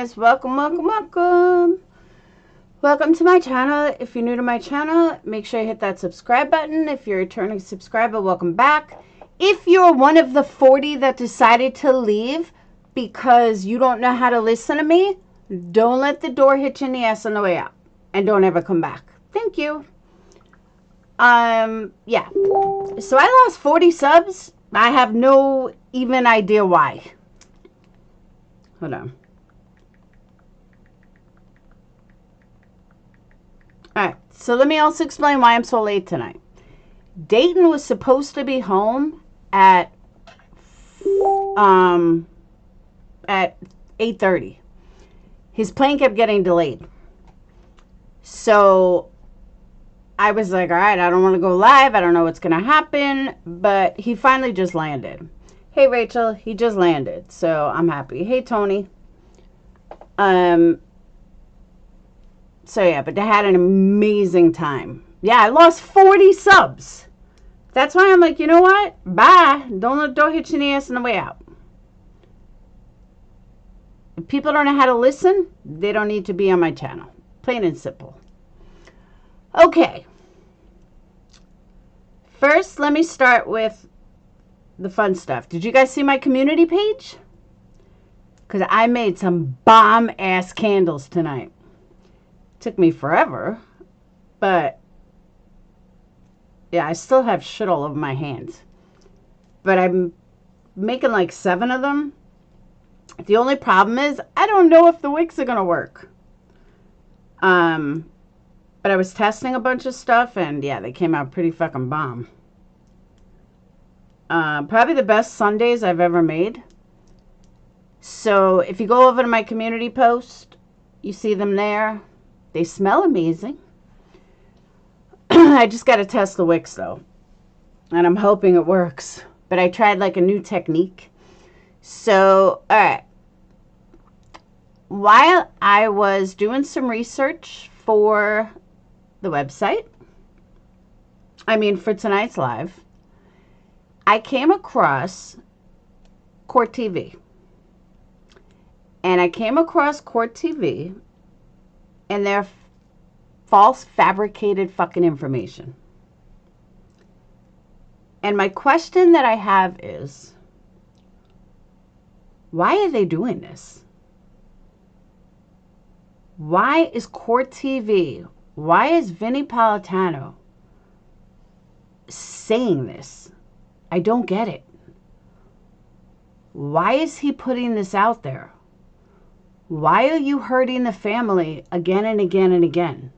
guys, welcome to my channel. If you're new to my channel, make sure you hit that subscribe button. If you're a returning subscriber, welcome back. If you're one of the 40 that decided to leave because you don't know how to listen to me, don't let the door hit you in the ass on the way out, and don't ever come back. Thank you. Yeah, so I lost 40 subs. I have no even idea why. Hold on. Alright, so let me also explain why I'm so late tonight. Dayton was supposed to be home at 8:30. His plane kept getting delayed. So I was like, all right, I don't want to go live. I don't know what's going to happen. But he finally just landed. Hey, Rachel, he just landed. So I'm happy. Hey, Tony. So yeah, but they had an amazing time. Yeah, I lost 40 subs. That's why I'm like, you know what? Bye. Don't hit you in the ass on the way out. If people don't know how to listen, they don't need to be on my channel. Plain and simple. Okay. First, let me start with the fun stuff. Did you guys see my community page? Because I made some bomb-ass candles tonight. Took me forever, but yeah, I still have shit all over my hands. But I'm making like 7 of them. The only problem is I don't know if the wicks are going to work. But I was testing a bunch of stuff, and yeah, they came out pretty fucking bomb. Probably the best sundaes I've ever made. So if you go over to my community post, you see them there. They smell amazing. I just got to test the wicks, though. And I'm hoping it works. But I tried like a new technique. So, all right. While I was doing some research for the website, for tonight's live, I came across Court TV. And I came across Court TV and their false, fabricated fucking information. And my question that I have is, why are they doing this? Why is Court TV, why is Vinnie Politano saying this? I don't get it. Why is he putting this out there? Why are you hurting the family again and again and again?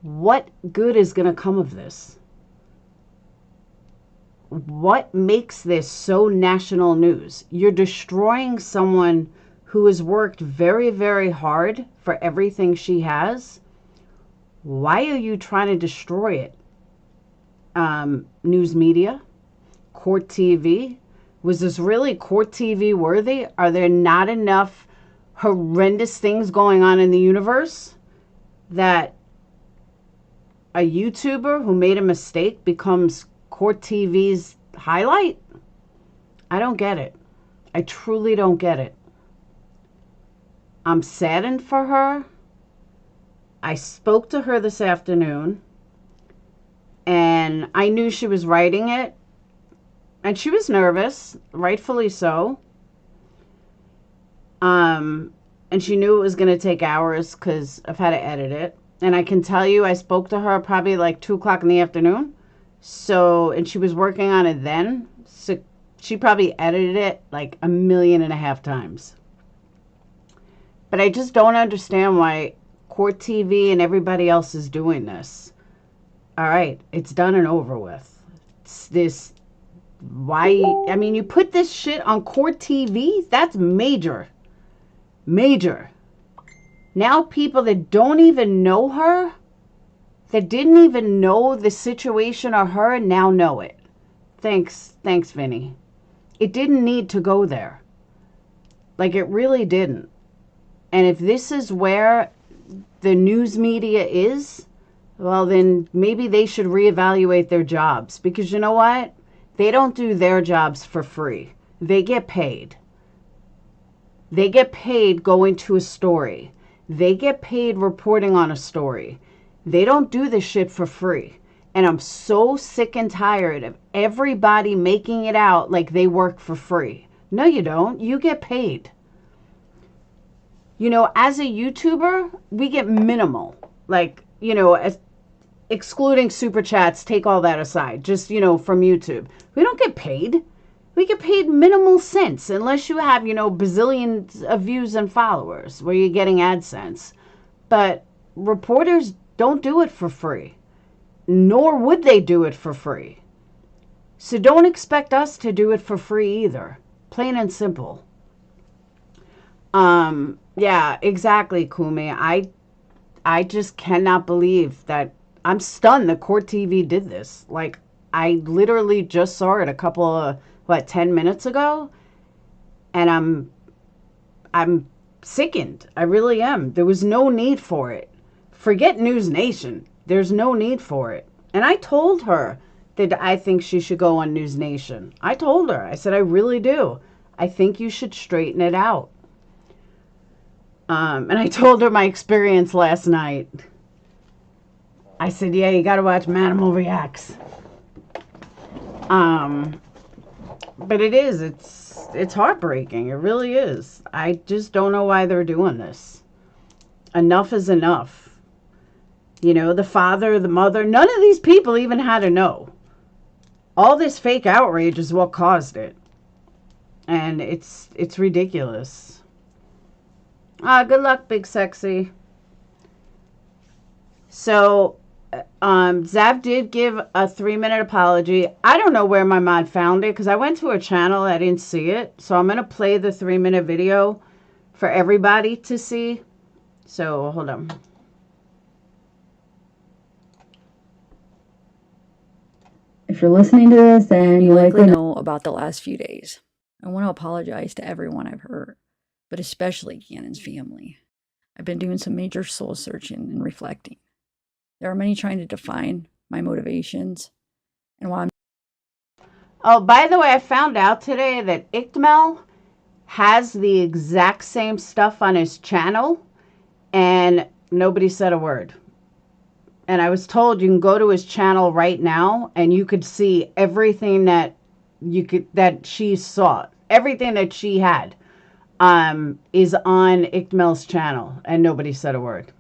What good is going to come of this? What makes this so national news? You're destroying someone who has worked very, very hard for everything she has. Why are you trying to destroy it? News media, Court TV. Was this really Court TV worthy? Are there not enough horrendous things going on in the universe that a YouTuber who made a mistake becomes Court TV's highlight? I don't get it. I truly don't get it. I'm saddened for her. I spoke to her this afternoon, and I knew she was writing it, and she was nervous, rightfully so. And she knew it was going to take hours because I've had to edit it. And I can tell you, I spoke to her probably like 2 o'clock in the afternoon. So, and she was working on it then. So she probably edited it like 1.5 million times. But I just don't understand why Court TV and everybody else is doing this. All right, it's done and over with. It's this, why, you put this shit on Court TV? That's major. Major. Now people that don't even know her, that didn't even know the situation or her, now know it. Thanks, Vinny. It didn't need to go there. Like, it really didn't. And if this is where the news media is, well, then maybe they should reevaluate their jobs. Because you know what? They don't do their jobs for free. They get paid. They get paid going to a story. They get paid reporting on a story. They don't do this shit for free. And I'm so sick and tired of everybody making it out like they work for free. No, you don't. You get paid. You know, as a YouTuber, we get minimal. Like, you know, excluding super chats, take all that aside. Just, you know, from YouTube. We don't get paid. We get paid minimal cents unless you have, you know, bazillions of views and followers where you're getting AdSense. But reporters don't do it for free. Nor would they do it for free. So don't expect us to do it for free either. Plain and simple. Yeah, exactly, Kumi. I just cannot believe that. I'm stunned that Court TV did this. Like, I literally just saw it a couple of 10 minutes ago, and I'm sickened. I really am. There was no need for it. Forget News Nation. There's no need for it. And I told her that I think she should go on News Nation. I told her. I said, I really do. I think you should straighten it out. And I told her my experience last night. I said, yeah, you got to watch Manimal Reacts. But it's heartbreaking. It really is. I just don't know why they're doing this. Enough is enough. You know, the father, the mother, none of these people even had to know. All this fake outrage is what caused it. And it's ridiculous. Good luck, Big Sexy. So, Zav did give a 3-minute apology. I don't know where my mod found it because I went to her channel. I didn't see it. So I'm going to play the 3-minute video for everybody to see. So, hold on. If you're listening to this, then you likely know about the last few days. I want to apologize to everyone I've hurt, but especially Cannon's family. I've been doing some major soul searching and reflecting. There are many trying to define my motivations, and while I'm... Oh, by the way, I found out today that Ickmel has the exact same stuff on his channel, and nobody said a word. And I was told you can go to his channel right now and you could see everything that she saw. Everything that she had is on Ickmel's channel, and nobody said a word.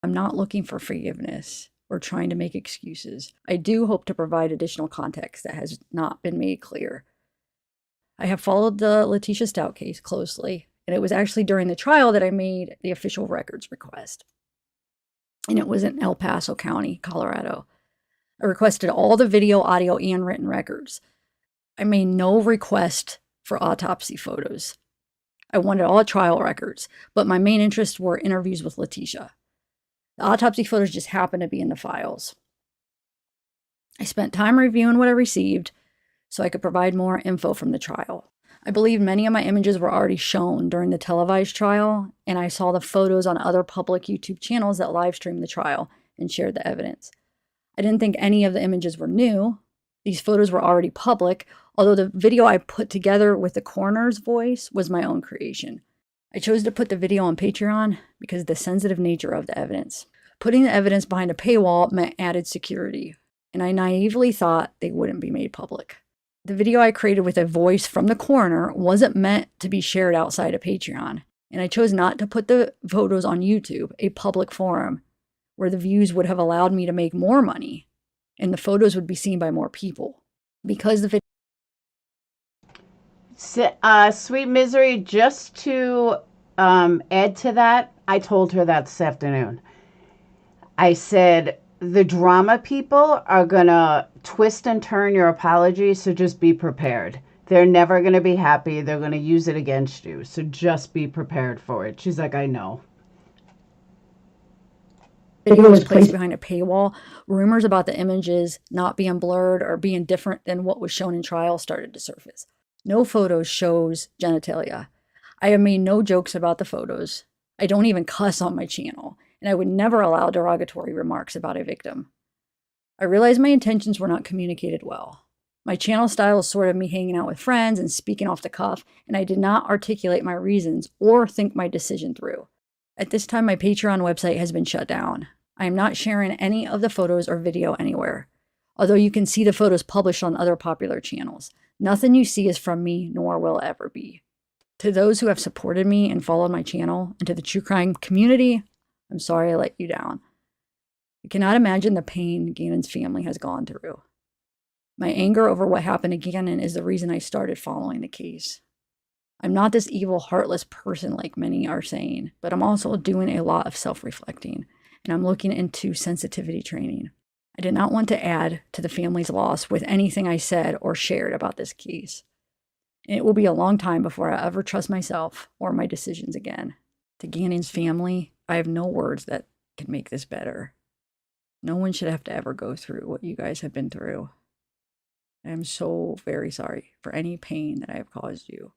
I'm not looking for forgiveness or trying to make excuses. I do hope to provide additional context that has not been made clear. I have followed the Letitia Stout case closely, and it was actually during the trial that I made the official records request. And it was in El Paso County, Colorado. I requested all the video, audio, and written records. I made no request for autopsy photos. I wanted all trial records, but my main interests were interviews with Letitia. The autopsy photos just happened to be in the files. I spent time reviewing what I received so I could provide more info from the trial. I believe many of my images were already shown during the televised trial, and I saw the photos on other public YouTube channels that live streamed the trial and shared the evidence. I didn't think any of the images were new. These photos were already public, although the video I put together with the coroner's voice was my own creation. I chose to put the video on Patreon because of the sensitive nature of the evidence. Putting the evidence behind a paywall meant added security, and I naively thought they wouldn't be made public. The video I created with a voice from the coroner wasn't meant to be shared outside of Patreon, and I chose not to put the photos on YouTube, a public forum, where the views would have allowed me to make more money, and the photos would be seen by more people. Because the video... Sweet Misery, just to add to that, I told her that this afternoon. I said, the drama people are going to twist and turn your apology, so just be prepared. They're never going to be happy. They're going to use it against you, so just be prepared for it. She's like, I know. Video was placed behind a paywall. Rumors about the images not being blurred or being different than what was shown in trial started to surface. No photos shows genitalia. I have made no jokes about the photos. I don't even cuss on my channel, and I would never allow derogatory remarks about a victim. I realized my intentions were not communicated well. My channel style is sort of me hanging out with friends and speaking off the cuff, and I did not articulate my reasons or think my decision through. At this time, my Patreon website has been shut down. I am not sharing any of the photos or video anywhere, although you can see the photos published on other popular channels. Nothing you see is from me, nor will ever be. To those who have supported me and followed my channel, and to the true crime community, I'm sorry I let you down. I cannot imagine the pain Gannon's family has gone through. My anger over what happened to Gannon is the reason I started following the case. I'm not this evil, heartless person like many are saying, but I'm also doing a lot of self-reflecting, and I'm looking into sensitivity training. I did not want to add to the family's loss with anything I said or shared about this case. And it will be a long time before I ever trust myself or my decisions again. To Gannon's family, I have no words that can make this better. No one should have to ever go through what you guys have been through. I am so very sorry for any pain that I have caused you.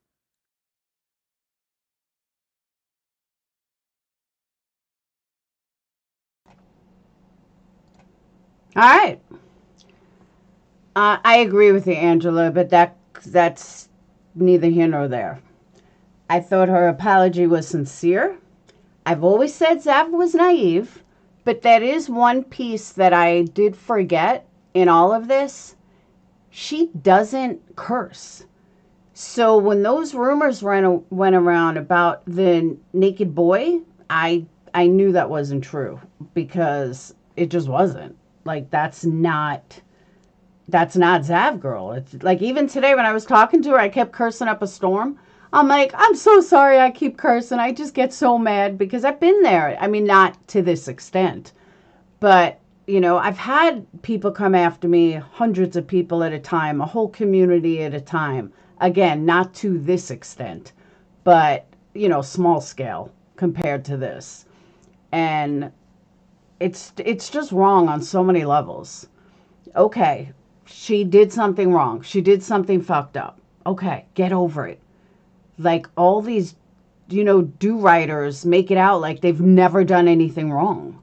All right. I agree with you, Angela, but that's neither here nor there. I thought her apology was sincere. I've always said Zav was naive, but that is one piece that I did forget in all of this. She doesn't curse. So when those rumors went around about the naked boy, I knew that wasn't true because it just wasn't. Like, that's not Zav girl. It's like, even today when I was talking to her, I kept cursing up a storm. I'm like, I'm so sorry I keep cursing. I just get so mad because I've been there. I mean, not to this extent, but you know, I've had people come after me, hundreds of people at a time, a whole community at a time. Again, not to this extent, but, you know, small scale compared to this. And it's just wrong on so many levels. Okay, she did something wrong. She did something fucked up. Okay, get over it. Like, all these, you know, do-writers make it out like they've never done anything wrong.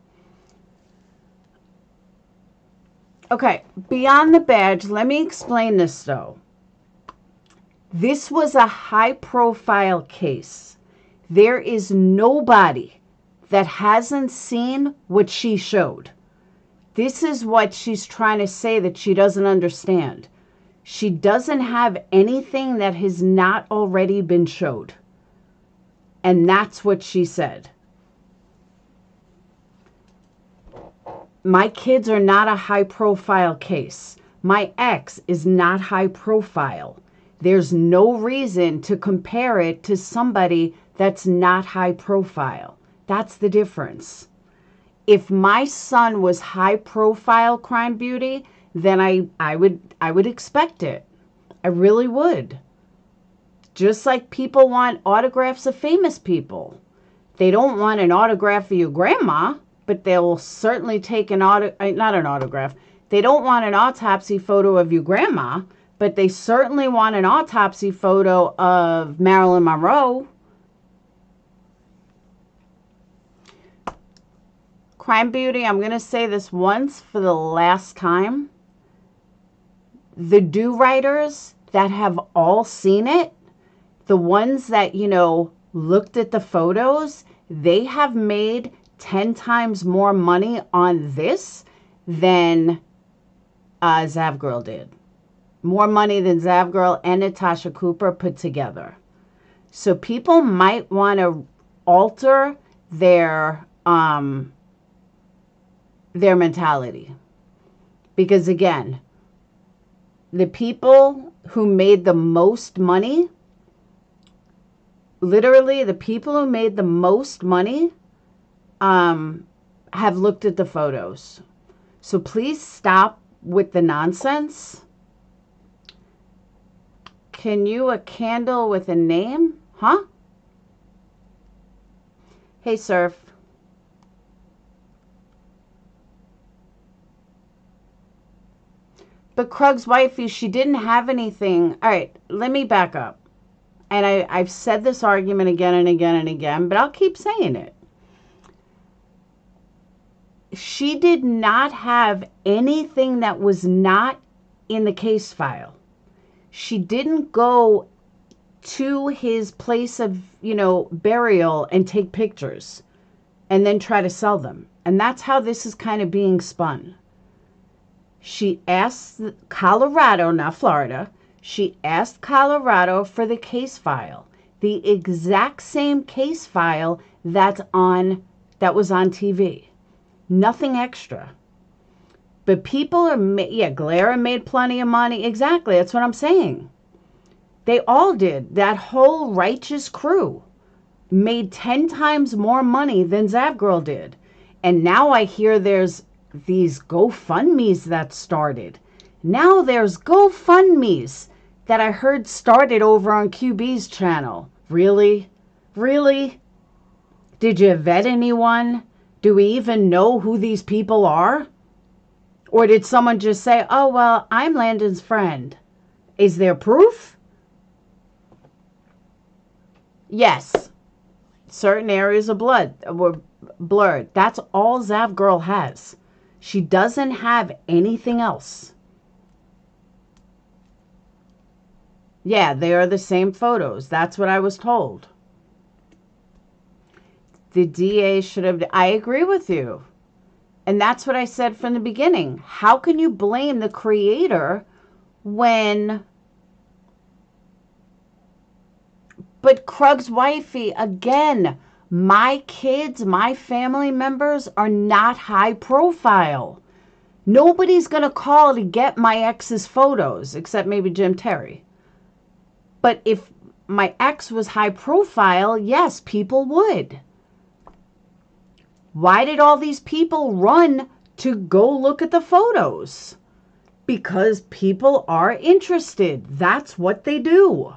Okay, beyond the badge, let me explain this though. This was a high-profile case. There is nobody that hasn't seen what she showed. This is what she's trying to say that she doesn't understand. She doesn't have anything that has not already been showed. And that's what she said. My kids are not a high-profile case. My ex is not high-profile. There's no reason to compare it to somebody that's not high-profile. That's the difference. If my son was high-profile crime beauty, then I would expect it. I really would. Just like people want autographs of famous people. They don't want an autograph of your grandma, but they'll certainly take not an autograph. They don't want an autopsy photo of your grandma, but they certainly want an autopsy photo of Marilyn Monroe. Crime Beauty, I'm going to say this once for the last time. The do-writers that have all seen it, the ones that, you know, looked at the photos, they have made 10 times more money on this than Zav Girl did. More money than Zav Girl and Natasha Cooper put together. So people might want to alter their mentality. Because again, the people who made the most money, literally the people who made the most money, have looked at the photos. So please stop with the nonsense. Can you a candle with a name? Huh? Hey, Surf. But Krug's wifey, she didn't have anything. All right, let me back up. And I've said this argument again and again and again, but I'll keep saying it. She did not have anything that was not in the case file. She didn't go to his place of, burial and take pictures and then try to sell them. And that's how this is kind of being spun. She asked Colorado, not Florida, she asked Colorado for the case file, the exact same case file that was on TV. Nothing extra. But people are, Glera made plenty of money. Exactly, that's what I'm saying. They all did. That whole righteous crew made 10 times more money than Zavgirl did. And now I hear there's these GoFundMes that started. Now there's GoFundMes that I heard started over on QB's channel. Really? Really? Did you vet anyone? Do we even know who these people are? Or did someone just say, oh, well, I'm Landon's friend? Is there proof? Yes. Certain areas of blood were blurred. That's all Zavgirl has. She doesn't have anything else. Yeah, they are the same photos. That's what I was told. The DA should have... I agree with you. And that's what I said from the beginning. How can you blame the creator when... But Krug's wifey, again, my kids, my family members are not high profile. Nobody's going to call to get my ex's photos, except maybe Jim Terry. But if my ex was high profile, yes, people would. Why did all these people run to go look at the photos? Because people are interested. That's what they do.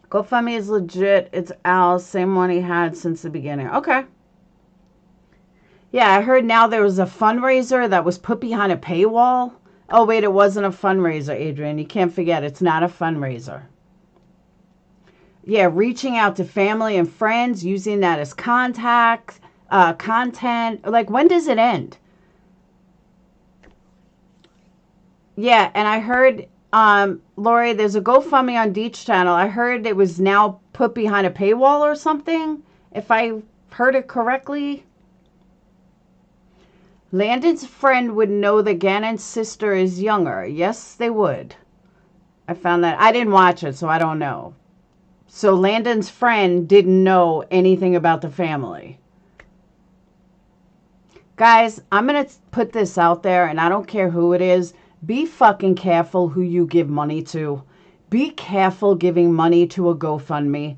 GoFundMe is legit. It's Al's, same one he had since the beginning. Okay. Yeah, I heard now there was a fundraiser that was put behind a paywall. Oh, wait, it wasn't a fundraiser, Adrian. You can't forget, it's not a fundraiser. Yeah, reaching out to family and friends, using that as content. Like, when does it end? Yeah, and I heard... Lori, there's a GoFundMe on Deet's channel. I heard it was now put behind a paywall or something, if I heard it correctly. Landon's friend would know that Gannon's sister is younger. Yes, they would. I found that. I didn't watch it, so I don't know. So Landon's friend didn't know anything about the family. Guys, I'm going to put this out there, and I don't care who it is. Be fucking careful who you give money to. Be careful giving money to a GoFundMe.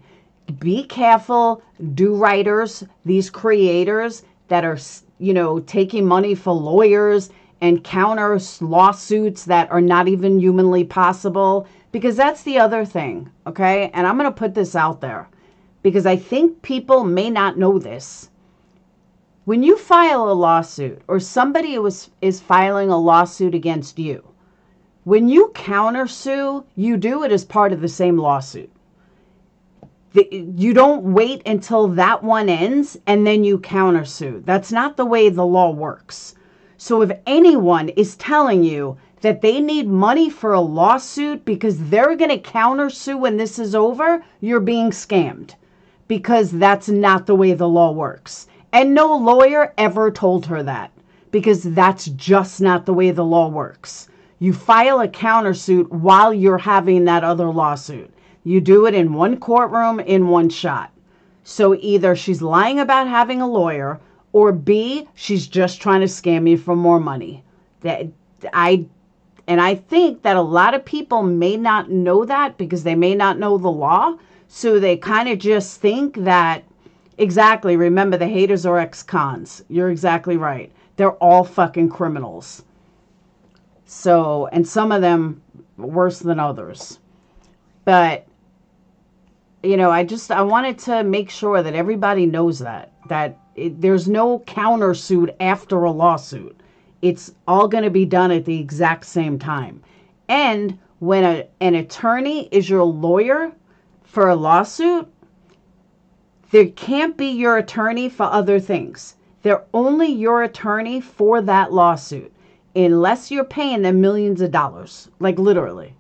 Be careful, do-writers, these creators that are, taking money for lawyers and counter lawsuits that are not even humanly possible. Because that's the other thing, okay? And I'm going to put this out there because I think people may not know this. When you file a lawsuit or somebody is filing a lawsuit against you, when you countersue, you do it as part of the same lawsuit. You don't wait until that one ends and then you countersue. That's not the way the law works. So if anyone is telling you that they need money for a lawsuit because they're going to countersue when this is over, you're being scammed. Because that's not the way the law works. And no lawyer ever told her that, because that's just not the way the law works. You file a countersuit while you're having that other lawsuit. You do it in one courtroom in one shot. So either she's lying about having a lawyer, or B, she's just trying to scam you for more money. I think that a lot of people may not know that because they may not know the law. So they kind of just think that, exactly, remember, the haters are ex-cons. You're exactly right. They're all fucking criminals. So, and some of them worse than others. But, I wanted to make sure that everybody knows that there's no countersuit after a lawsuit. It's all going to be done at the exact same time. And when an attorney is your lawyer for a lawsuit, there can't be your attorney for other things. They're only your attorney for that lawsuit. unless you're paying them millions of dollars, like literally.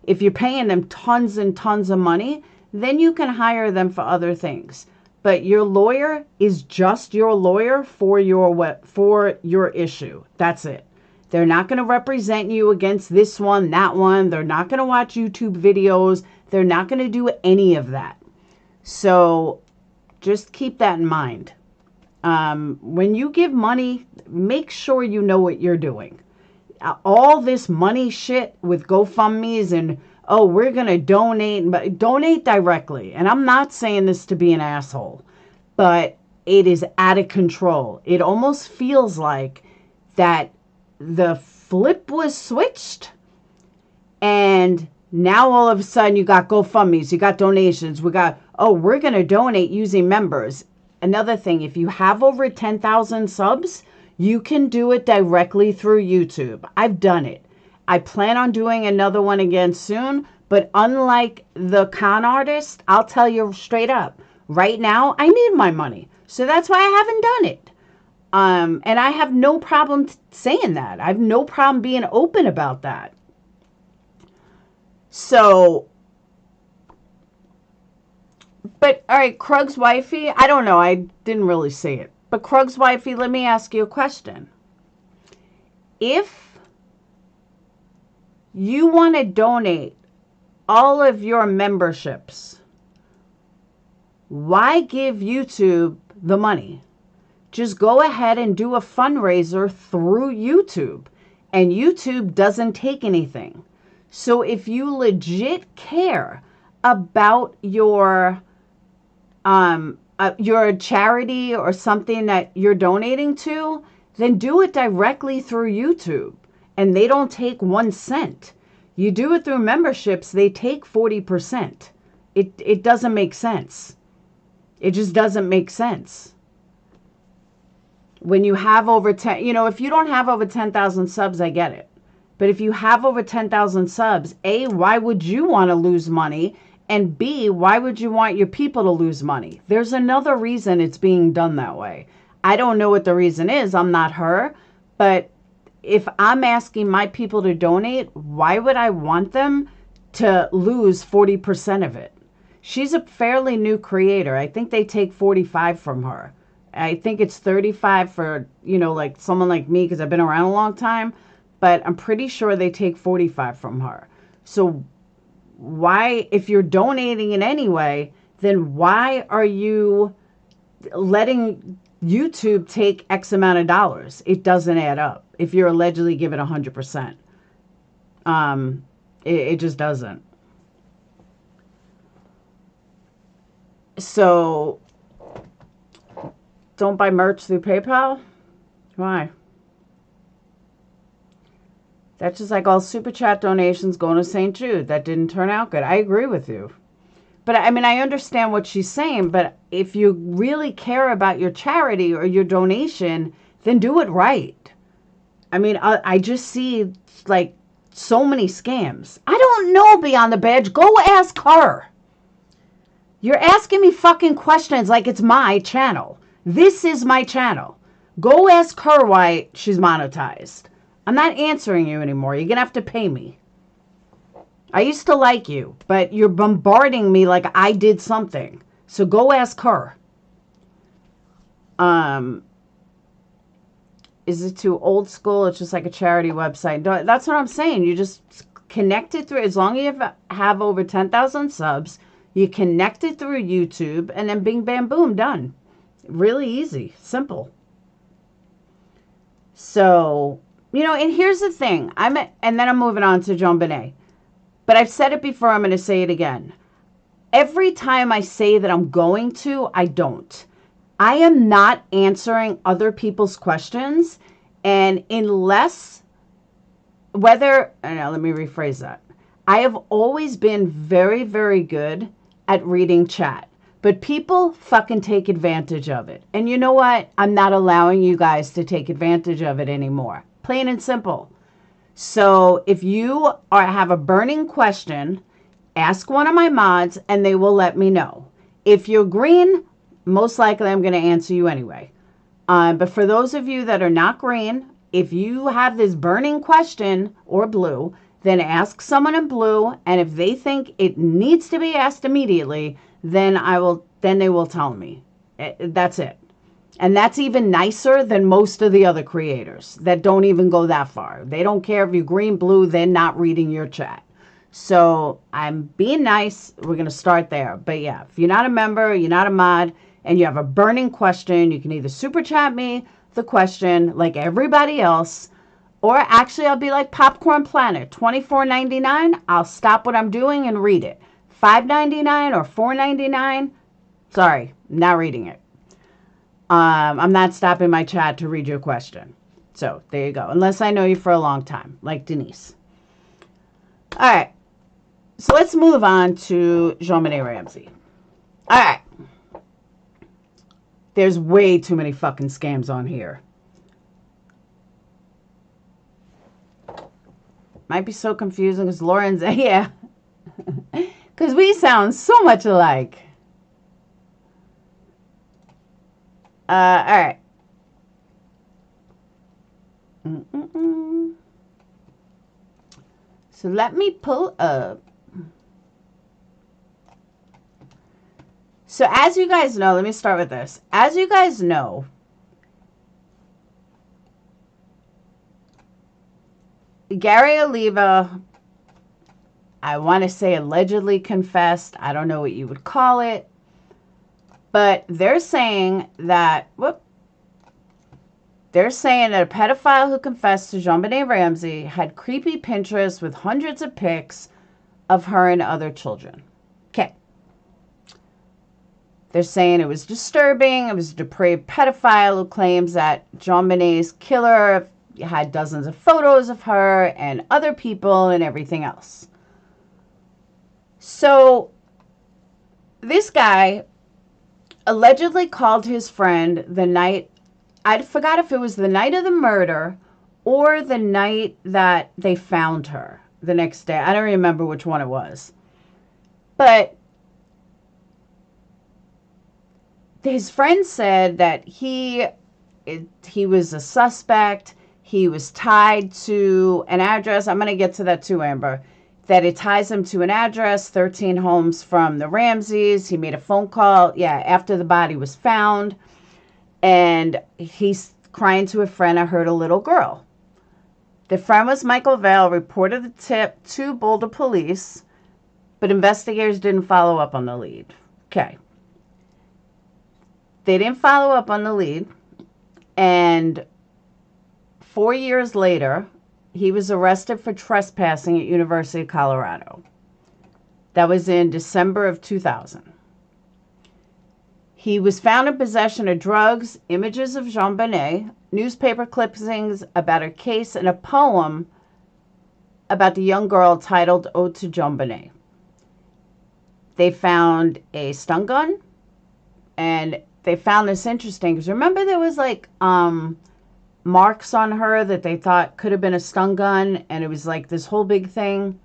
If you're paying them tons and tons of money, then you can hire them for other things. But your lawyer is just your lawyer for your issue. That's it. They're not going to represent you against this one, that one. They're not going to watch YouTube videos. They're not going to do any of that. So just keep that in mind. When you give money, make sure you know what you're doing. All this money shit with GoFundMe's and, oh, we're going to donate, but donate directly. And I'm not saying this to be an asshole, but it is out of control. It almost feels like that the flip was switched, and now all of a sudden you got GoFundMe's, you got donations, we're going to donate using members. Another thing, if you have over 10,000 subs, you can do it directly through YouTube. I've done it. I plan on doing another one again soon, but unlike the con artist, I'll tell you straight up, right now, I need my money. So that's why I haven't done it. And I have no problem saying that. I have no problem being open about that. So, but all right, Krug's wifey, I don't know. I didn't really say it. But Krug's wifey, let me ask you a question. If you want to donate all of your memberships, why give YouTube the money? Just go ahead and do a fundraiser through YouTube, and YouTube doesn't take anything. So if you legit care about your charity or something that you're donating to, then do it directly through YouTube, and they don't take 1 cent. You do it through memberships, they take 40%. It doesn't make sense. It just doesn't make sense. When you have over 10, if you don't have over 10,000 subs, I get it. But if you have over 10,000 subs, A, why would you want to lose money? And B, why would you want your people to lose money? There's another reason it's being done that way. I don't know what the reason is. I'm not her. But if I'm asking my people to donate, why would I want them to lose 40% of it? She's a fairly new creator. I think they take 45 from her. I think it's 35 for, like someone like me, because I've been around a long time. But I'm pretty sure they take 45 from her. So why, if you're donating in any way, then why are you letting YouTube take X amount of dollars? It doesn't add up if you're allegedly given 100%. It just doesn't. So don't buy merch through PayPal? Why? That's just like all super chat donations going to St. Jude. That didn't turn out good. I agree with you. But I mean, I understand what she's saying, but if you really care about your charity or your donation, then do it right. I mean, I just see like so many scams. I don't know, Beyond the Badge. Go ask her. You're asking me fucking questions like it's my channel. This is my channel. Go ask her why she's monetized. I'm not answering you anymore. You're going to have to pay me. I used to like you, but you're bombarding me like I did something. So go ask her. Is it too old school? It's just like a charity website. That's what I'm saying. You just connect it through. As long as you have over 10,000 subs, you connect it through YouTube, and then bing, bam, boom, done. Really easy. Simple. So, and here's the thing. And then I'm moving on to JonBenet. But I've said it before. I'm going to say it again. Every time I say that I'm going to, I don't. I am not answering other people's questions. And unless, let me rephrase that. I have always been very, very good at reading chat. But people fucking take advantage of it. And you know what? I'm not allowing you guys to take advantage of it anymore. Plain and simple. So if you have a burning question, ask one of my mods and they will let me know. If you're green, most likely I'm going to answer you anyway. But for those of you that are not green, if you have this burning question, or blue, then ask someone in blue, and if they think it needs to be asked immediately, then they will tell me. That's it. And that's even nicer than most of the other creators that don't even go that far. They don't care if you're green, blue, they're not reading your chat. So I'm being nice. We're going to start there. But yeah, if you're not a member, you're not a mod, and you have a burning question, you can either super chat me the question like everybody else, or actually I'll be like Popcorn Planet, $24.99. I'll stop what I'm doing and read it. $5.99 or $4.99. Sorry, I'm not reading it. I'm not stopping my chat to read your question. So there you go. Unless I know you for a long time, like Denise. All right. So let's move on to JonBenet Ramsey. All right. There's way too many fucking scams on here. Might be so confusing because Lauren's, yeah. Because we sound so much alike. All right. So let me pull up. So as you guys know, let me start with this. As you guys know, Gary Oliva, I want to say allegedly confessed. I don't know what you would call it. But they're saying that, they're saying that a pedophile who confessed to JonBenet Ramsey had creepy Pinterest with hundreds of pics of her and other children. Okay. They're saying it was disturbing. It was a depraved pedophile who claims that JonBenet's killer had dozens of photos of her and other people and everything else. So this guy allegedly called his friend the night, I forgot if it was the night of the murder or the night that they found her the next day. I don't remember which one it was. But his friend said that he was a suspect. He was tied to an address. I'm going to get to that too, Amber. That it ties him to an address, 13 homes from the Ramseys. He made a phone call, after the body was found. And he's crying to a friend, I heard a little girl. The friend was Michael Vale, reported the tip to Boulder police, but investigators didn't follow up on the lead. Okay. They didn't follow up on the lead. And 4 years later, he was arrested for trespassing at University of Colorado. That was in December of 2000. He was found in possession of drugs, images of JonBenet, newspaper clippings about her case, and a poem about the young girl titled Ode to JonBenet. They found a stun gun, and they found this interesting, because remember there was like marks on her that they thought could have been a stun gun, and it was like this whole big thing.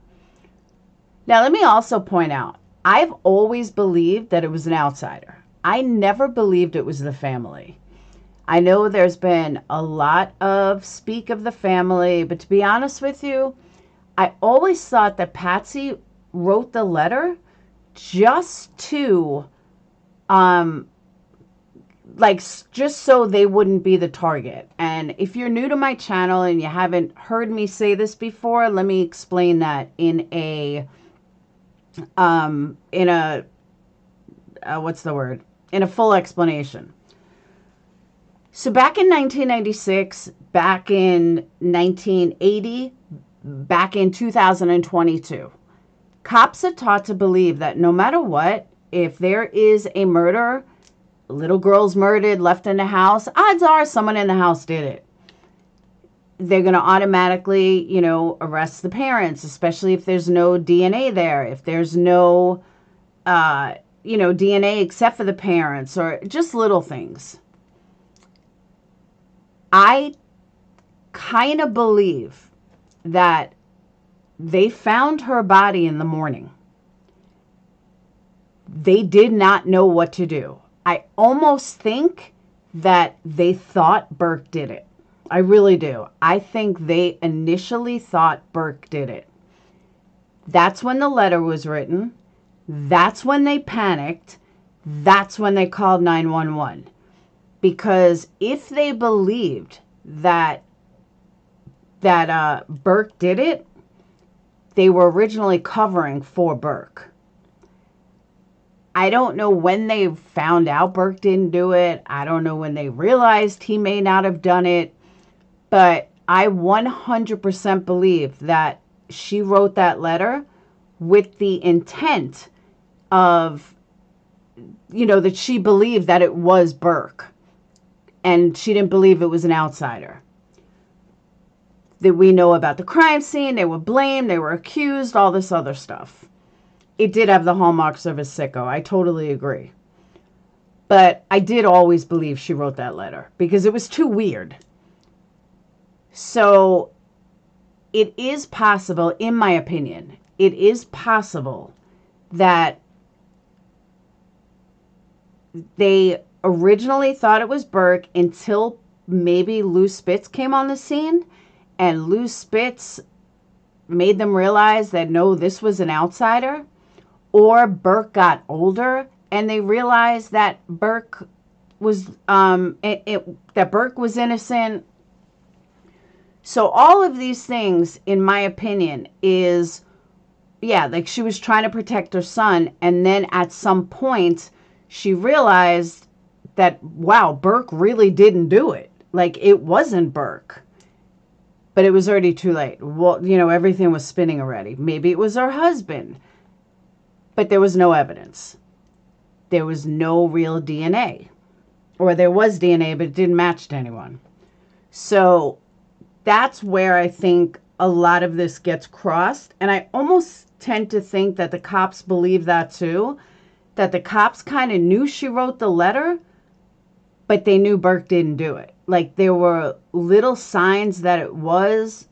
Now, let me also point out, I've always believed that it was an outsider. I never believed it was the family. I know there's been a lot of speak of the family, but to be honest with you, I always thought that Patsy wrote the letter just to just so they wouldn't be the target. And if you're new to my channel and you haven't heard me say this before, let me explain that in a full explanation. So back in 1996, back in 1980, back in 2022, cops are taught to believe that no matter what, if there is a murder, little girl's murdered, left in the house, odds are someone in the house did it. They're going to automatically, arrest the parents, especially if there's no DNA there, if there's no, DNA except for the parents, or just little things. I kind of believe that they found her body in the morning. They did not know what to do. I almost think that they thought Burke did it. I really do. I think they initially thought Burke did it. That's when the letter was written. That's when they panicked. That's when they called 911. Because if they believed that Burke did it, they were originally covering for Burke. I don't know when they found out Burke didn't do it. I don't know when they realized he may not have done it. But I 100% believe that she wrote that letter with the intent of, that she believed that it was Burke. And she didn't believe it was an outsider. That we know about the crime scene, they were blamed, they were accused, all this other stuff. It did have the hallmarks of a sicko. I totally agree. But I did always believe she wrote that letter because it was too weird. So it is possible, in my opinion, it is possible that they originally thought it was Burke until maybe Lou Spitz came on the scene, and Lou Spitz made them realize that no, this was an outsider, or Burke got older and they realized that Burke was that Burke was innocent. So all of these things, in my opinion, is, like she was trying to protect her son. And then at some point, she realized that, wow, Burke really didn't do it. Like, it wasn't Burke. But it was already too late. Well, everything was spinning already. Maybe it was her husband. But there was no evidence. There was no real DNA. Or there was DNA, but it didn't match to anyone. So that's where I think a lot of this gets crossed. And I almost tend to think that the cops believe that too. That the cops kind of knew she wrote the letter, but they knew Burke didn't do it. Like, there were little signs that it was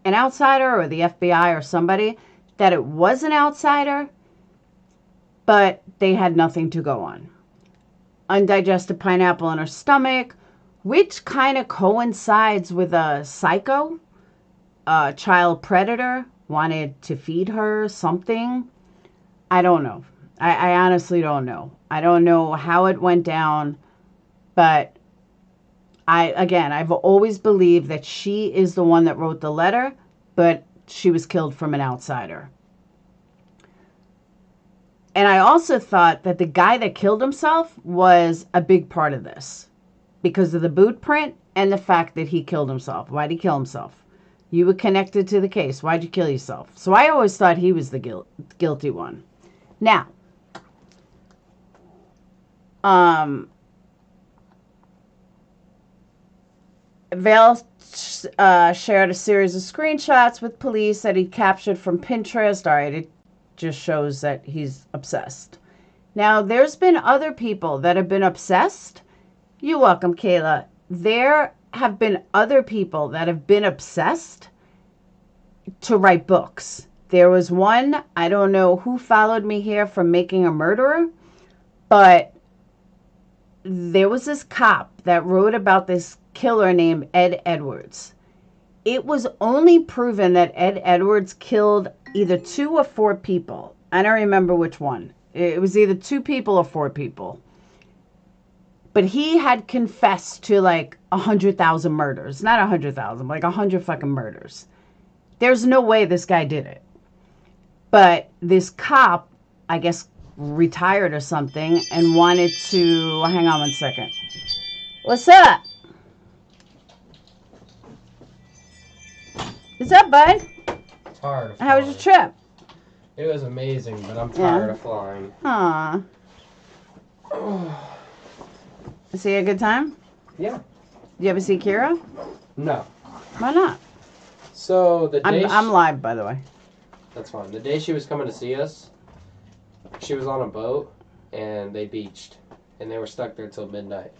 an outsider, or the FBI or somebody, that it was an outsider, but they had nothing to go on. Undigested pineapple in her stomach, which kind of coincides with a psycho, a child predator, wanted to feed her something. I don't know. I honestly don't know. I don't know how it went down, but I've always believed that she is the one that wrote the letter, but she was killed from an outsider. And I also thought that the guy that killed himself was a big part of this because of the boot print and the fact that he killed himself. Why'd he kill himself? You were connected to the case. Why'd you kill yourself? So I always thought he was the guilty one. Now, Vale shared a series of screenshots with police that he captured from Pinterest. All right, it just shows that he's obsessed. Now, there's been other people that have been obsessed. You're welcome, Kayla. There have been other people that have been obsessed to write books. There was one, I don't know who followed me here from Making a Murderer, but there was this cop that wrote about this killer named Ed Edwards. It was only proven that Ed Edwards killed either 2 or 4 people. I don't remember which one. It was either 2 people or 4 people. But he had confessed to like 100,000 murders. Not 100,000, like 100 fucking murders. There's no way this guy did it. But this cop, I guess, retired or something and wanted to... Hang on one second. What's up? What's up, bud? Tired of How was your trip? It was amazing, but I'm tired of flying. Aw. Was he a good time? Yeah. You ever see Kira? No. Why not? So the day I'm live, by the way. That's fine. The day she was coming to see us, she was on a boat and they beached, and they were stuck there till midnight.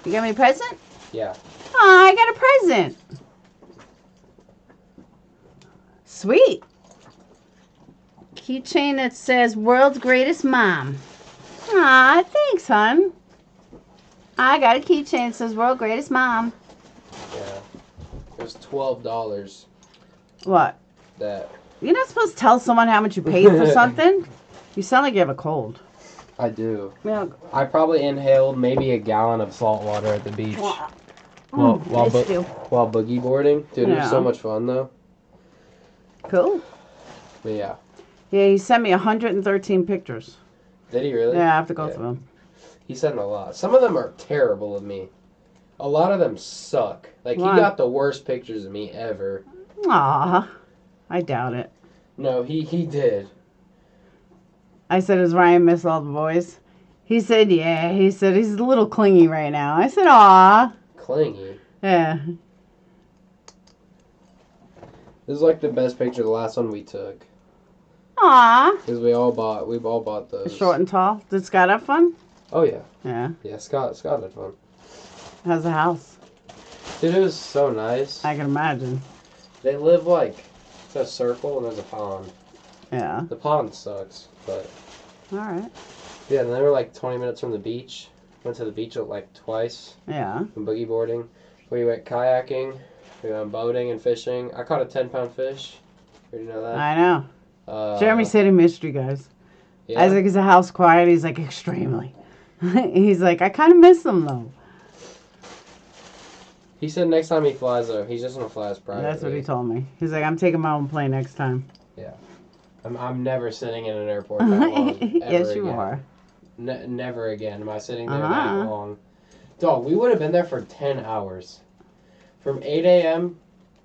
You got me a present? Yeah. Aw, I got a present. Sweet. Keychain that says "World's Greatest Mom." Aw, thanks, hon. I got a keychain that says "World's Greatest Mom." Yeah. It was $12. What? That You're not supposed to tell someone how much you paid for something. You sound like you have a cold. I do. Yeah. I probably inhaled maybe a gallon of salt water at the beach while boogie boarding. Dude, it was so much fun though. Cool. But yeah. Yeah, he sent me 113 pictures. Did he really? Yeah, I have to go through them. He sent a lot. Some of them are terrible of me. A lot of them suck. Like, Why? he got the worst pictures of me ever. Aw, I doubt it. No, he did. I said, does Ryan miss all the boys? He said, yeah. He said, he's a little clingy right now. I said, aw. Clingy. Yeah. This is like the best picture, the last one we took. Aw. Because we all bought those. Short and tall. Did Scott have fun? Oh, yeah. Yeah. Yeah, Scott had fun. How's the house? Dude, it was so nice. I can imagine. They live like, it's a circle and there's a pond. Yeah. The pond sucks, but... Alright. Yeah, and they were like 20 minutes from the beach. Went to the beach like twice. Yeah. And boogie boarding. We went kayaking. We went boating and fishing. I caught a 10-pound fish. Did you know that? I know. Jeremy said he missed you guys. Yeah. I was like, is the house quiet? He's like, extremely. He's like, I kind of miss them though. He said next time he flies, though, he's just going to fly us privately. That's what he told me. He's like, I'm taking my own plane next time. Yeah. I'm never sitting in an airport that long. Yes, you again. are. Never again am I sitting there that long. Dog, we would have been there for 10 hours. From 8 a.m.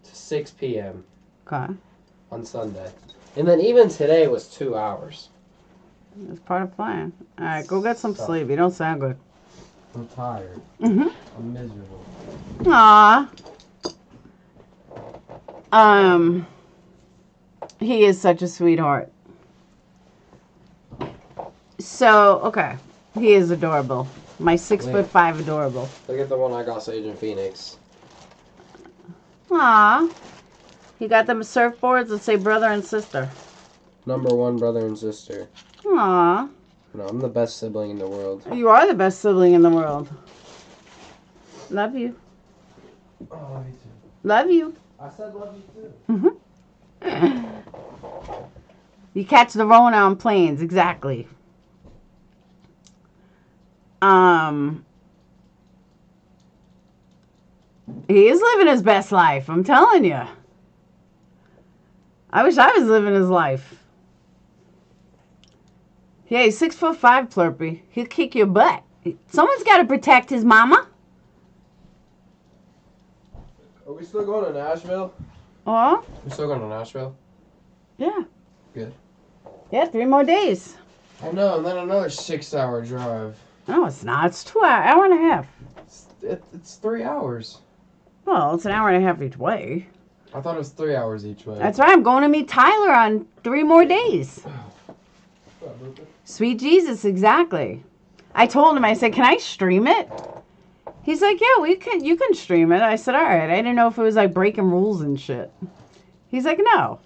to 6 p.m. Okay. on Sunday. And then even today was 2 hours. It's part of the plan. All right, go get some sleep. You don't sound good. I'm tired. Mm-hmm. I'm miserable. Aw. He is such a sweetheart. So, okay. He is adorable. My 6'5" adorable. Look at the one I got Sage in Phoenix. Aw. He got them surfboards that say brother and sister. Number one brother and sister. Aw. No, I'm the best sibling in the world. You are the best sibling in the world. Love you. Oh, love you too. Love you. I said love you too. You catch the Rona on planes, exactly. He is living his best life, I'm telling you. I wish I was living his life. Yeah, he's 6'5", Plurpy. He'll kick your butt. Someone's got to protect his mama. Are we still going to Nashville? Oh? We're still going to Nashville? Yeah. Good. Yeah, 3 more days. I know, and then another 6-hour drive. No, it's not. It's 2 hours, hour and a half. It's 3 hours. Well, it's an hour and a half each way. I thought it was 3 hours each way. That's right. I'm going to meet Tyler on 3 more days. Sweet Jesus, exactly. I told him, I said, can I stream it? He's like, yeah, you can stream it. I said, all right. I didn't know if it was like breaking rules and shit. He's like, no.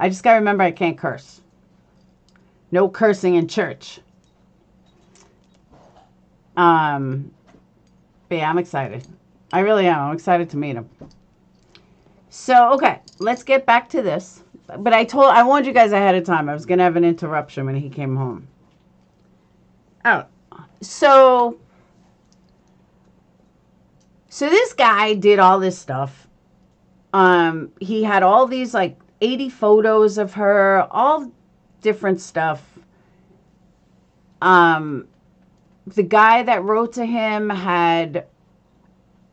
I just got to remember I can't curse. No cursing in church. But yeah, I'm excited. I really am. I'm excited to meet him. So, okay, let's get back to this. But I warned you guys ahead of time. I was going to have an interruption when he came home. Oh, so this guy did all this stuff. He had all these like 80 photos of her, all different stuff. The guy that wrote to him had,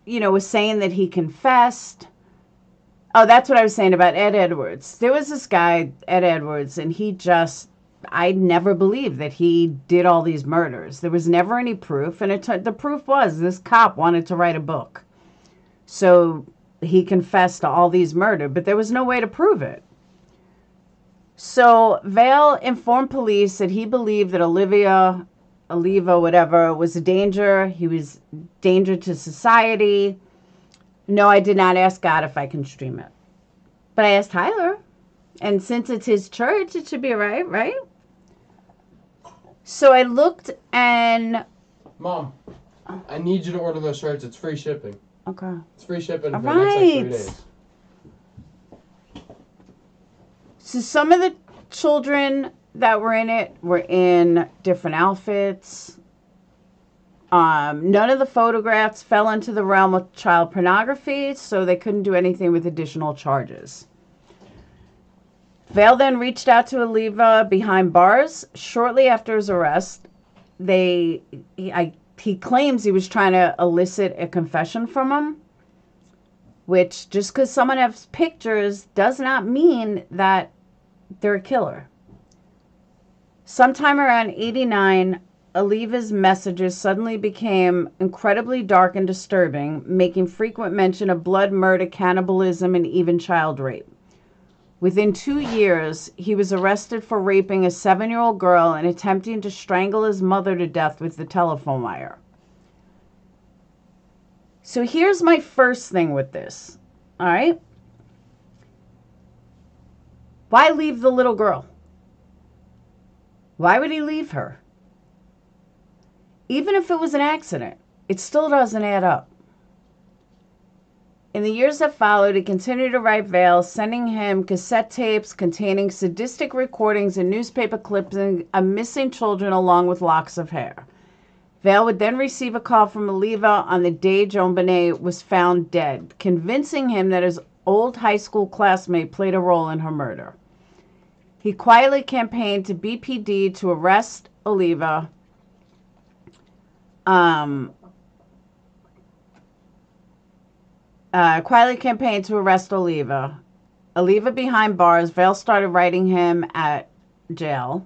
was saying that he confessed. Oh, that's what I was saying about Ed Edwards. There was this guy, Ed Edwards, and I never believed that he did all these murders. There was never any proof, and the proof was this cop wanted to write a book. So he confessed to all these murders, but there was no way to prove it. So Vale informed police that he believed that Oliva, whatever, was a danger. He was a danger to society. No, I did not ask God if I can stream it. But I asked Tyler. And since it's his church, it should be right? So I looked and... Mom, I need you to order those shirts. It's free shipping. Okay. It's free shipping All for the next like 3 right. days. So some of the children that were in it were in different outfits. None of the photographs fell into the realm of child pornography, so they couldn't do anything with additional charges. Vale then reached out to Oliva behind bars. Shortly after his arrest, he claims he was trying to elicit a confession from him, which just because someone has pictures does not mean that they're a killer. Sometime around 89, Oliva's messages suddenly became incredibly dark and disturbing, making frequent mention of blood, murder, cannibalism, and even child rape. Within 2 years, he was arrested for raping a 7-year-old girl and attempting to strangle his mother to death with the telephone wire. So here's my first thing with this, all right? Why leave the little girl? Why would he leave her? Even if it was an accident, it still doesn't add up. In the years that followed, he continued to write Vale, sending him cassette tapes containing sadistic recordings and newspaper clippings of missing children along with locks of hair. Vale would then receive a call from Oliva on the day JonBenet was found dead, convincing him that his old high school classmate played a role in her murder. He quietly campaigned to BPD to arrest Oliva. Quietly campaigned to arrest Oliva. Oliva behind bars, Vale started writing him at jail,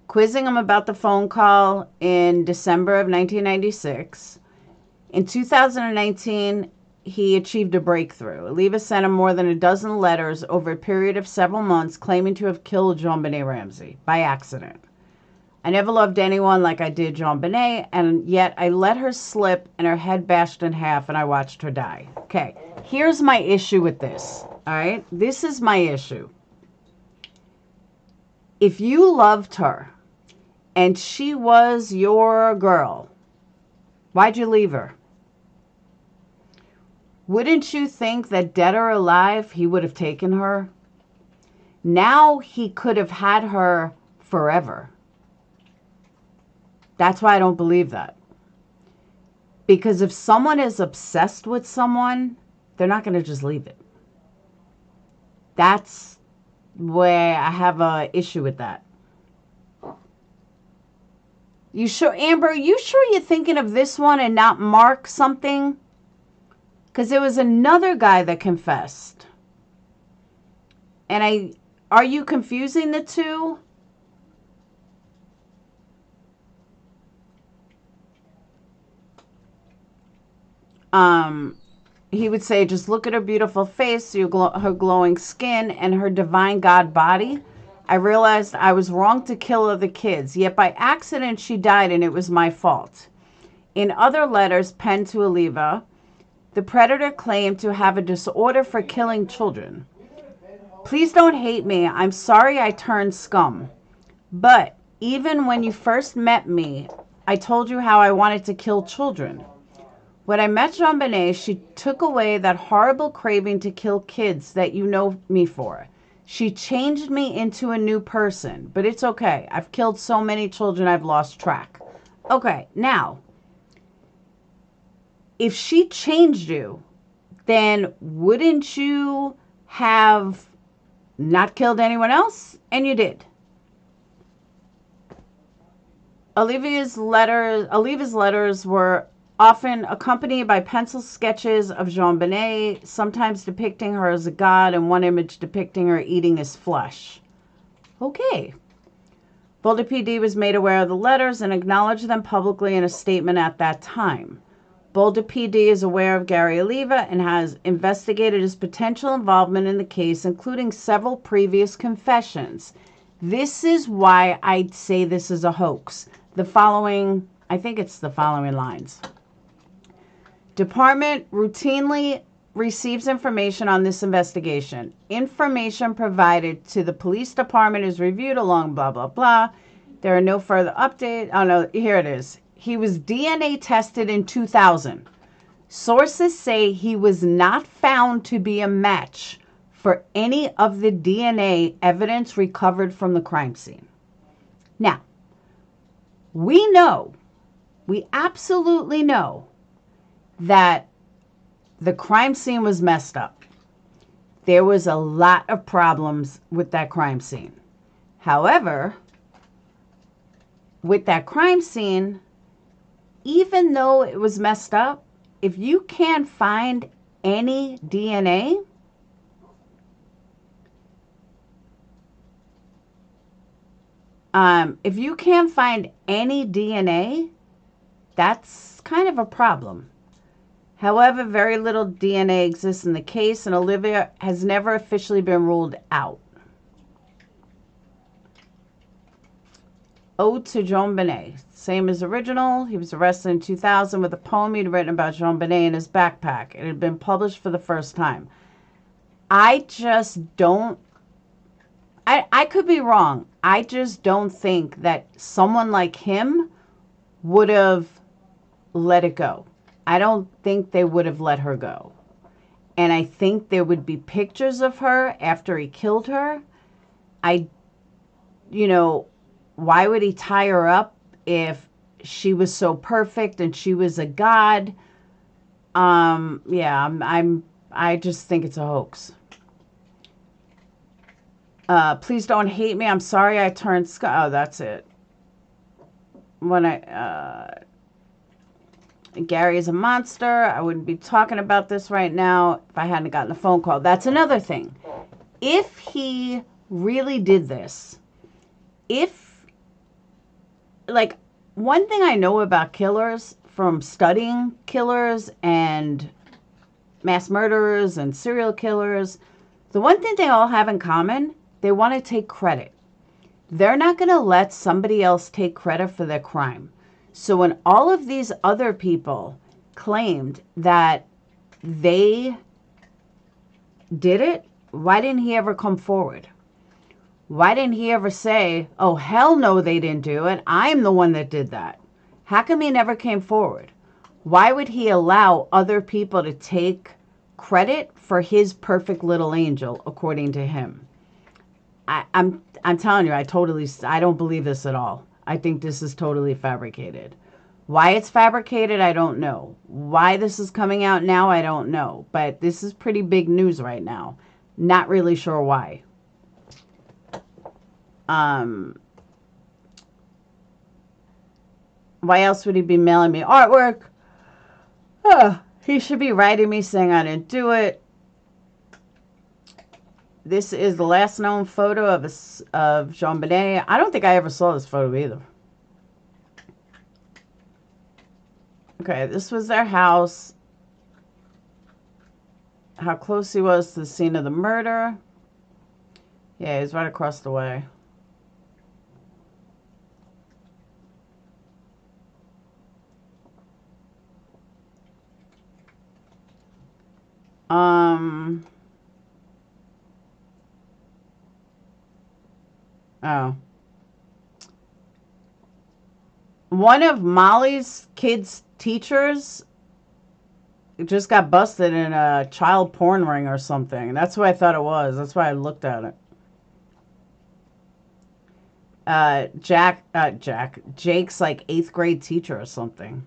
quizzing him about the phone call in December of 1996. In 2019, he achieved a breakthrough. Oliva sent him more than a dozen letters over a period of several months claiming to have killed JonBenet Ramsey by accident. I never loved anyone like I did JonBenet, and yet I let her slip and her head bashed in half and I watched her die. Okay, here's my issue with this, all right? This is my issue. If you loved her and she was your girl, why'd you leave her? Wouldn't you think that dead or alive, he would have taken her? Now he could have had her forever. That's why I don't believe that. Because if someone is obsessed with someone, they're not going to just leave it. That's where I have an issue with that. You sure, Amber, you sure you're thinking of this one and not Mark something? Because there was another guy that confessed. And are you confusing the two? He would say, just look at her beautiful face, her glowing skin, and her divine God body. I realized I was wrong to kill other kids, yet by accident she died and it was my fault. In other letters penned to Oliva, the predator claimed to have a disorder for killing children. Please don't hate me. I'm sorry I turned scum. But even when you first met me, I told you how I wanted to kill children. When I met JonBenet, she took away that horrible craving to kill kids that you know me for. She changed me into a new person, but it's okay. I've killed so many children I've lost track. Okay, now, if she changed you, then wouldn't you have not killed anyone else? And you did. Oliva's letters were often accompanied by pencil sketches of JonBenet, sometimes depicting her as a god and one image depicting her eating his flesh. Okay. Boulder PD was made aware of the letters and acknowledged them publicly in a statement at that time. Boulder PD is aware of Gary Oliva and has investigated his potential involvement in the case, including several previous confessions. This is why I'd say this is a hoax. I think it's the following lines. Department routinely receives information on this investigation. Information provided to the police department is reviewed along blah, blah, blah. There are no further updates. Oh, no, here it is. He was DNA tested in 2000. Sources say he was not found to be a match for any of the DNA evidence recovered from the crime scene. Now, we absolutely know that the crime scene was messed up. There was a lot of problems with that crime scene. However, with that crime scene, even though it was messed up, if you can't find any DNA, if you can't find any DNA, that's kind of a problem. However, very little DNA exists in the case, and Oliva has never officially been ruled out. Ode to JonBenet. Same as original. He was arrested in 2000 with a poem he'd written about JonBenet in his backpack. It had been published for the first time. I just don't... I could be wrong. I just don't think that someone like him would have let it go. I don't think they would have let her go. And I think there would be pictures of her after he killed her. Why would he tie her up if she was so perfect and she was a god? I just think it's a hoax. Please don't hate me. I'm sorry I turned oh, that's it. Gary is a monster. I wouldn't be talking about this right now if I hadn't gotten a phone call. That's another thing. If he really did this, one thing I know about killers from studying killers and mass murderers and serial killers, the one thing they all have in common, they want to take credit. They're not going to let somebody else take credit for their crime. So when all of these other people claimed that they did it, why didn't he ever come forward? Why didn't he ever say, oh, hell no, they didn't do it. I'm the one that did that. How come he never came forward? Why would he allow other people to take credit for his perfect little angel, according to him? I'm telling you, I don't believe this at all. I think this is totally fabricated. Why it's fabricated, I don't know. Why this is coming out now, I don't know. But this is pretty big news right now. Not really sure why. Why else would he be mailing me artwork? He should be writing me saying I didn't do it. This is the last known photo of JonBenet. I don't think I ever saw this photo either. Okay, this was their house. How close he was to the scene of the murder. Yeah, he's right across the way. Oh. One of Molly's kids' teachers just got busted in a child porn ring or something. That's what I thought it was. That's why I looked at it. Jake's like 8th grade teacher or something.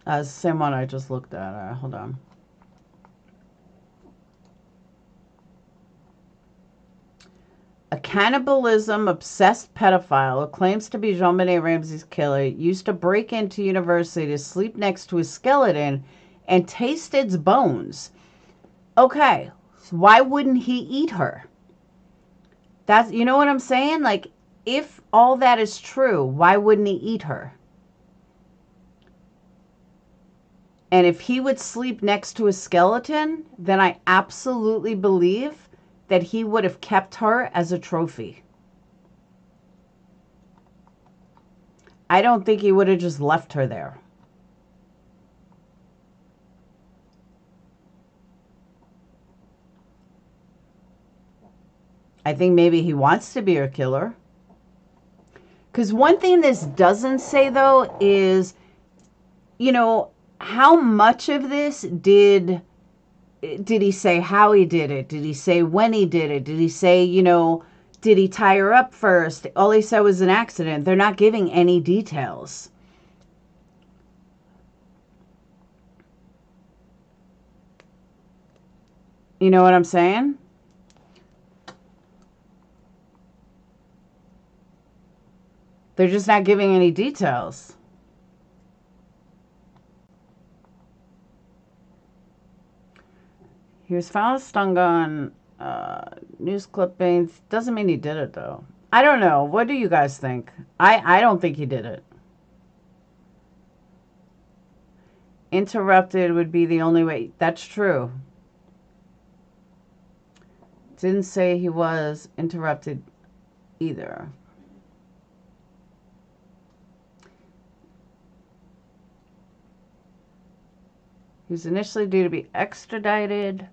The same one I just looked at. Hold on. A cannibalism-obsessed pedophile who claims to be JonBenet Ramsey's killer used to break into university to sleep next to a skeleton and taste its bones. Okay, so why wouldn't he eat her? That's, you know what I'm saying? Like, if all that is true, why wouldn't he eat her? And if he would sleep next to a skeleton, then I absolutely believe that he would have kept her as a trophy. I don't think he would have just left her there. I think maybe he wants to be her killer. Because one thing this doesn't say, though, is, you know, how much of this did he say how he did it? Did he say when he did it? Did he say, you know, did he tie her up first? All he said was an accident. They're not giving any details. You know what I'm saying? They're just not giving any details. He was found with stun gun, news clippings. Doesn't mean he did it, though. I don't know. What do you guys think? I don't think he did it. Interrupted would be the only way. That's true. Didn't say he was interrupted either. He was initially due to be extradited.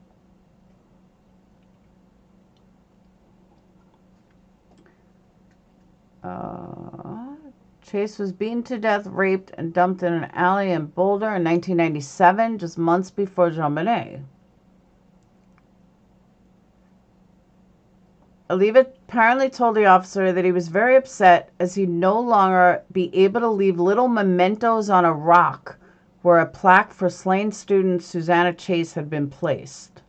Chase was beaten to death, raped, and dumped in an alley in Boulder in 1997, just months before JonBenet. Oliva apparently told the officer that he was very upset as he'd no longer be able to leave little mementos on a rock where a plaque for slain student Susanna Chase had been placed.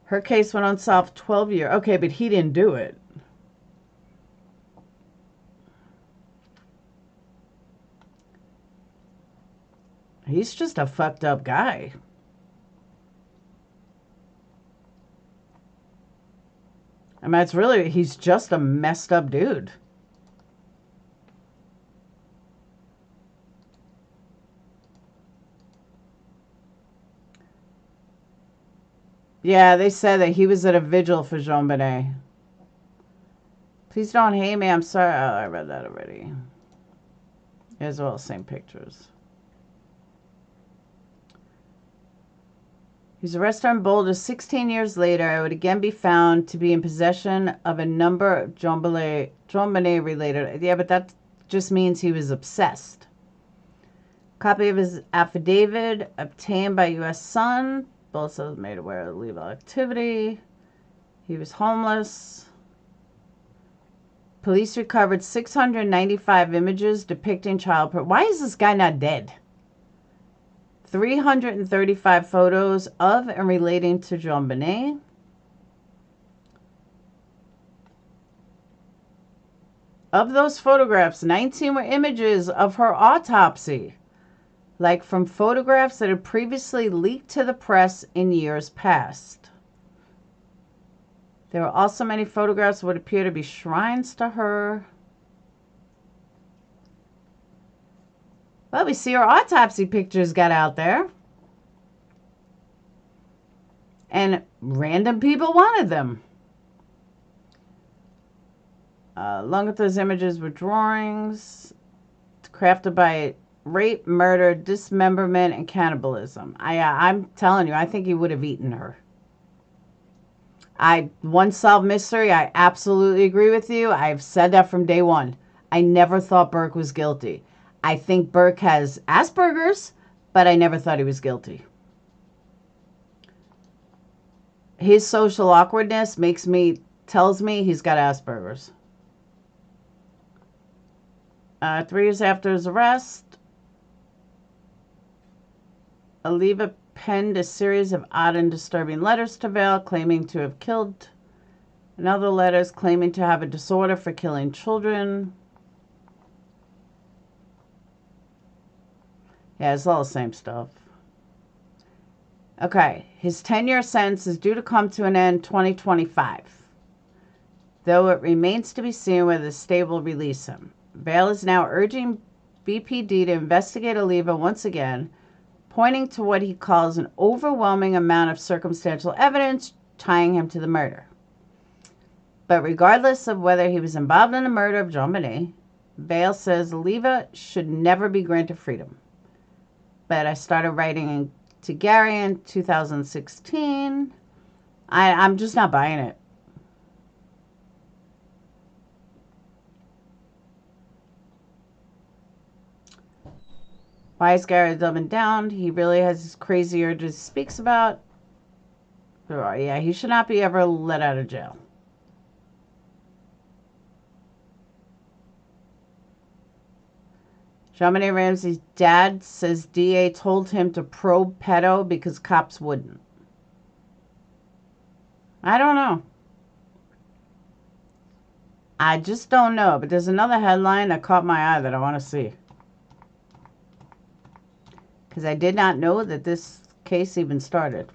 Her case went unsolved 12 years. Okay, but he didn't do it. He's just a fucked up guy. I mean, it's really, he's just a messed up dude. Yeah, they said that he was at a vigil for JonBenet. Please don't hate me. I'm sorry. Oh, I read that already. As well, same pictures. He was arrested in Boulder 16 years later. I would again be found to be in possession of a number of JonBenet related. Yeah, but that just means he was obsessed. Copy of his affidavit obtained by U.S. Sun. Both was made aware of illegal activity. He was homeless. Police recovered 695 images depicting child porn. Why is this guy not dead? 335 photos of and relating to JonBenet. Of those photographs, 19 were images of her autopsy, like from photographs that had previously leaked to the press in years past. There were also many photographs that would appear to be shrines to her. Well, we see her autopsy pictures got out there. And random people wanted them. Along with those images were drawings crafted by rape, murder, dismemberment, and cannibalism. I'm telling you, I think he would have eaten her. One solved mystery, I absolutely agree with you. I've said that from day one. I never thought Burke was guilty. I think Burke has Asperger's, but I never thought he was guilty. His social awkwardness tells me he's got Asperger's. 3 years after his arrest, Oliva penned a series of odd and disturbing letters to Vail claiming to have killed, and other letters claiming to have a disorder for killing children. Yeah, it's all the same stuff. Okay, his 10-year sentence is due to come to an end 2025, though it remains to be seen whether the state will release him. Vail is now urging BPD to investigate Oliva once again, pointing to what he calls an overwhelming amount of circumstantial evidence tying him to the murder. But regardless of whether he was involved in the murder of JonBenet, Vail says Oliva should never be granted freedom. But I started writing to Gary in 2016. I'm just not buying it. Why is Gary dumbing down? He really has his crazy urges he speaks about. Oh, yeah, he should not be ever let out of jail. JonBenet Ramsey's dad says DA told him to probe pedo because cops wouldn't. I don't know. I just don't know. But there's another headline that caught my eye that I want to see. Because I did not know that this case even started.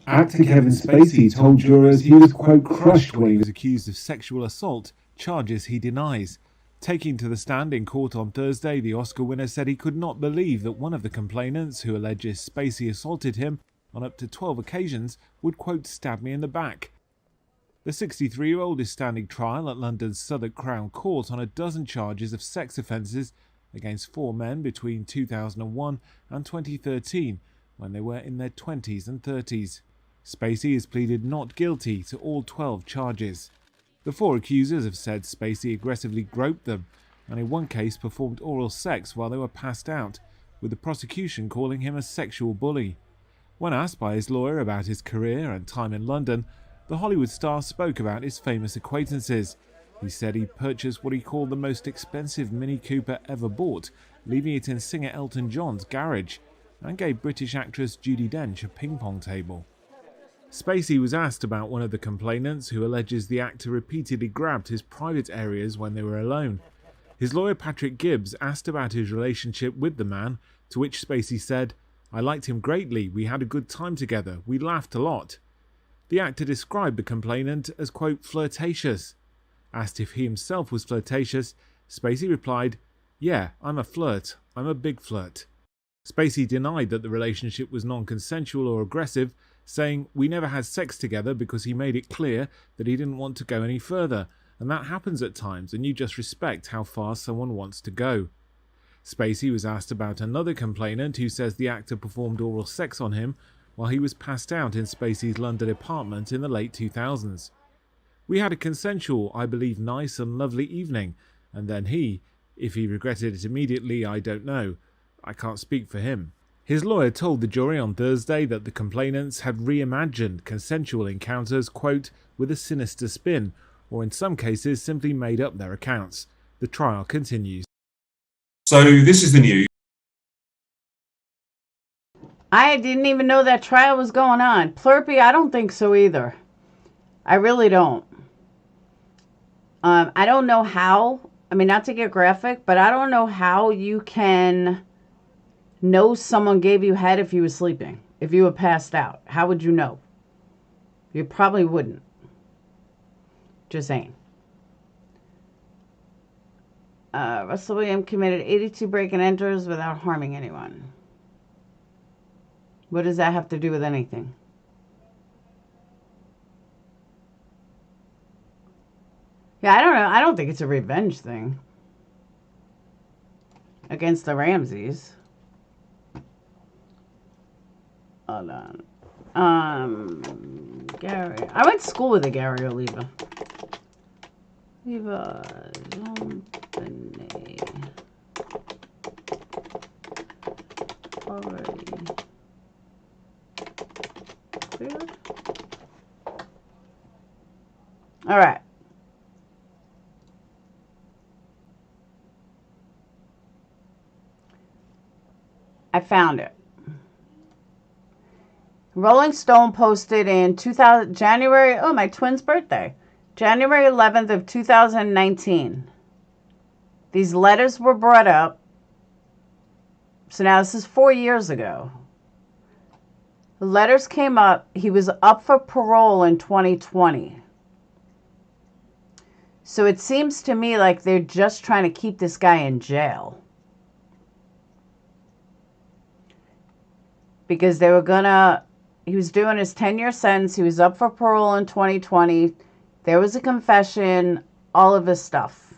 Actor Kevin Spacey told jurors he was, quote, crushed when he was accused of sexual assault, charges he denies. Taking to the stand in court on Thursday, the Oscar winner said he could not believe that one of the complainants, who alleges Spacey assaulted him on up to 12 occasions, would, quote, stab me in the back. The 63-year-old is standing trial at London's Southwark Crown Court on a dozen charges of sex offences against 4 men between 2001 and 2013, when they were in their 20s and 30s. Spacey has pleaded not guilty to all 12 charges. The 4 accusers have said Spacey aggressively groped them and in one case performed oral sex while they were passed out, with the prosecution calling him a sexual bully. When asked by his lawyer about his career and time in London, the Hollywood star spoke about his famous acquaintances. He said he purchased what he called the most expensive Mini Cooper ever bought, leaving it in singer Elton John's garage, and gave British actress Judi Dench a ping-pong table. Spacey was asked about one of the complainants, who alleges the actor repeatedly grabbed his private areas when they were alone. His lawyer Patrick Gibbs asked about his relationship with the man, to which Spacey said, "I liked him greatly, we had a good time together, we laughed a lot." The actor described the complainant as, quote, flirtatious. Asked if he himself was flirtatious, Spacey replied, "Yeah, I'm a flirt, I'm a big flirt." Spacey denied that the relationship was non-consensual or aggressive, saying, "We never had sex together because he made it clear that he didn't want to go any further, and that happens at times, and you just respect how far someone wants to go." Spacey was asked about another complainant who says the actor performed oral sex on him while he was passed out in Spacey's London apartment in the late 2000s. "We had a consensual, I believe nice and lovely evening, and then if he regretted it immediately, I don't know. I can't speak for him." His lawyer told the jury on Thursday that the complainants had reimagined consensual encounters, quote, with a sinister spin, or in some cases simply made up their accounts. The trial continues. So this is the news. I didn't even know that trial was going on. Plurpy, I don't think so either. I really don't. I don't know how, I mean, not to get graphic, but I don't know how you can know someone gave you head if you were sleeping, if you were passed out. How would you know? You probably wouldn't. Just saying. Russell Williams committed 82 break and enters without harming anyone. What does that have to do with anything? Yeah, I don't know. I don't think it's a revenge thing against the Ramseys. Hold on. Gary. I went to school with a Gary Oliva. Oliva, JonBenet. Already. Clear? All right. I found it. Rolling Stone posted in January, my twin's birthday, January 11th of 2019. These letters were brought up. So now this is 4 years ago. The letters came up. He was up for parole in 2020. So it seems to me like they're just trying to keep this guy in jail. Because they were he was doing his 10-year sentence. He was up for parole in 2020. There was a confession, all of his stuff.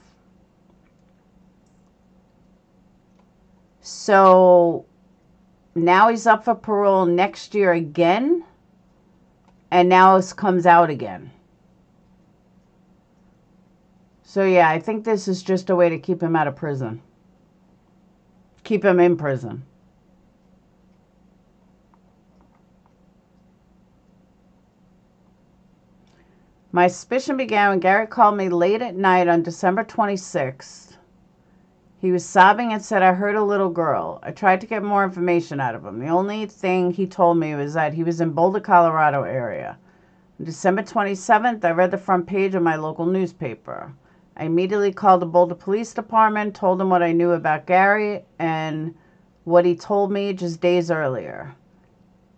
So now he's up for parole next year again. And now this comes out again. So yeah, I think this is just a way to keep him out of prison. Keep him in prison. My suspicion began when Gary called me late at night on December 26th. He was sobbing and said, "I heard a little girl." I tried to get more information out of him. The only thing he told me was that he was in Boulder, Colorado area. On December 27th, I read the front page of my local newspaper. I immediately called the Boulder Police Department, told them what I knew about Gary and what he told me just days earlier.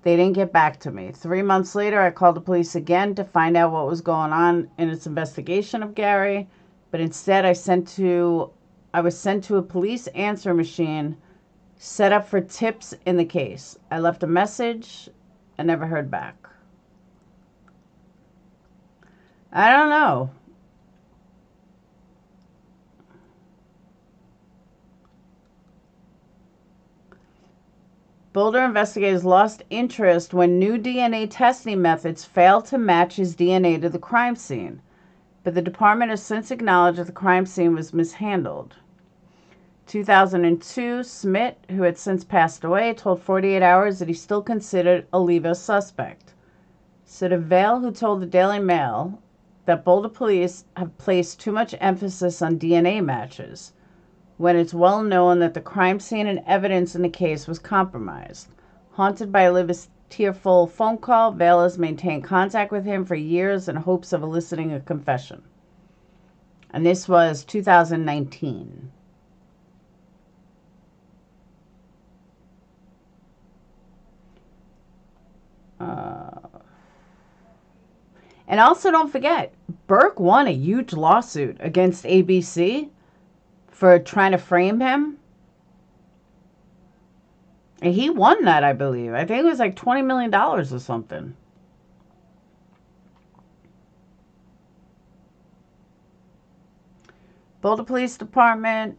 They didn't get back to me. 3 months later, I called the police again to find out what was going on in its investigation of Gary, but instead I was sent to a police answer machine set up for tips in the case. I left a message and never heard back. I don't know. Boulder investigators lost interest when new DNA testing methods failed to match his DNA to the crime scene, but the department has since acknowledged that the crime scene was mishandled. 2002, Smith, who had since passed away, told 48 Hours that he still considered Oliva a suspect. Sita Vale, who told the Daily Mail that Boulder police have placed too much emphasis on DNA matches, when it's well known that the crime scene and evidence in the case was compromised. Haunted by Oliva's tearful phone call, Vale has maintained contact with him for years in hopes of eliciting a confession. And this was 2019. And also don't forget, Burke won a huge lawsuit against ABC for trying to frame him. And he won that, I believe. I think it was like $20 million or something. Boulder Police Department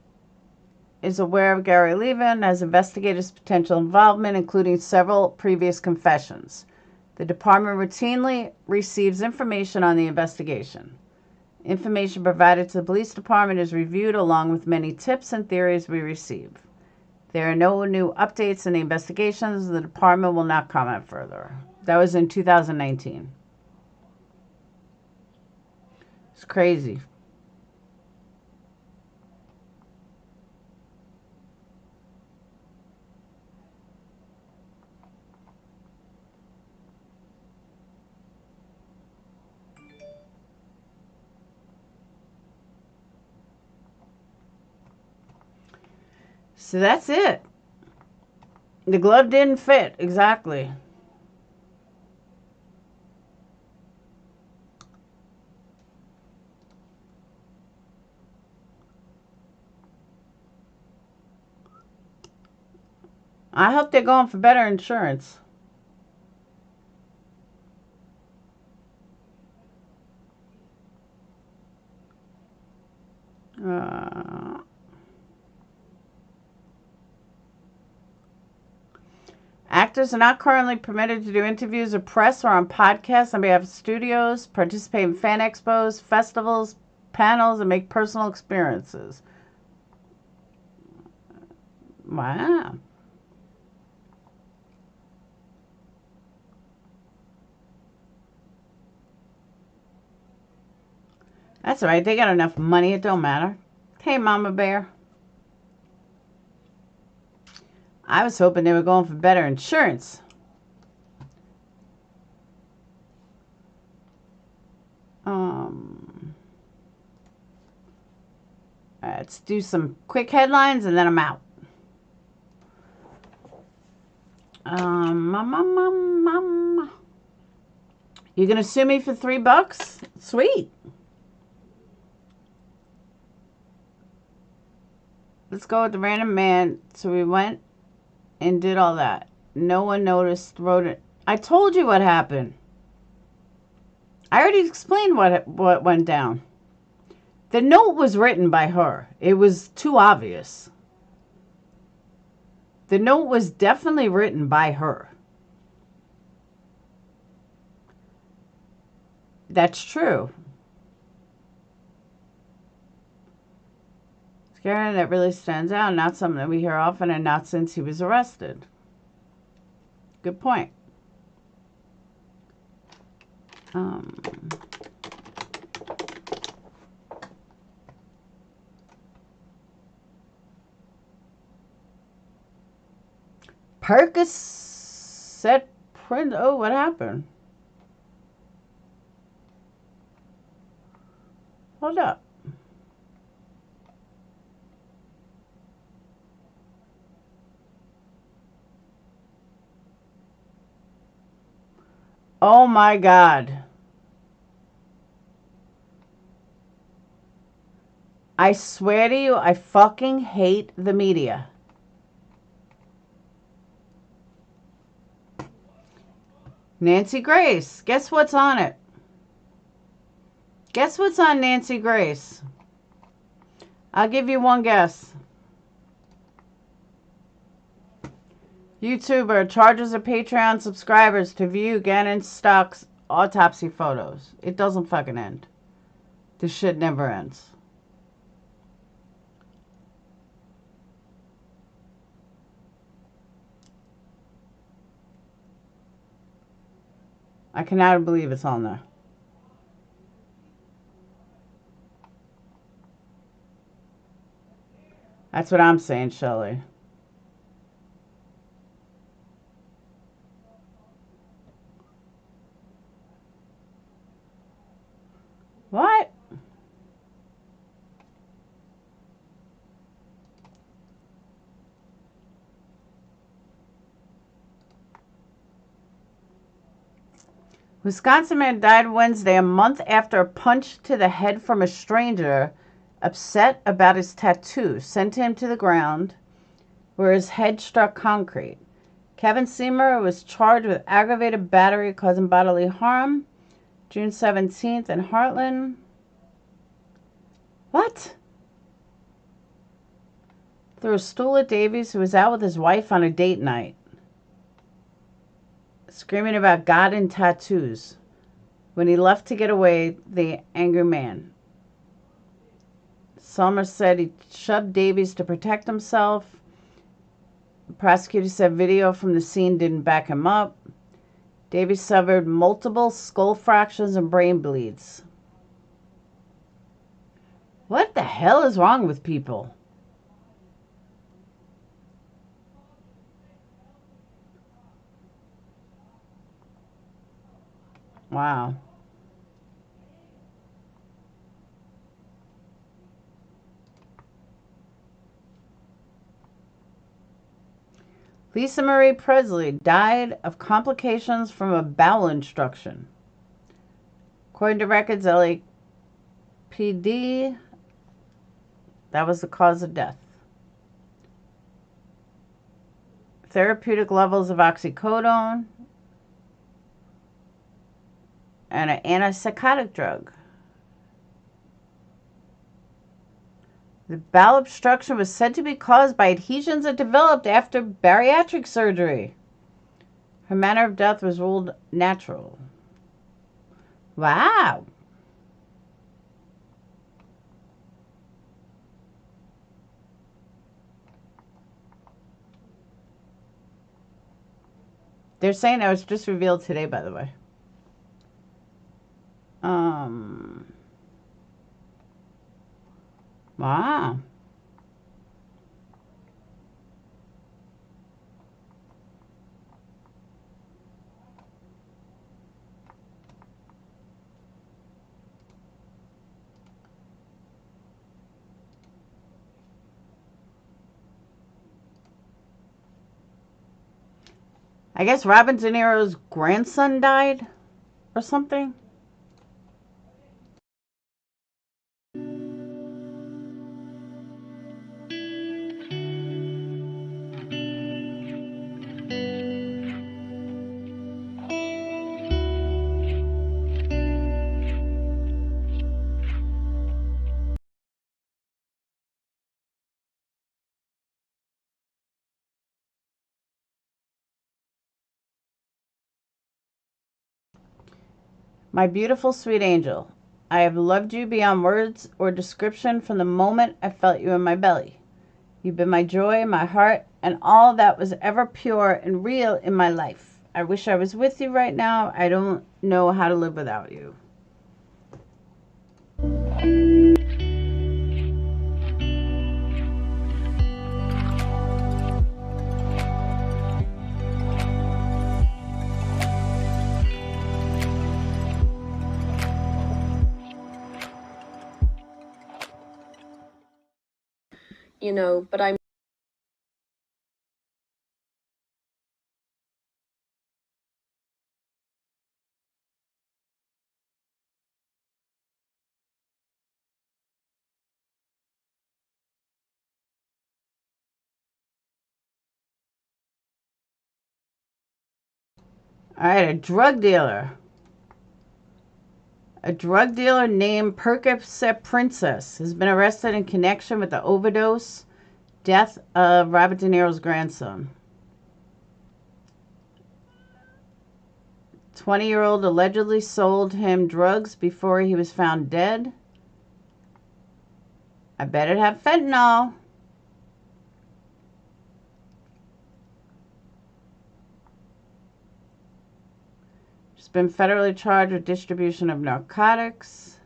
is aware of Gary Oliva and has investigated his potential involvement, including several previous confessions. The department routinely receives information on the investigation. Information provided to the police department is reviewed along with many tips and theories we receive. There are no new updates in the investigations. The department will not comment further. That was in 2019. It's crazy. So that's it. The glove didn't fit, exactly. I hope they're going for better insurance. Actors are not currently permitted to do interviews or press or on podcasts on behalf of studios, participate in fan expos, festivals, panels, and make personal experiences. Wow. That's all right. They got enough money. It don't matter. Hey, Mama Bear. I was hoping they were going for better insurance. Let's do some quick headlines and then I'm out. You gonna sue me for $3? Sweet. Let's go with the random man. So we went and did all that. No one noticed, wrote it. I told you what happened. I already explained what went down. The note was written by her. It was too obvious. The note was definitely written by her. That's true. Scary, that really stands out. Not something that we hear often, and not since he was arrested. Good point. Percocet print. Oh, what happened? Hold up. Oh my God. I swear to you, I fucking hate the media. Nancy Grace. Guess what's on it? Guess what's on Nancy Grace? I'll give you one guess. YouTuber charges her Patreon subscribers to view Gannon Stock's autopsy photos. It doesn't fucking end. This shit never ends. I cannot believe it's on there. That's what I'm saying, Shelley. What? Wisconsin man died Wednesday, a month after a punch to the head from a stranger, upset about his tattoo, sent him to the ground where his head struck concrete. Kevin Seymour was charged with aggravated battery causing bodily harm, June 17th in Heartland. What? Threw a stool at Davies, who was out with his wife on a date night, screaming about God and tattoos. When he left to get away, the angry man. Summers said he shoved Davies to protect himself. The prosecutor said video from the scene didn't back him up. Davies suffered multiple skull fractures and brain bleeds. What the hell is wrong with people? Wow. Lisa Marie Presley died of complications from a bowel obstruction. According to records, LAPD, that was the cause of death. Therapeutic levels of oxycodone and an antipsychotic drug. The bowel obstruction was said to be caused by adhesions that developed after bariatric surgery. Her manner of death was ruled natural. Wow. They're saying that was just revealed today, by the way. Wow. I guess Robert De Niro's grandson died or something. My beautiful sweet angel. I have loved you beyond words or description from the moment I felt you in my belly. You've been my joy, my heart, and all that was ever pure and real in my life. I wish I was with you right now. I don't know how to live without you. You know, but I'm All right, a drug dealer. A drug dealer named Percocet Princess has been arrested in connection with the overdose death of Robert De Niro's grandson. 20-year-old allegedly sold him drugs before he was found dead. I bet it had fentanyl. She's been federally charged with distribution of narcotics.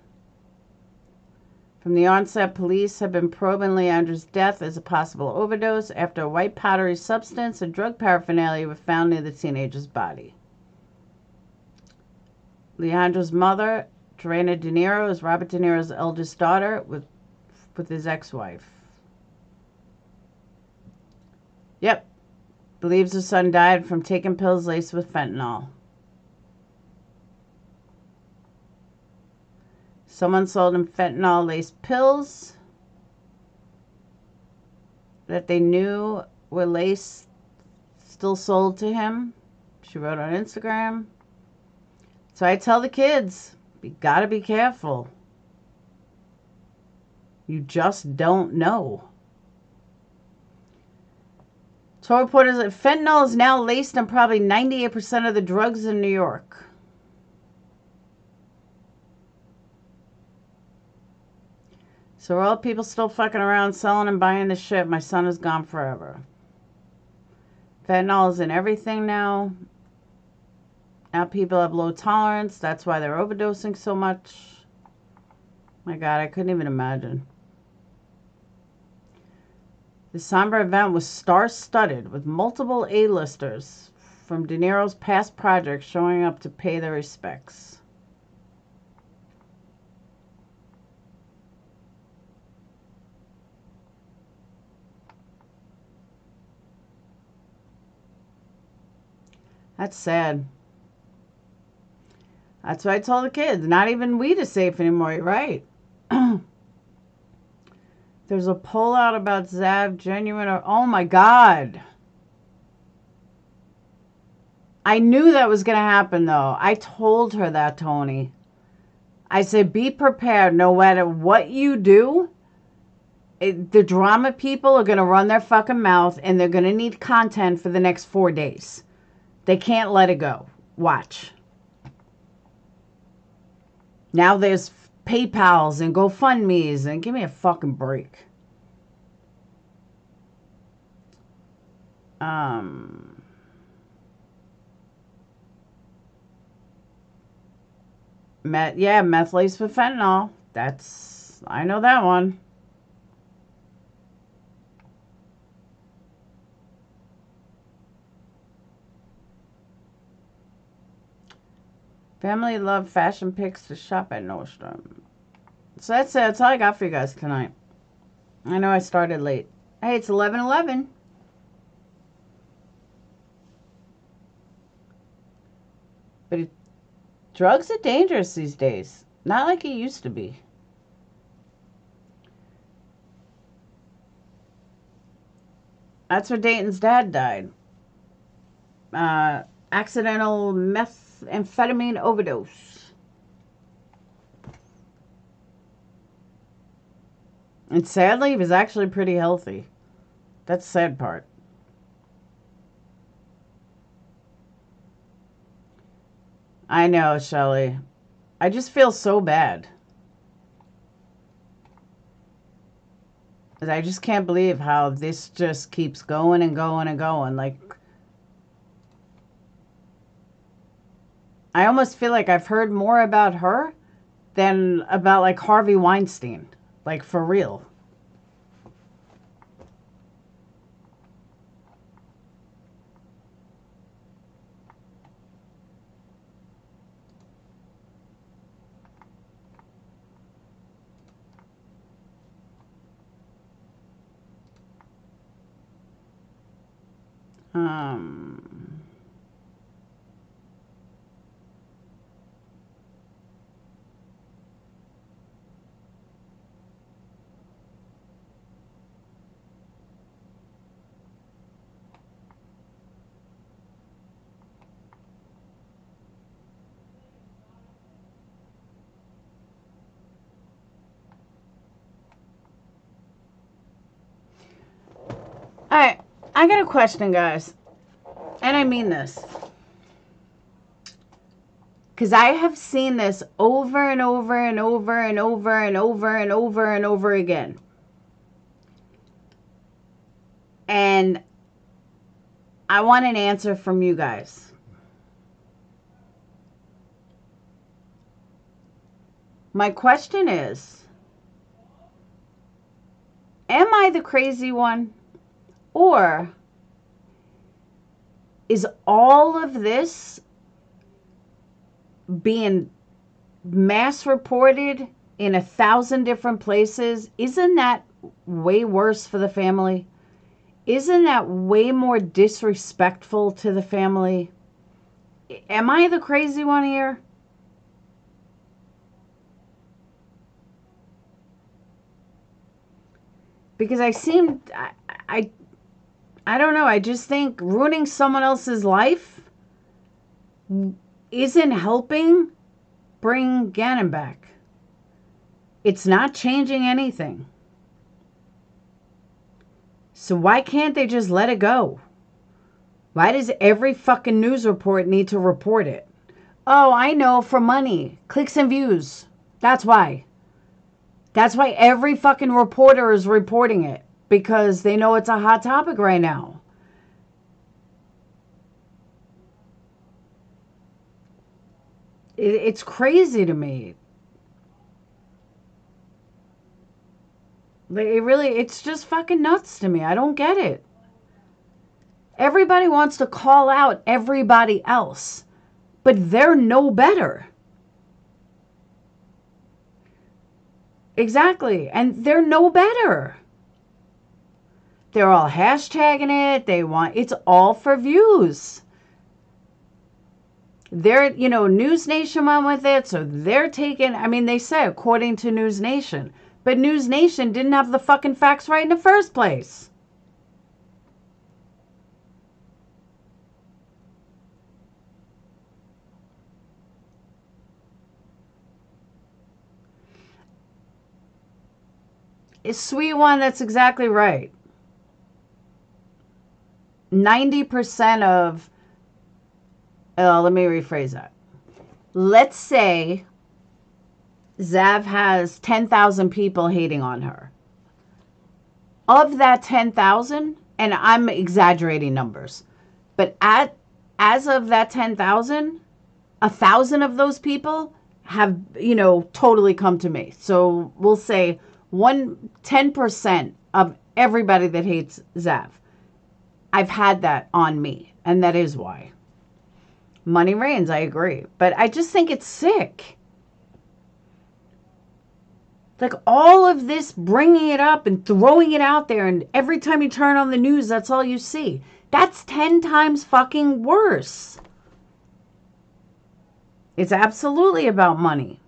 From the onset, police have been probing Leandra's death as a possible overdose after a white powdery substance and drug paraphernalia were found near the teenager's body. Leandra's mother, Joanna De Niro, is Robert De Niro's eldest daughter with his ex-wife. Yep. Believes her son died from taking pills laced with fentanyl. Someone sold him fentanyl-laced pills that they knew were laced, still sold to him. She wrote on Instagram. So I tell the kids, you gotta be careful. You just don't know. So reporters that fentanyl is now laced in probably 98% of the drugs in New York. So are all people still fucking around selling and buying this shit? My son is gone forever. Fentanyl is in everything now. Now people have low tolerance. That's why they're overdosing so much. My God, I couldn't even imagine. The somber event was star-studded with multiple A-listers from De Niro's past projects showing up to pay their respects. That's sad. That's what I told the kids. Not even weed is safe anymore. You're right. There's a poll out about Zav, genuine or... Oh, my God. I knew that was going to happen, though. I told her that, Tony. I said, be prepared. No matter what you do, the drama people are going to run their fucking mouth, and they're going to need content for the next 4 days. They can't let it go. Watch. Now there's PayPals and GoFundMes, and give me a fucking break. Meth laced with fentanyl. I know that one. Family love fashion pics to shop at Nordstrom. So that's it. That's all I got for you guys tonight. I know I started late. Hey, it's 11:11. But drugs are dangerous these days. Not like it used to be. That's where Dayton's dad died. Accidental methamphetamine overdose. And sadly, he was actually pretty healthy. That's the sad part. I know, Shelley. I just feel so bad. I just can't believe how this just keeps going and going and going. Like, I almost feel like I've heard more about her than about, like, Harvey Weinstein. Like, for real. Alright, I got a question, guys. And I mean this. Because I have seen this over and over and over and over and over and over and over again. And I want an answer from you guys. My question is, am I the crazy one? Or is all of this being mass reported in 1,000 different places? Isn't that way worse for the family? Isn't that way more disrespectful to the family? Am I the crazy one here? Because I don't know. I just think ruining someone else's life isn't helping bring Gannon back. It's not changing anything. So why can't they just let it go? Why does every fucking news report need to report it? Oh, I know, for money. Clicks and views. That's why. That's why every fucking reporter is reporting it. Because they know it's a hot topic right now. It's crazy to me. It's just fucking nuts to me. I don't get it. Everybody wants to call out everybody else, but they're no better. Exactly. And they're no better. They're all hashtagging it. It's all for views. News Nation went with it, so they're taking, they say according to News Nation, but News Nation didn't have the fucking facts right in the first place. Sweet one, that's exactly right. 90% of, let me rephrase that. Let's say Zav has 10,000 people hating on her. Of that 10,000, and I'm exaggerating numbers, but as of that 10,000, 1,000 of those people have, totally come to me. So we'll say 10% of everybody that hates Zav. I've had that on me, and that is why. Money reigns, I agree. But I just think it's sick. Like, all of this bringing it up and throwing it out there, and every time you turn on the news, that's all you see. That's 10 times fucking worse. It's absolutely about money.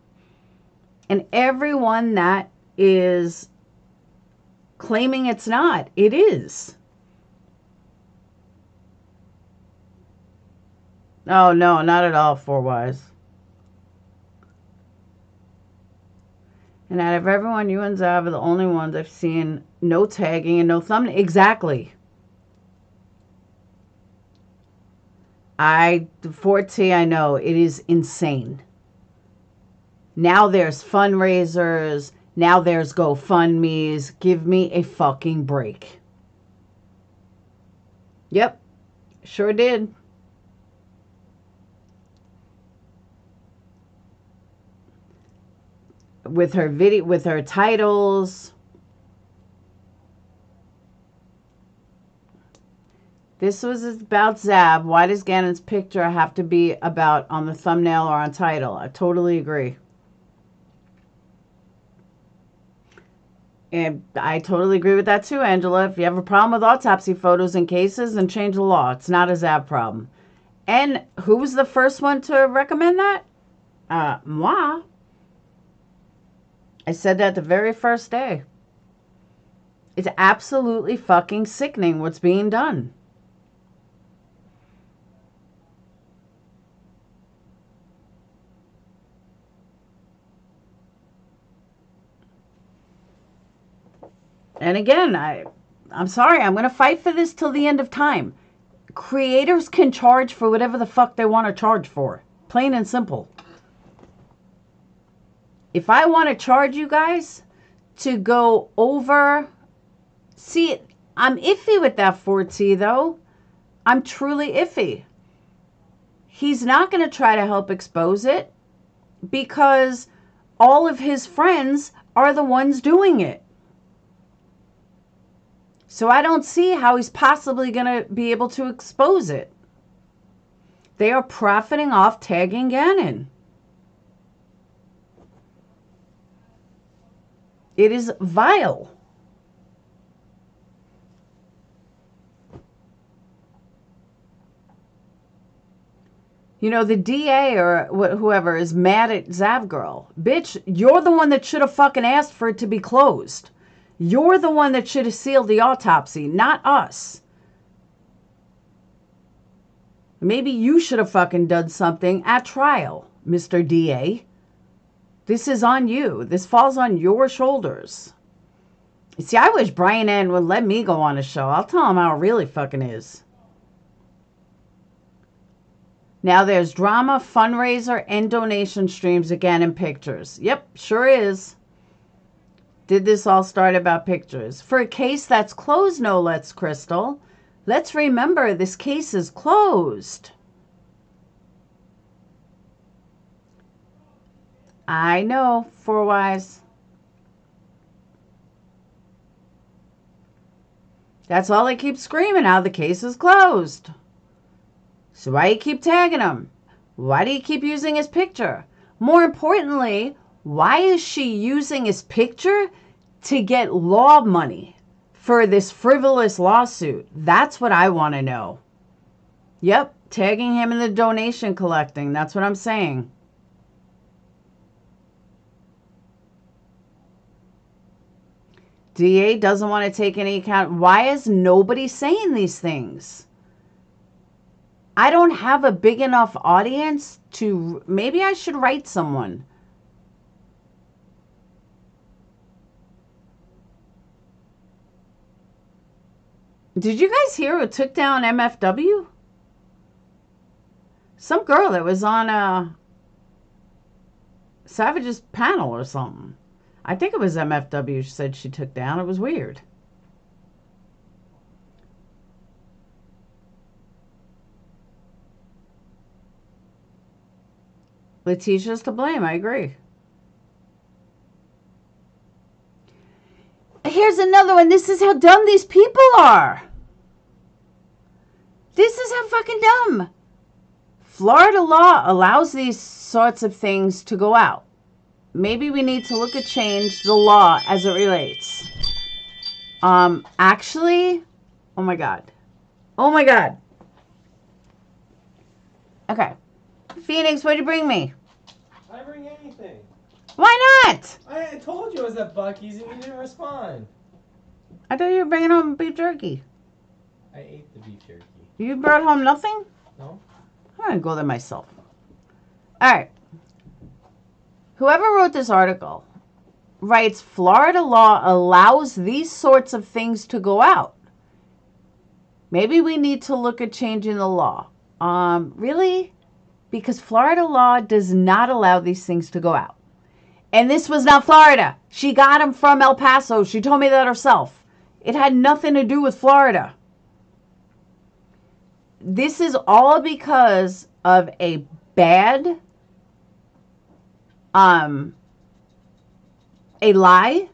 And everyone that is claiming it's not, it is. Oh, no, not at all, Four Wise. And out of everyone, you and Zav are the only ones I've seen no tagging and no thumbnail. Exactly. Forte, I know, it is insane. Now there's fundraisers. Now there's GoFundMe's. Give me a fucking break. Yep, sure did. With her video, with her titles. This was about Zab. Why does Gannon's picture have to be about on the thumbnail or on title? I totally agree. And I totally agree with that too, Angela. If you have a problem with autopsy photos and cases, then change the law. It's not a Zab problem. And who was the first one to recommend that? Moi. I said that the very first day. It's absolutely fucking sickening what's being done. And again, I'm sorry, I'm going to fight for this till the end of time. Creators can charge for whatever the fuck they want to charge for. Plain and simple. If I want to charge you guys to go over... See, I'm iffy with that 4T, though. I'm truly iffy. He's not going to try to help expose it because all of his friends are the ones doing it. So I don't see how he's possibly going to be able to expose it. They are profiting off tagging Gannon. It is vile. You know, the DA or whoever is mad at Zavgirl. Bitch, you're the one that should have fucking asked for it to be closed. You're the one that should have sealed the autopsy, not us. Maybe you should have fucking done something at trial, Mr. DA. This is on you. This falls on your shoulders. You see, I wish Brian N would let me go on a show. I'll tell him how it really fucking is. Now there's drama, fundraiser, and donation streams again in pictures. Yep, sure is. Did this all start about pictures? For a case that's closed, no less, Crystal. Let's remember this case is closed. I know, Four Wise. That's all they keep screaming, how the case is closed. So why do you keep tagging him? Why do you keep using his picture? More importantly, why is she using his picture to get law money for this frivolous lawsuit? That's what I want to know. Yep, tagging him in the donation collecting. That's what I'm saying. DA doesn't want to take any account. Why is nobody saying these things? I don't have a big enough audience to... Maybe I should write someone. Did you guys hear who took down MFW? Some girl that was on Savage's panel or something. I think it was MFW said she took down. It was weird. Letitia's to blame. I agree. Here's another one. This is how dumb these people are. This is how fucking dumb. Florida law allows these sorts of things to go out. Maybe we need to look at change the law as it relates. Actually, oh my God. Oh my God. Okay. Phoenix, what'd you bring me? I didn't bring anything. Why not? I told you I was at Buc-ee's and you didn't respond. I thought you were bringing home beef jerky. I ate the beef jerky. You brought home nothing? No. I'm going to go there myself. All right. Whoever wrote this article writes, Florida law allows these sorts of things to go out. Maybe we need to look at changing the law. Really? Because Florida law does not allow these things to go out. And this was not Florida. She got him from El Paso. She told me that herself. It had nothing to do with Florida. This is all because of a bad, a lie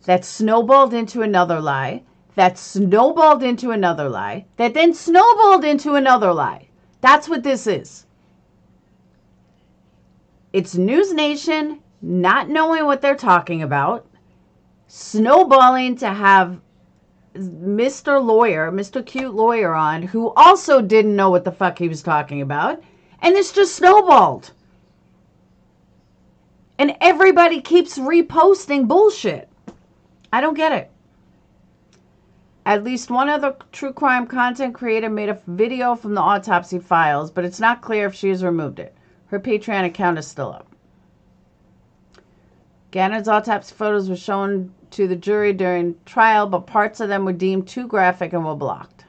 that snowballed into another lie, that snowballed into another lie, that then snowballed into another lie. That's what this is. It's News Nation not knowing what they're talking about, snowballing to have Mr. Lawyer, Mr. Cute Lawyer on, who also didn't know what the fuck he was talking about, and this just snowballed. And everybody keeps reposting bullshit. I don't get it. At least one other true crime content creator made a video from the autopsy files, but it's not clear if she has removed it. Her Patreon account is still up. Gannon's autopsy photos were shown to the jury during trial, but parts of them were deemed too graphic and were blocked.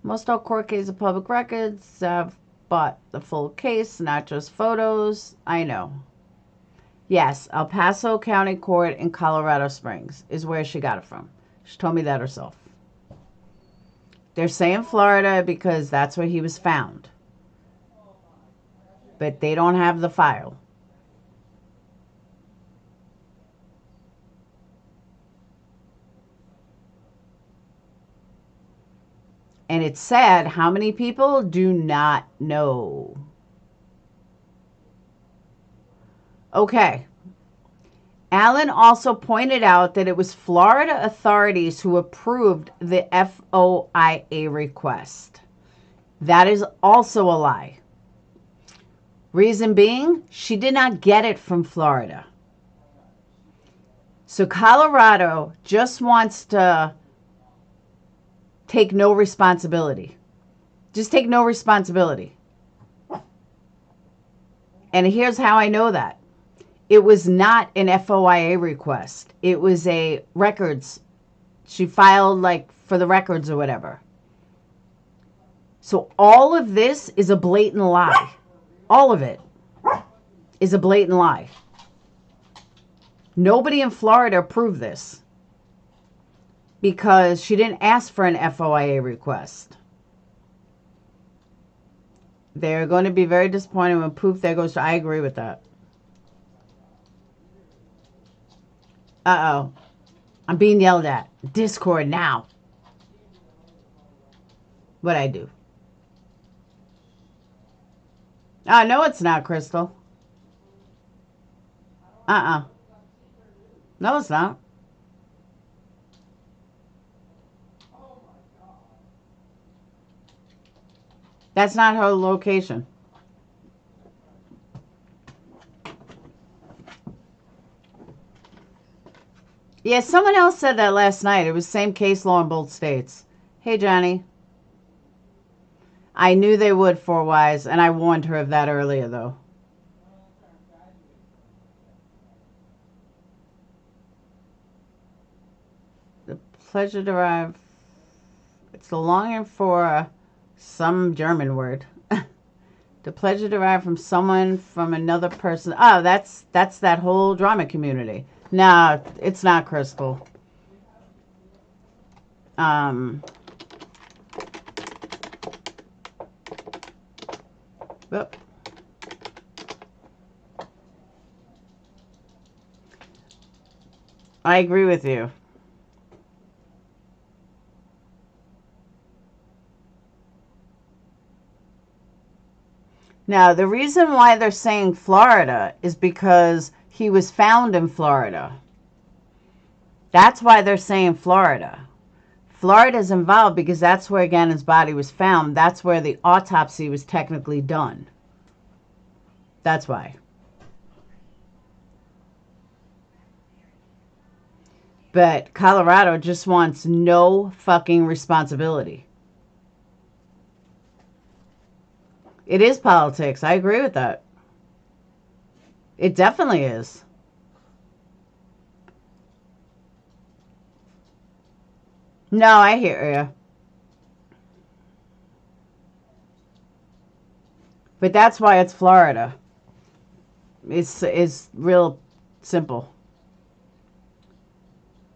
Most all court cases of public records have bought the full case, not just photos. I know. Yes, El Paso County Court in Colorado Springs is where she got it from. She told me that herself. They're saying Florida because that's where he was found. But they don't have the file. And it's sad how many people do not know. Okay. Allen also pointed out that it was Florida authorities who approved the FOIA request. That is also a lie. Reason being, she did not get it from Florida. So Colorado just wants to take no responsibility. Just take no responsibility. And here's how I know that. It was not an FOIA request. It was a records. She filed like for the records or whatever. So all of this is a blatant lie. All of it is a blatant lie. Nobody in Florida approved this because she didn't ask for an FOIA request. They're going to be very disappointed when poof there goes. I agree with that. Uh-oh. I'm being yelled at. Discord now. What'd I do? No, it's not, Crystal. No, it's not. That's not her location. Yeah, someone else said that last night. It was same case law in both states. Hey, Johnny. I knew they would, Four Wise, and I warned her of that earlier, though. The pleasure derived... It's the longing for some German word. The pleasure derived from someone, from another person. Oh, that's that whole drama community. No, it's not, Crystal. Whoop. I agree with you. Now, the reason why they're saying Florida is because he was found in Florida. That's why they're saying Florida. Florida's involved because that's where Gannon's body was found. That's where the autopsy was technically done. That's why. But Colorado just wants no fucking responsibility. It is politics. I agree with that. It definitely is. No, I hear you. But that's why it's Florida. It's real simple.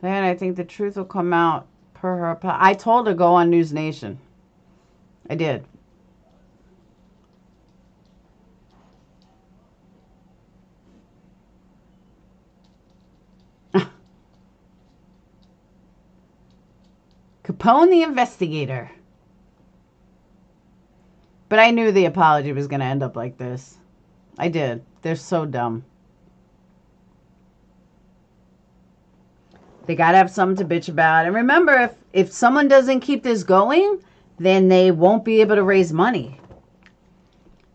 Then I think the truth will come out per her. I told her go on News Nation. I did. Capone the investigator. But I knew the apology was going to end up like this. I did. They're so dumb. They got to have something to bitch about. And remember, if someone doesn't keep this going, then they won't be able to raise money.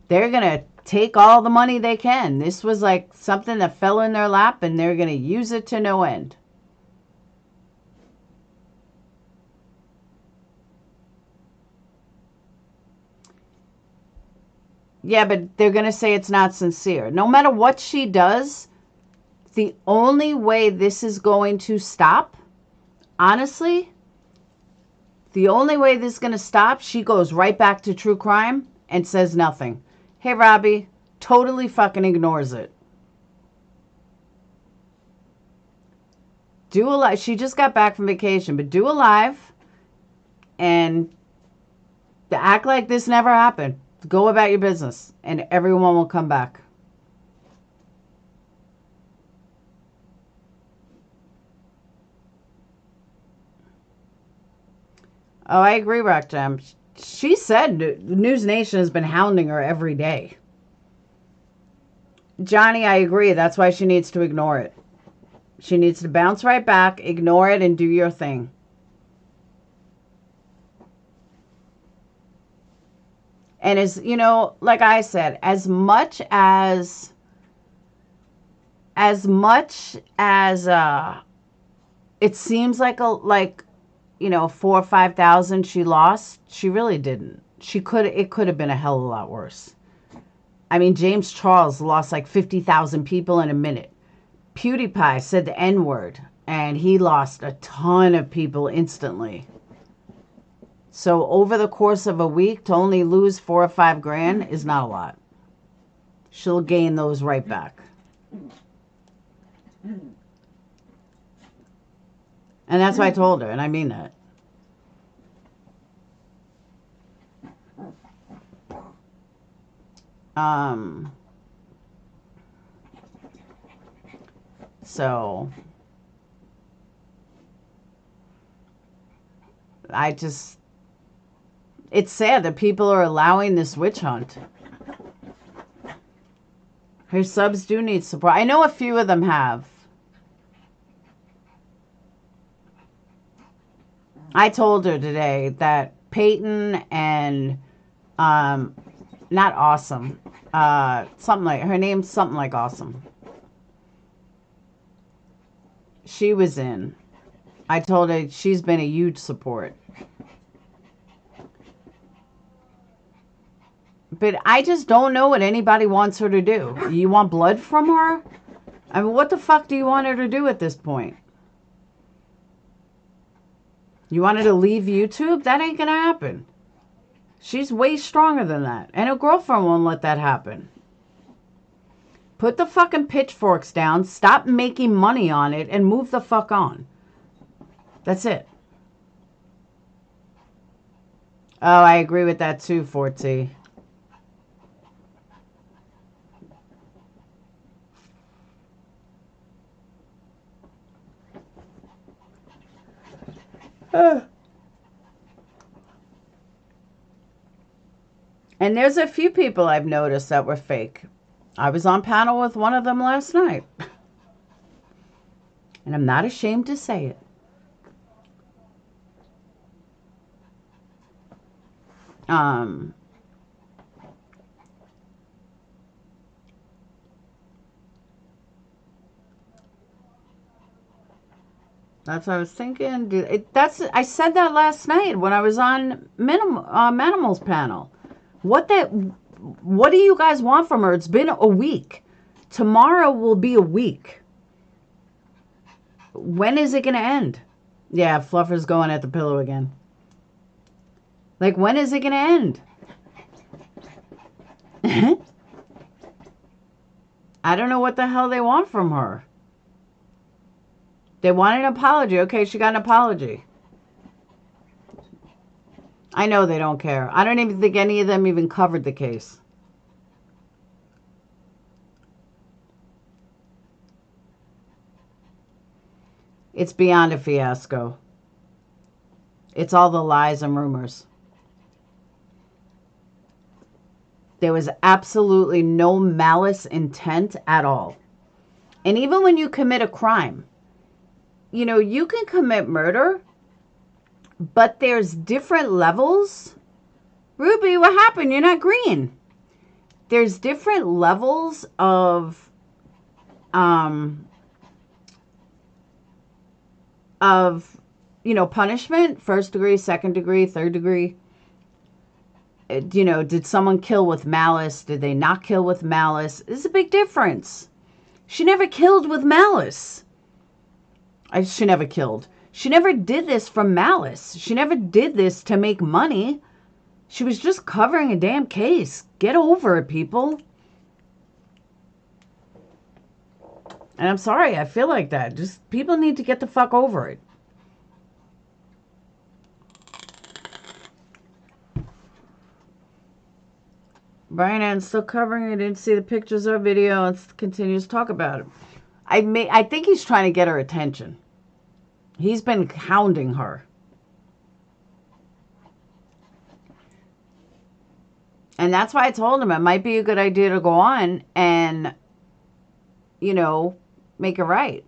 They're going to take all the money they can. This was like something that fell in their lap, and they're going to use it to no end. Yeah, but they're going to say it's not sincere. No matter what she does, the only way this is going to stop, honestly, the only way this is going to stop, she goes right back to true crime and says nothing. Hey, Robbie, totally fucking ignores it. Do a live. She just got back from vacation, but do a live and act like this never happened. Go about your business, and everyone will come back. Oh, I agree, Rockjam. She said News Nation has been hounding her every day. Johnny, I agree. That's why she needs to ignore it. She needs to bounce right back, ignore it, and do your thing. And as you know, like I said, as much as it seems like 4,000 or 5,000 she lost, she really didn't. It could have been a hell of a lot worse. I mean, James Charles lost like 50,000 people in a minute. PewDiePie said the N-word, and he lost a ton of people instantly. So over the course of a week, to only lose 4 or 5 grand is not a lot. She'll gain those right back. And that's what I told her, and I mean that. So it's sad that people are allowing this witch hunt. Her subs do need support. I know a few of them have. I told her today that Peyton and not Awesome, something like her name's something like Awesome. She was in. I told her she's been a huge support. But I just don't know what anybody wants her to do. You want blood from her? I mean, what the fuck do you want her to do at this point? You want her to leave YouTube? That ain't gonna happen. She's way stronger than that. And her girlfriend won't let that happen. Put the fucking pitchforks down, stop making money on it, and move the fuck on. That's it. Oh, I agree with that too, Forty. And there's a few people I've noticed that were fake. I was on panel with one of them last night. And I'm not ashamed to say it. That's what I was thinking. I said that last night when I was on Manimal's panel. What do you guys want from her? It's been a week. Tomorrow will be a week. When is it going to end? Yeah, Fluffer's going at the pillow again. Like, when is it going to end? I don't know what the hell they want from her. They want an apology. Okay, she got an apology. I know they don't care. I don't even think any of them even covered the case. It's beyond a fiasco. It's all the lies and rumors. There was absolutely no malice intent at all. And even when you commit a crime, you know, you can commit murder, but there's different levels. Ruby, what happened? You're not green. There's different levels of you know, punishment. First degree, second degree, third degree. You know, did someone kill with malice? Did they not kill with malice? There's a big difference. She never killed with malice. She never killed. She never did this from malice. She never did this to make money. She was just covering a damn case. Get over it, people. And I'm sorry, I feel like that. Just people need to get the fuck over it. Brian Ann's still covering it. Didn't see the pictures or video and continues to talk about it. I think he's trying to get her attention. He's been hounding her. And that's why I told him it might be a good idea to go on and, you know, make it right.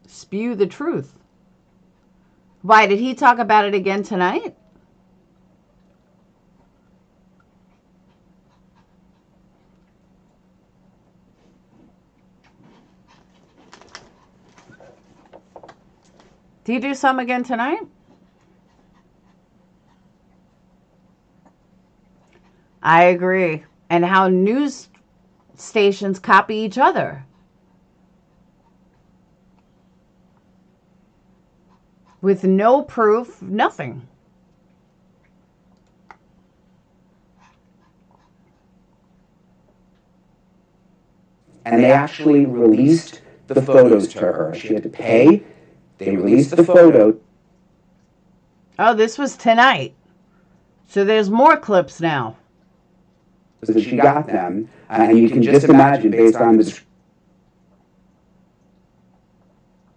Spew the truth. Why, did he talk about it again tonight? Did he do some again tonight? I agree. And how news stations copy each other. With no proof, nothing. And they actually released the photos to her. She had to pay. They released the photo. Oh, this was tonight. So there's more clips now. So she got them, and you can just imagine based on the...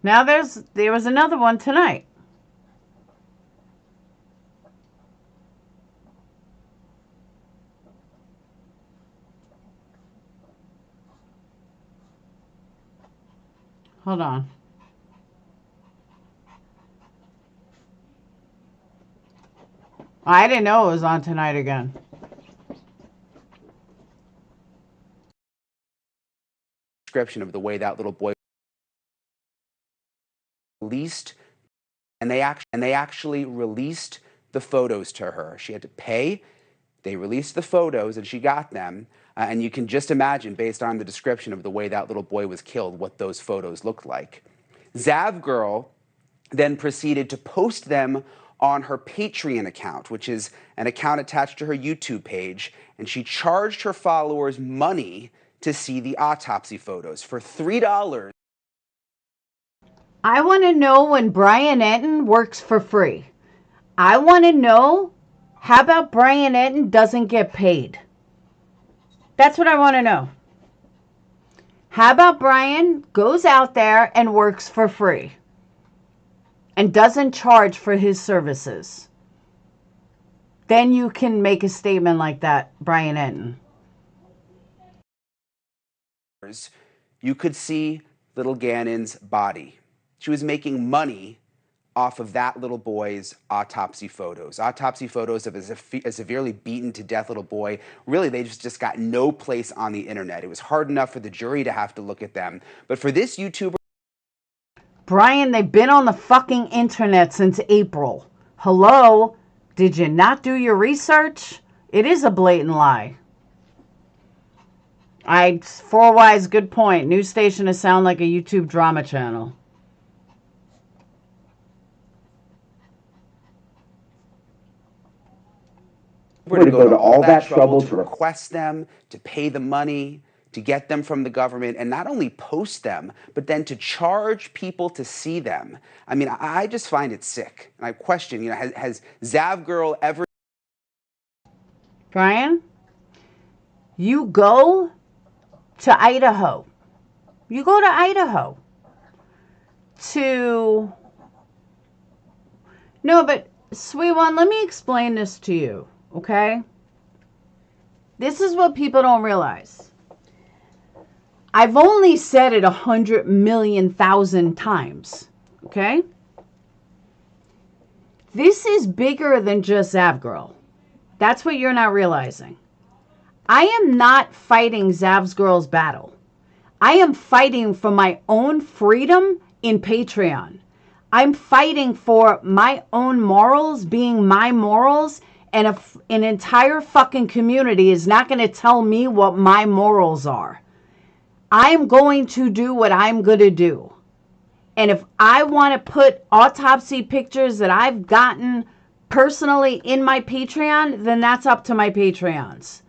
Now there was another one tonight. Hold on. I didn't know it was on tonight again. Description of the way that little boy released, and they actually released the photos to her. She had to pay. They released the photos, and she got them. And you can just imagine, based on the description of the way that little boy was killed, what those photos looked like. Zav Girl then proceeded to post them on her Patreon account, which is an account attached to her YouTube page, and she charged her followers money to see the autopsy photos for $3. I want to know when Brian Enton works for free. I want to know, how about Brian Enton doesn't get paid? That's what I want to know. How about Brian goes out there and works for free and doesn't charge for his services? Then you can make a statement like that, Brian Enton. You could see little Gannon's body. She was making money off of that little boy's autopsy photos. Autopsy photos of a severely beaten to death little boy. Really, they just got no place on the internet. It was hard enough for the jury to have to look at them. But for this YouTuber... Brian, they've been on the fucking internet since April. Hello? Did you not do your research? It is a blatant lie. Four Wise, good point. News station to sound like a YouTube drama channel. to go to all that trouble to request them, to pay the money, to get them from the government, and not only post them, but then to charge people to see them. I mean, I just find it sick. And I question, has Zav Girl ever... Brian, you go to Idaho. You go to Idaho to... No, but sweet one, let me explain this to you, okay? This is what people don't realize. I've only said it 100,000,000 times, okay? This is bigger than just Zav Girl. That's what you're not realizing. I am not fighting Zav's Girl's battle. I am fighting for my own freedom in Patreon. I'm fighting for my own morals being my morals, and an entire fucking community is not going to tell me what my morals are. I'm going to do what I'm going to do. And if I want to put autopsy pictures that I've gotten personally in my Patreon, then that's up to my Patreons.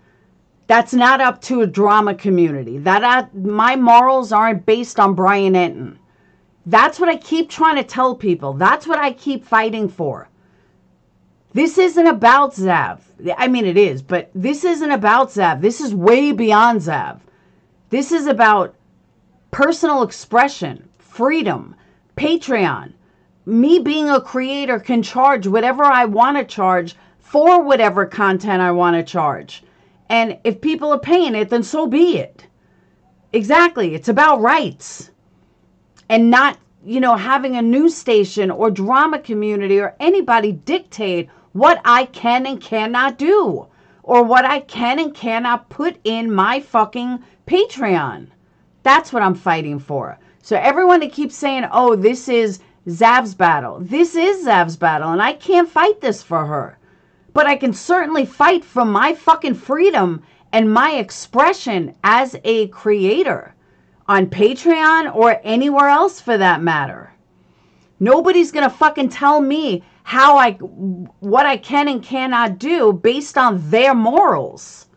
That's not up to a drama community. My morals aren't based on Brian Enton. That's what I keep trying to tell people. That's what I keep fighting for. This isn't about Zav. I mean, it is, but this isn't about Zav. This is way beyond Zav. This is about personal expression, freedom, Patreon. Me being a creator can charge whatever I want to charge for whatever content I want to charge. And if people are paying it, then so be it. Exactly. It's about rights. And not, having a news station or drama community or anybody dictate what I can and cannot do, or what I can and cannot put in my fucking Patreon. That's what I'm fighting for. So everyone that keeps saying, oh, this is Zav's battle. This is Zav's battle, and I can't fight this for her. But I can certainly fight for my fucking freedom and my expression as a creator on Patreon or anywhere else for that matter. Nobody's going to fucking tell me what I can and cannot do based on their morals.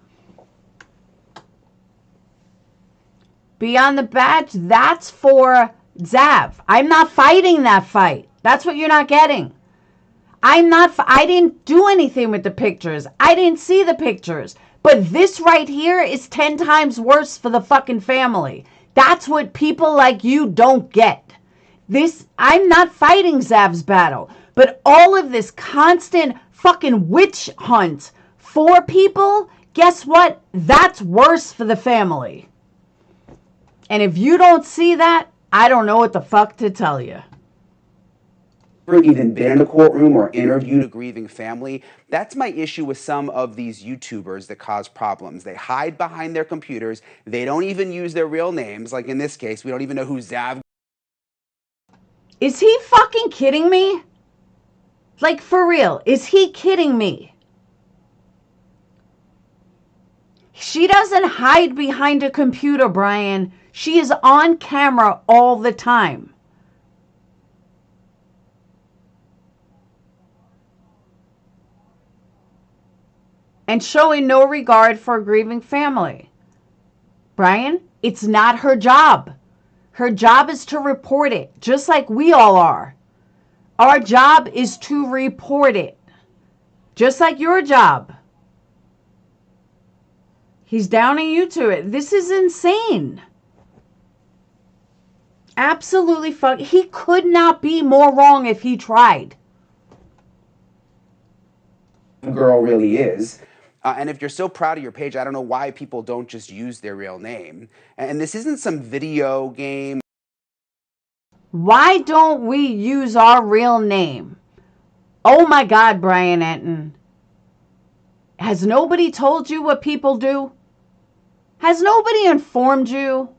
Beyond the Badge, that's for Zav. I'm not fighting that fight. That's what you're not getting. I didn't do anything with the pictures. I didn't see the pictures. But this right here is 10 times worse for the fucking family. That's what people like you don't get. I'm not fighting Zav's battle. But all of this constant fucking witch hunt for people, guess what? That's worse for the family. And if you don't see that, I don't know what the fuck to tell you. Even been in a courtroom or interviewed a grieving family. That's my issue with some of these YouTubers that cause problems. They hide behind their computers. They don't even use their real names. Like in this case, we don't even know who Zav. Is he fucking kidding me? Like, for real, is he kidding me? She doesn't hide behind a computer, Brian. She is on camera all the time. And showing no regard for a grieving family. Brian, it's not her job. Her job is to report it, just like we all are. Our job is to report it, just like your job. He's downing you to it. This is insane. Absolutely fuck. He could not be more wrong if he tried. Girl really is. And if you're so proud of your page, I don't know why people don't just use their real name. And this isn't some video game. Why don't we use our real name? Oh my God, Brian Enton. Has nobody told you what people do? Has nobody informed you?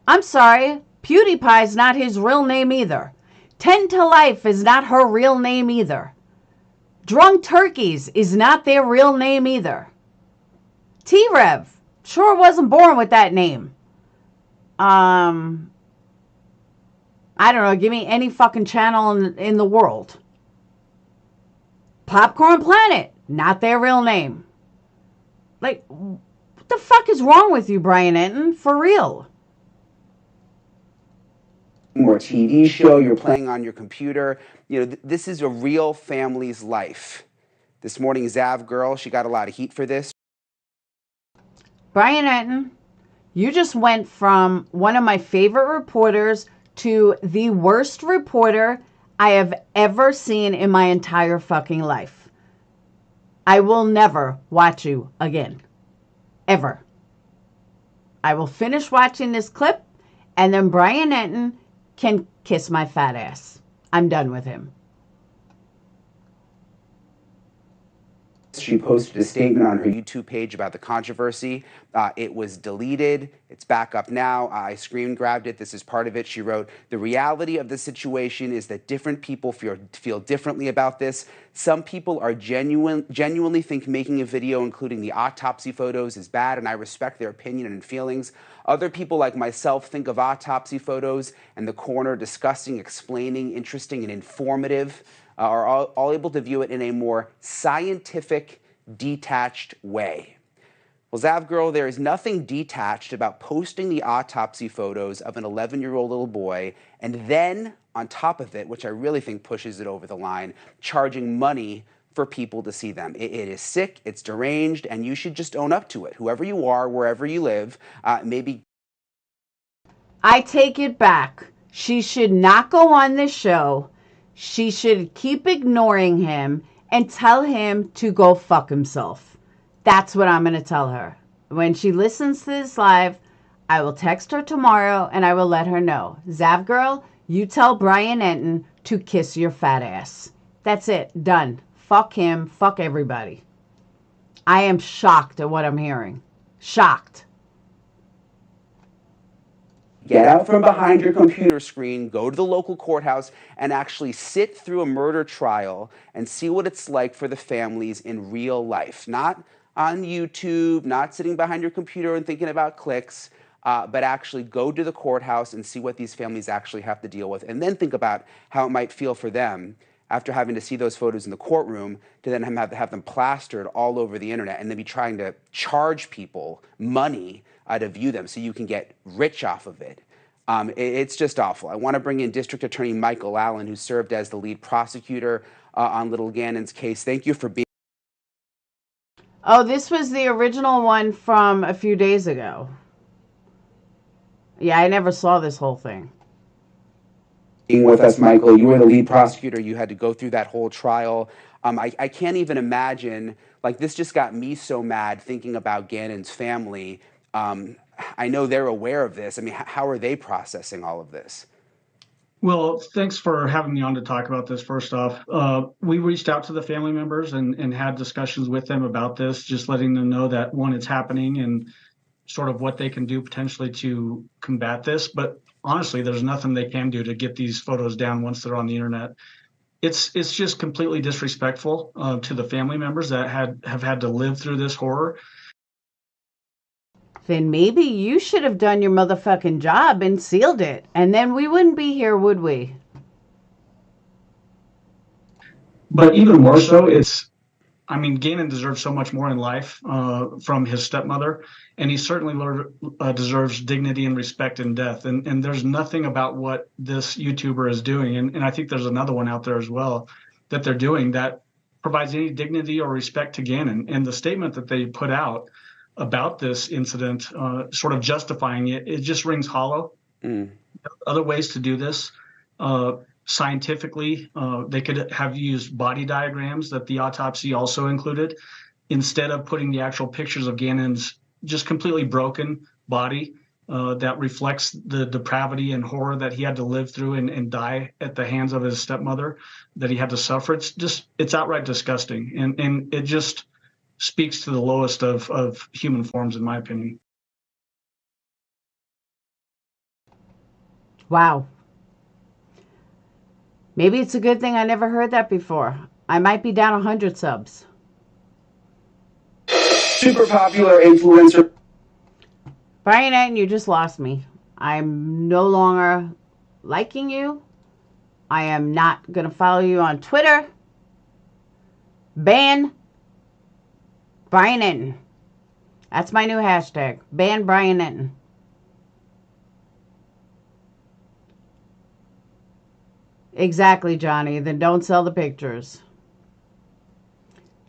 I'm sorry, PewDiePie's not his real name either. 10 to Life is not her real name either. Drunk Turkeys is not their real name either. T-Rev sure wasn't born with that name. I don't know, give me any fucking channel in the world. Popcorn Planet, not their real name. Like, what the fuck is wrong with you, Brian Enton? For real. Or TV show you're playing on your computer. You know, this is a real family's life. This morning, Zav Girl, she got a lot of heat for this. Brian Enton, you just went from one of my favorite reporters to the worst reporter I have ever seen in my entire fucking life. I will never watch you again. Ever. I will finish watching this clip, and then Brian Enton can kiss my fat ass. I'm done with him. She posted a statement on her YouTube page about the controversy. It was deleted. It's back up now. I screen grabbed it. This is part of it. She wrote, "The reality of the situation is that different people feel differently about this. Some people are genuinely think making a video including the autopsy photos is bad, and I respect their opinion and feelings. Other people like myself think of autopsy photos and the coroner discussing, explaining, interesting, and informative. Are all able to view it in a more scientific, detached way." Well, Zav Girl, there is nothing detached about posting the autopsy photos of an 11-year-old little boy and then, on top of it, which I really think pushes it over the line, charging money for people to see them. It is sick, it's deranged, and you should just own up to it. Whoever you are, wherever you live, maybe... I take it back. She should not go on this show. She should keep ignoring him and tell him to go fuck himself. That's what I'm going to tell her. When she listens to this live, I will text her tomorrow and I will let her know. Zav Girl, you tell Brian Enton to kiss your fat ass. That's it. Done. Fuck him. Fuck everybody. I am shocked at what I'm hearing. Shocked. Get out from behind your computer screen, go to the local courthouse, and actually sit through a murder trial and see what it's like for the families in real life. Not on YouTube, not sitting behind your computer and thinking about clicks, but actually go to the courthouse and see what these families actually have to deal with, and then think about how it might feel for them after having to see those photos in the courtroom to then have them plastered all over the internet and then be trying to charge people money to view them so you can get rich off of it. It's just awful. I want to bring in District Attorney Michael Allen, who served as the lead prosecutor on Little Gannon's case. Thank you for being... Oh, this was the original one from a few days ago. Yeah, I never saw this whole thing. Being with us, Michael, you were the lead prosecutor. You had to go through that whole trial. I can't even imagine, like, this just got me so mad thinking about Gannon's family. I know they're aware of this. I mean, how are they processing all of this? Well, thanks for having me on to talk about this. First off, we reached out to the family members and had discussions with them about this, just letting them know that, one, it's happening and sort of what they can do potentially to combat this. But honestly, there's nothing they can do to get these photos down once they're on the internet. It's just completely disrespectful to the family members that have had to live through this horror. Then maybe you should have done your motherfucking job and sealed it. And then we wouldn't be here, would we? But even more so, I mean, Gannon deserves so much more in life from his stepmother, and he certainly deserves dignity and respect in death. And there's nothing about what this YouTuber is doing, and I think there's another one out there as well, that they're doing that provides any dignity or respect to Gannon. And the statement that they put out about this incident, sort of justifying it, it just rings hollow. Other ways to do this, scientifically, they could have used body diagrams that the autopsy also included, instead of putting the actual pictures of Gannon's just completely broken body that reflects the depravity and horror that he had to live through and die at the hands of his stepmother, that he had to suffer. It's outright disgusting. And it just speaks to the lowest of human forms, in my opinion. Wow. Maybe it's a good thing I never heard that before. I might be down 100 subs. Super popular influencer. Brian Enton, you just lost me. I'm no longer liking you. I am not going to follow you on Twitter. Ban Brian Enton. That's my new hashtag. Ban Brian Enton. Exactly, Johnny. Then don't sell the pictures.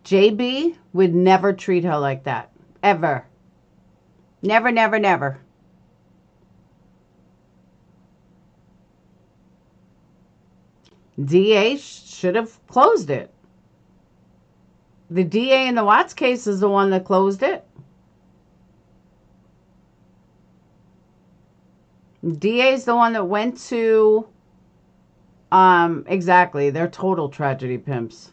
JB would never treat her like that. Ever. Never, never, never. DA should have closed it. The DA in the Watts case is the one that closed it. DA is the one that went to, exactly, they're total tragedy pimps.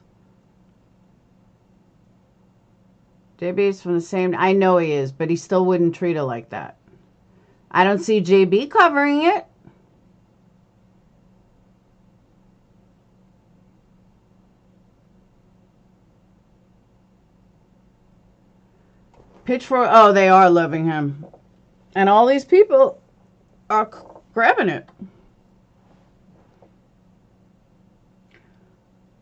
JB's from the same, I know he is, but he still wouldn't treat her like that. I don't see JB covering it. Pitchfork, oh, they are loving him. And all these people are grabbing it.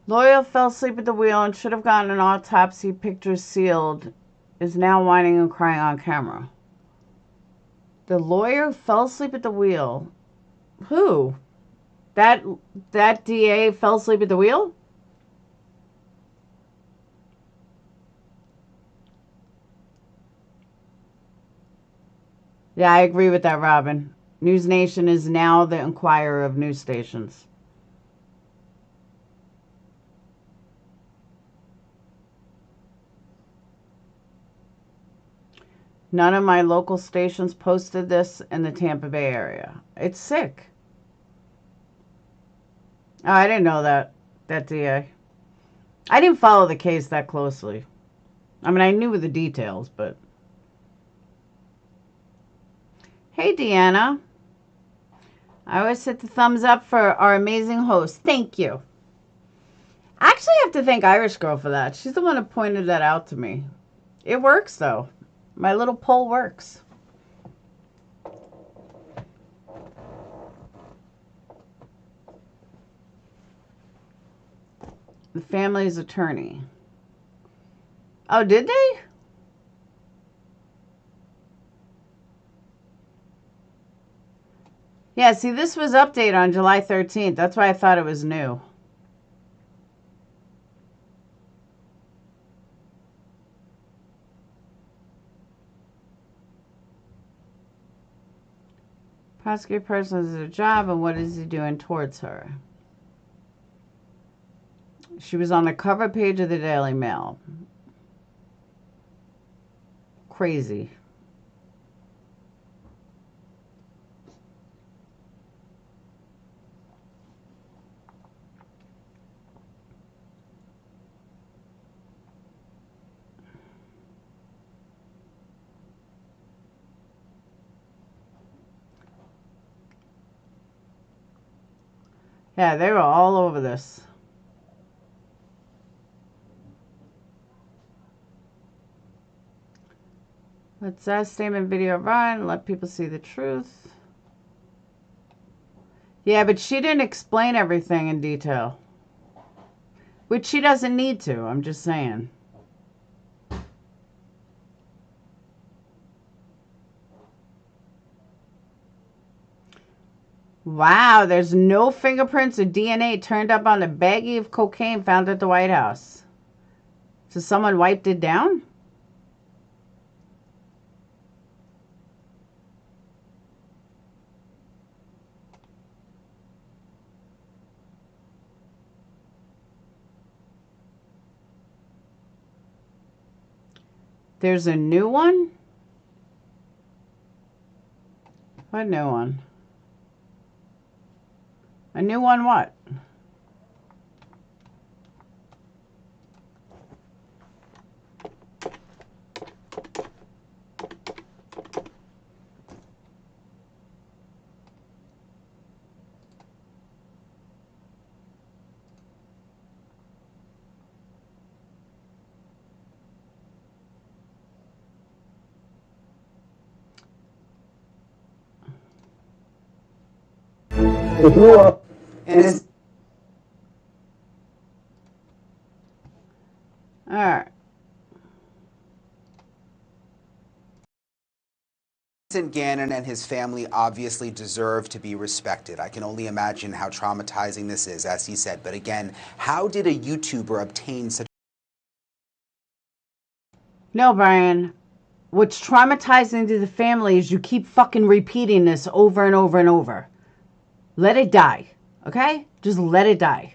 Lawyer fell asleep at the wheel and should have gotten an autopsy picture sealed. Is now whining and crying on camera. The lawyer fell asleep at the wheel. Who? That DA fell asleep at the wheel? Yeah, I agree with that, Robin. News Nation is now the Inquirer of news stations. None of my local stations posted this in the Tampa Bay area. It's sick. Oh, I didn't know that DA. I didn't follow the case that closely. I mean, I knew the details, but... Hey, Deanna. I always hit the thumbs up for our amazing host. Thank you. I actually have to thank Irish Girl for that. She's the one that pointed that out to me. It works, though. My little poll works. The family's attorney. Oh, did they? Yeah, see, this was updated on July 13th. That's why I thought it was new. Prosecute person is a job, and what is he doing towards her? She was on the cover page of the Daily Mail. Crazy. Yeah, they were all over this. Let's that statement video run. Let people see the truth. Yeah, but she didn't explain everything in detail. Which she doesn't need to, I'm just saying. Wow, there's no fingerprints or DNA turned up on the baggie of cocaine found at the White House. So someone wiped it down? There's a new one? What new one? A new one what? And All right. Vincent Gannon and his family obviously deserve to be respected. I can only imagine how traumatizing this is, as he said. But again, how did a YouTuber obtain such... No, Brian. What's traumatizing to the family is you keep fucking repeating this over and over and over. Let it die, okay? Just let it die.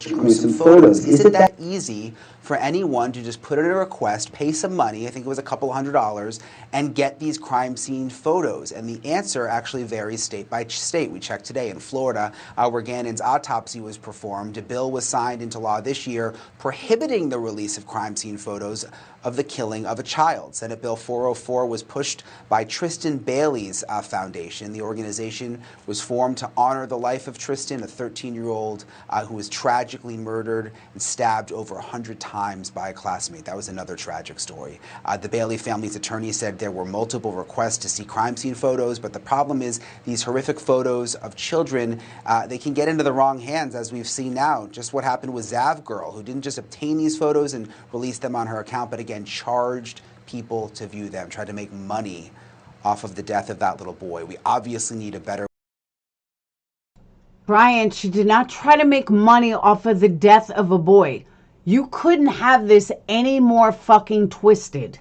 Gruesome photos. Is it that easy for anyone to just put in a request, pay some money, I think it was a couple $100s, and get these crime scene photos? And the answer actually varies state by state. We checked today in Florida, where Gannon's autopsy was performed. A bill was signed into law this year prohibiting the release of crime scene photos of the killing of a child. Senate Bill 404 was pushed by Tristan Bailey's foundation. The organization was formed to honor the life of Tristan, a 13-year-old who was tragically murdered and stabbed over 100 times by a classmate. That was another tragic story. The Bailey family's attorney said there were multiple requests to see crime scene photos, but the problem is these horrific photos of children, they can get into the wrong hands, as we've seen now. Just what happened with Zav Girl, who didn't just obtain these photos and release them on her account, but again, charged people to view them, tried to make money off of the death of that little boy. We obviously need a better... Brian, she did not try to make money off of the death of a boy. You couldn't have this any more fucking twisted.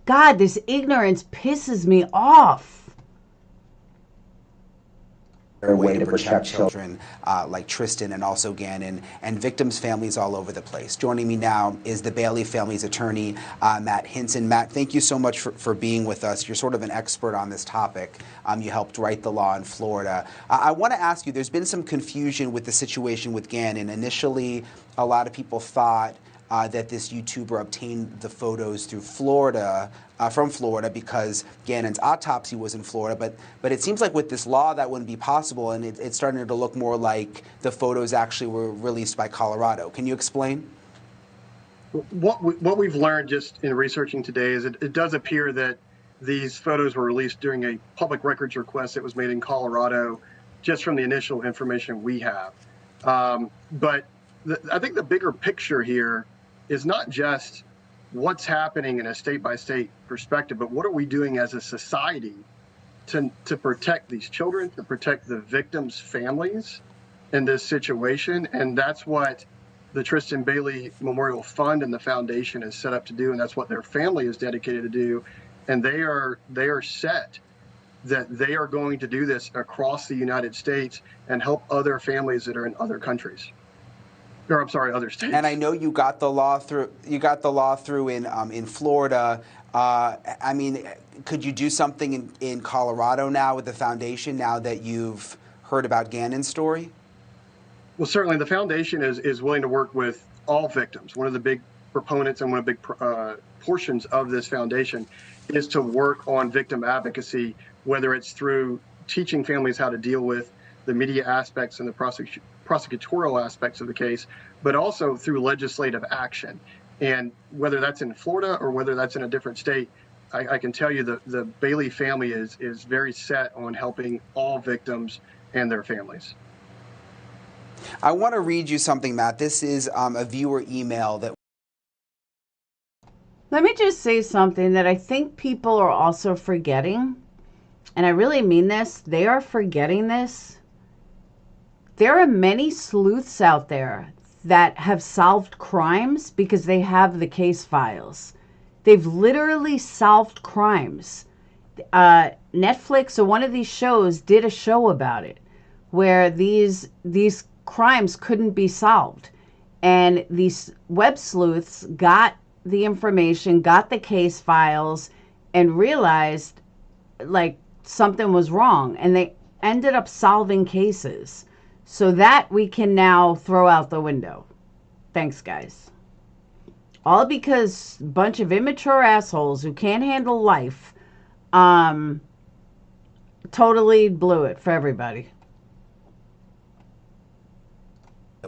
God, this ignorance pisses me off. way to protect children like Tristan and also Gannon and victims' families all over the place. Joining me now is the Bailey family's attorney, Matt Hinson. Matt, thank you so much for being with us. You're sort of an expert on this topic. You helped write the law in Florida. I want to ask you, there's been some confusion with the situation with Gannon. Initially, a lot of people thought that this YouTuber obtained the photos through Florida, from Florida, because Gannon's autopsy was in Florida. But it seems like with this law that wouldn't be possible, and it's starting to look more like the photos actually were released by Colorado. Can you explain? What we've learned just in researching today is it does appear that these photos were released during a public records request that was made in Colorado, just from the initial information we have. But I think the bigger picture here is not just what's happening in a state-by-state perspective, but what are we doing as a society to protect these children, to protect the victims' families in this situation. And that's what the Tristan Bailey Memorial Fund and the foundation is set up to do, and that's what their family is dedicated to do. And they are set that they are going to do this across the United States and help other families that are in other countries. Or I'm sorry, other states. And I know you got the law through. You got the law through in Florida. I mean, could you do something in Colorado now with the foundation, now that you've heard about Gannon's story? Well, certainly the foundation is willing to work with all victims. One of the big proponents and one of the big portions of this foundation is to work on victim advocacy, whether it's through teaching families how to deal with the media aspects and the prosecutorial aspects of the case, but also through legislative action. And whether that's in Florida or whether that's in a different state, I can tell you the Bailey family is very set on helping all victims and their families. I want to read you something, Matt. This is a viewer email that... Let me just say something that I think people are also forgetting. And I really mean this. They are forgetting this. There are many sleuths out there that have solved crimes because they have the case files. They've literally solved crimes. Netflix or one of these shows did a show about it, where these crimes couldn't be solved. And these web sleuths got the information, got the case files, and realized like something was wrong. And they ended up solving cases. So that we can now throw out the window. Thanks, guys. All because a bunch of immature assholes who can't handle life totally blew it for everybody.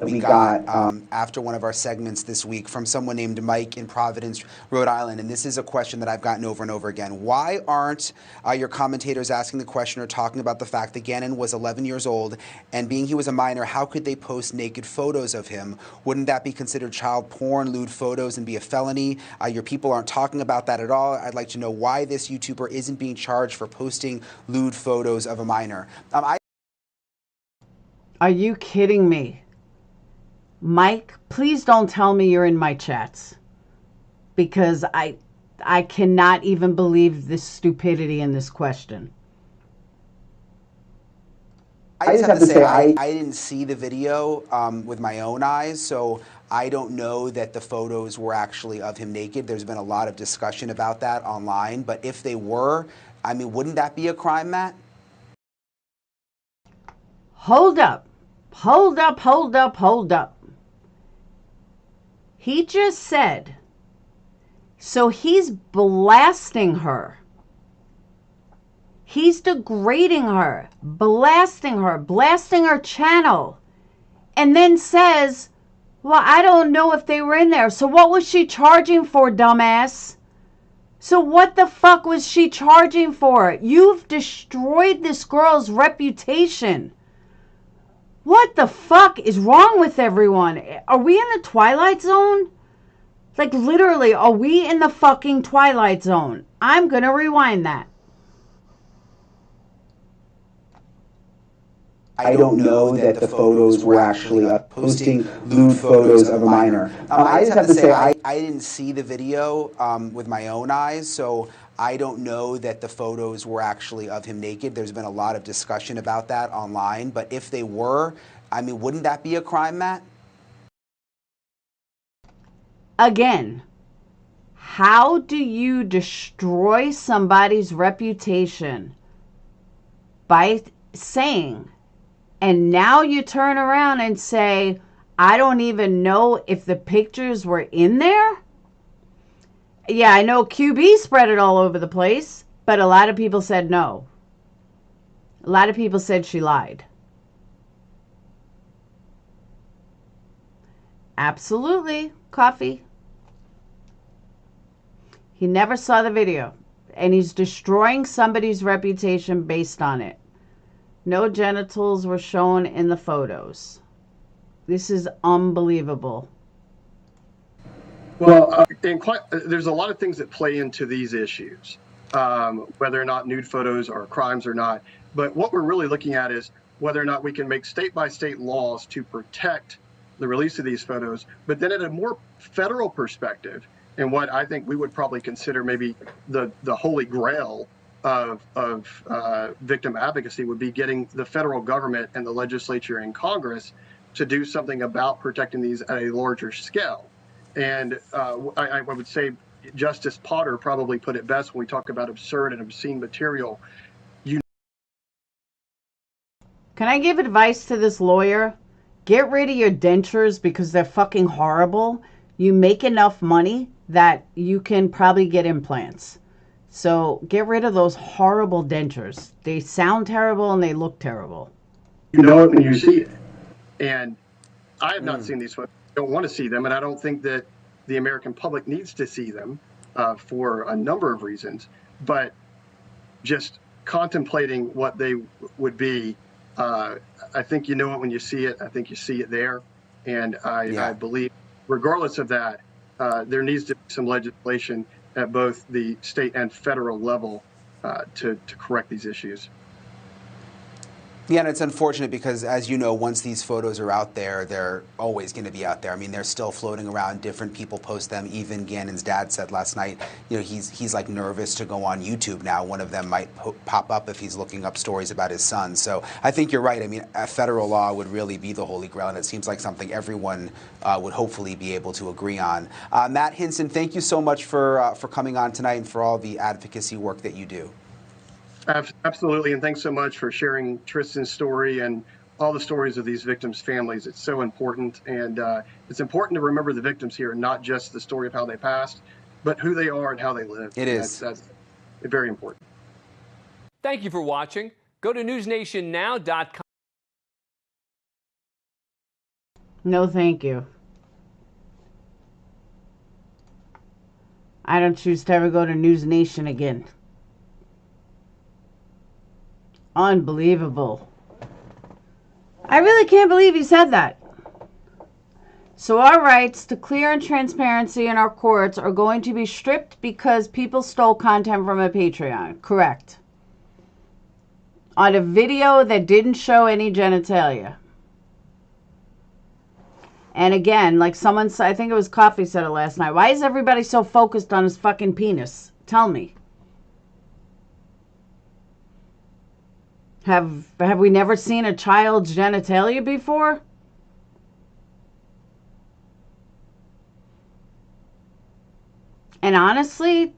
we got after one of our segments this week from someone named Mike in Providence, Rhode Island. And this is a question that I've gotten over and over again. Why aren't your commentators asking the question or talking about the fact that Gannon was 11 years old and being he was a minor, how could they post naked photos of him? Wouldn't that be considered child porn, lewd photos, and be a felony? Your people aren't talking about that at all. I'd like to know why this YouTuber isn't being charged for posting lewd photos of a minor. Are you kidding me? Mike, please don't tell me you're in my chats, because I cannot even believe this stupidity in this question. I just have to say, I didn't see the video with my own eyes, so I don't know that the photos were actually of him naked. There's been a lot of discussion about that online, but if they were, I mean, wouldn't that be a crime, Matt? Hold up. Hold up, hold up, hold up. He just said, so he's blasting her. He's degrading her, blasting her channel, and then says, well, I don't know if they were in there. So what was she charging for, dumbass? So what the fuck was she charging for? You've destroyed this girl's reputation. What the fuck is wrong with everyone? Are we in the Twilight Zone? Like, literally, are we in the fucking Twilight Zone? I'm gonna rewind that. I don't know that the photos were actually posting lewd photos of a minor. I just have to say, I didn't see the video with my own eyes, so I don't know that the photos were actually of him naked. There's been a lot of discussion about that online, but if they were, I mean, wouldn't that be a crime, Matt? Again, how do you destroy somebody's reputation by saying, and now you turn around and say, I don't even know if the pictures were in there? Yeah, I know QB spread it all over the place, but a lot of people said no. A lot of people said she lied. Absolutely, Coffee. He never saw the video, and he's destroying somebody's reputation based on it. No genitals were shown in the photos. This is unbelievable. Well, there's a lot of things that play into these issues, whether or not nude photos are crimes or not. But what we're really looking at is whether or not we can make state-by-state laws to protect the release of these photos. But then at a more federal perspective, and what I think we would probably consider maybe the holy grail of victim advocacy would be getting the federal government and the legislature and Congress to do something about protecting these at a larger scale. And I would say Justice Potter probably put it best when we talk about absurd and obscene material. Can I give advice to this lawyer? Get rid of your dentures because they're fucking horrible. You make enough money that you can probably get implants. So get rid of those horrible dentures. They sound terrible and they look terrible. You know it when you see it. And I have not seen these photos. I don't want to see them, and I don't think that the American public needs to see them for a number of reasons. But just contemplating what they would be, I think you know it when you see it. I think you see it there. And I believe, regardless of that, there needs to be some legislation at both the state and federal level to correct these issues. Yeah, and it's unfortunate because, as you know, once these photos are out there, they're always going to be out there. I mean, they're still floating around. Different people post them. Even Gannon's dad said last night, you know, he's like nervous to go on YouTube now. One of them might pop up if he's looking up stories about his son. So I think you're right. I mean, a federal law would really be the holy grail, and it seems like something everyone would hopefully be able to agree on. Matt Hinson, thank you so much for coming on tonight and for all the advocacy work that you do. Absolutely, and thanks so much for sharing Tristan's story and all the stories of these victims' families. It's so important, and it's important to remember the victims here, not just the story of how they passed, but who they are and how they live. It is. That's very important. Thank you for watching. Go to newsnationnow.com. No, thank you. I don't choose to ever go to News Nation again. Unbelievable. I really can't believe he said that. So our rights to clear and transparency in our courts are going to be stripped because people stole content from a Patreon. Correct. On a video that didn't show any genitalia. And again, like someone said, I think it was Coffee said it last night. Why is everybody so focused on his fucking penis? Tell me. Have we never seen a child's genitalia before? And honestly,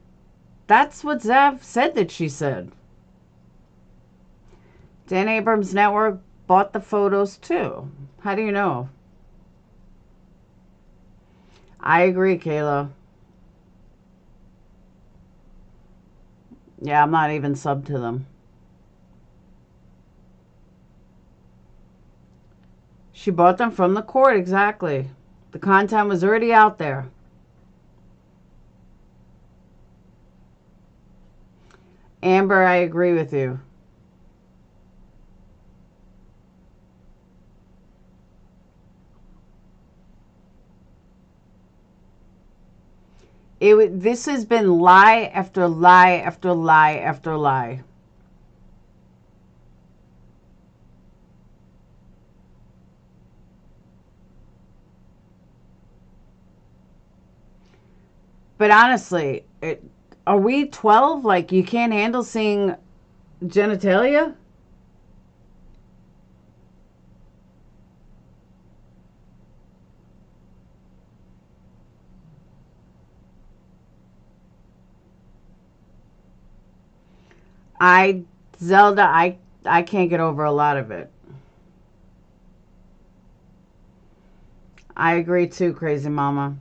that's what Zav said that she said. Dan Abrams Network bought the photos too. How do you know? I agree, Kayla. Yeah, I'm not even sub to them. She bought them from the court, exactly. The content was already out there. Amber, I agree with you. This has been lie after lie after lie after lie. But honestly, are we 12? Like, you can't handle seeing genitalia? Zelda, I can't get over a lot of it. I agree too, Crazy Mama.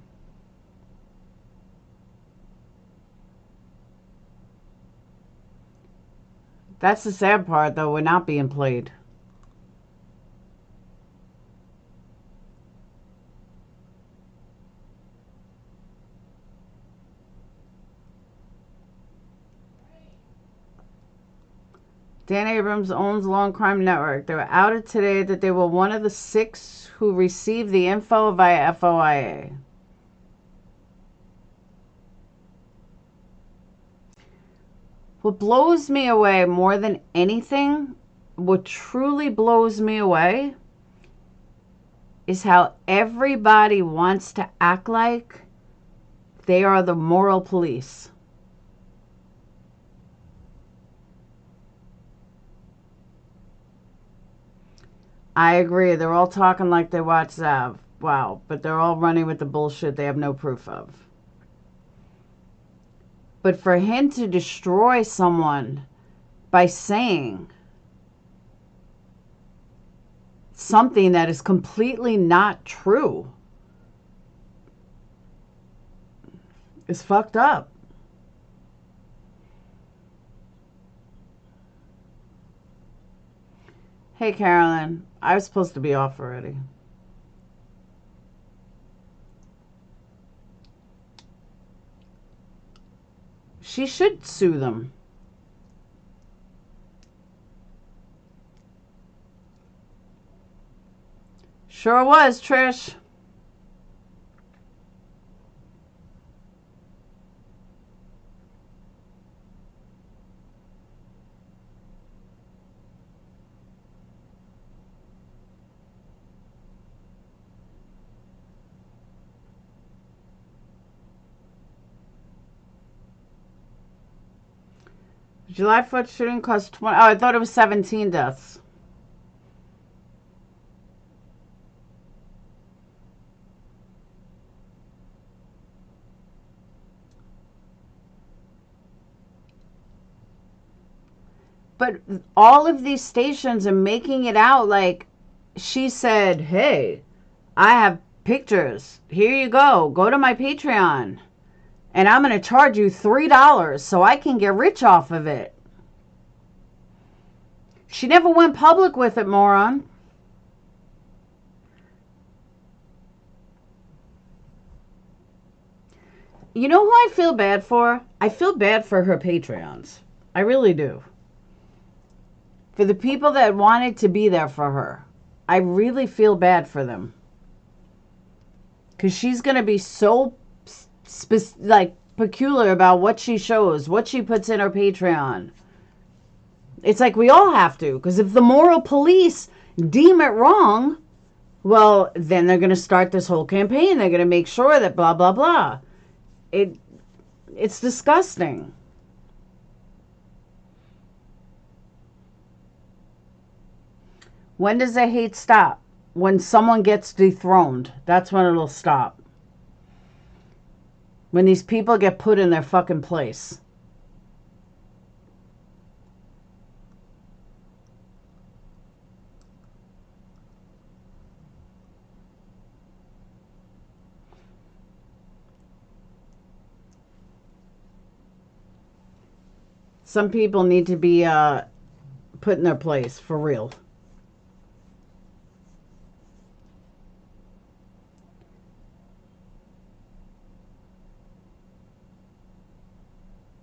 That's the sad part, though. We're not being played. Dan Abrams owns Long Crime Network. They were outed today that they were one of the 6 who received the info via FOIA. What blows me away more than anything, what truly blows me away, is how everybody wants to act like they are the moral police. I agree. They're all talking like they watch Zav. Wow. But they're all running with the bullshit they have no proof of. But for him to destroy someone by saying something that is completely not true is fucked up. Hey, Carolyn. I was supposed to be off already. She should sue them. Sure was, Trish. July 4th shooting caused 20. Oh, I thought it was 17 deaths. But all of these stations are making it out like she said, hey, I have pictures. Here you go. Go to my Patreon. And I'm going to charge you $3 so I can get rich off of it. She never went public with it, moron. You know who I feel bad for? I feel bad for her Patreons. I really do. For the people that wanted to be there for her. I really feel bad for them. Because she's going to be so peculiar about what she shows, what she puts in her Patreon. It's like we all have to. Because if the moral police deem it wrong, well, then they're going to start this whole campaign. They're going to make sure that blah, blah, blah. It's disgusting. When does the hate stop? When someone gets dethroned. That's when it'll stop. When these people get put in their fucking place. Some people need to be put in their place, for real.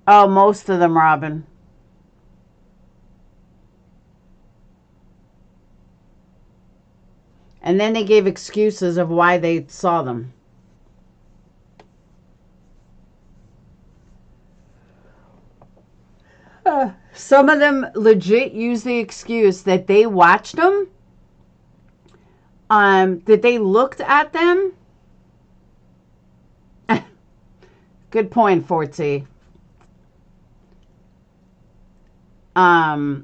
Oh, most of them, Robin. And then they gave excuses of why they saw them. Some of them legit use the excuse that they watched them, that they looked at them. Good point, Forty. That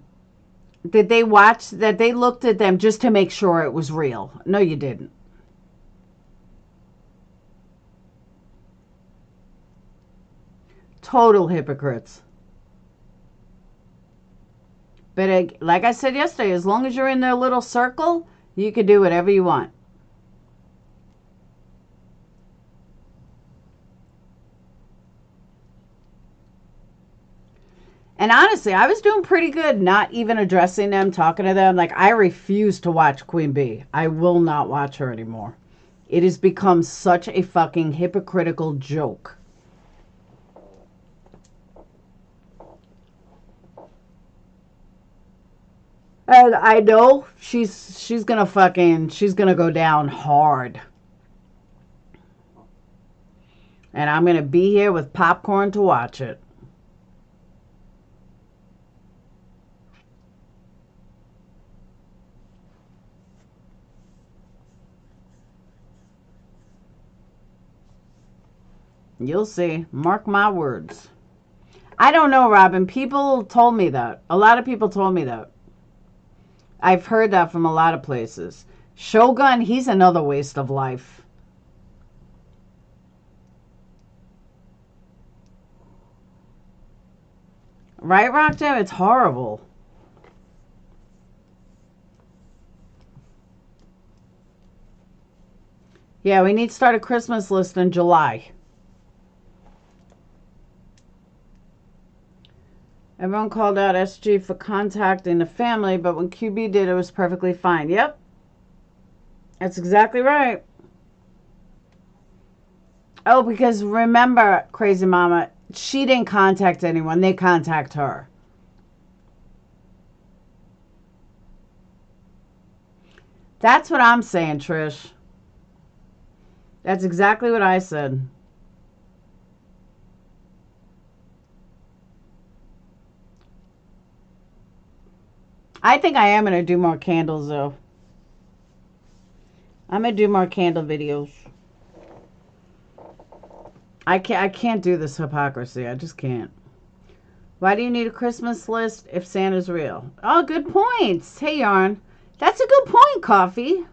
they looked at them just to make sure it was real. No, you didn't. Total hypocrites. But like I said yesterday, as long as you're in their little circle, you can do whatever you want. And honestly, I was doing pretty good not even addressing them, talking to them. Like, I refuse to watch Queen Bee. I will not watch her anymore. It has become such a fucking hypocritical joke. And I know she's gonna go down hard. And I'm gonna be here with popcorn to watch it. You'll see. Mark my words. I don't know, Robin. People told me that. A lot of people told me that. I've heard that from a lot of places. Shogun, he's another waste of life. Right, Rock Jam? It's horrible. Yeah, we need to start a Christmas list in July. Everyone called out SG for contacting the family, but when QB did, it was perfectly fine. Yep. That's exactly right. Oh, because remember, Crazy Mama, she didn't contact anyone. They contact her. That's what I'm saying, Trish. That's exactly what I said. I think I am going to do more candles, though. I'm going to do more candle videos. I can't do this hypocrisy. I just can't. Why do you need a Christmas list if Santa's real? Oh, good points. Hey, Yarn. That's a good point, Coffee.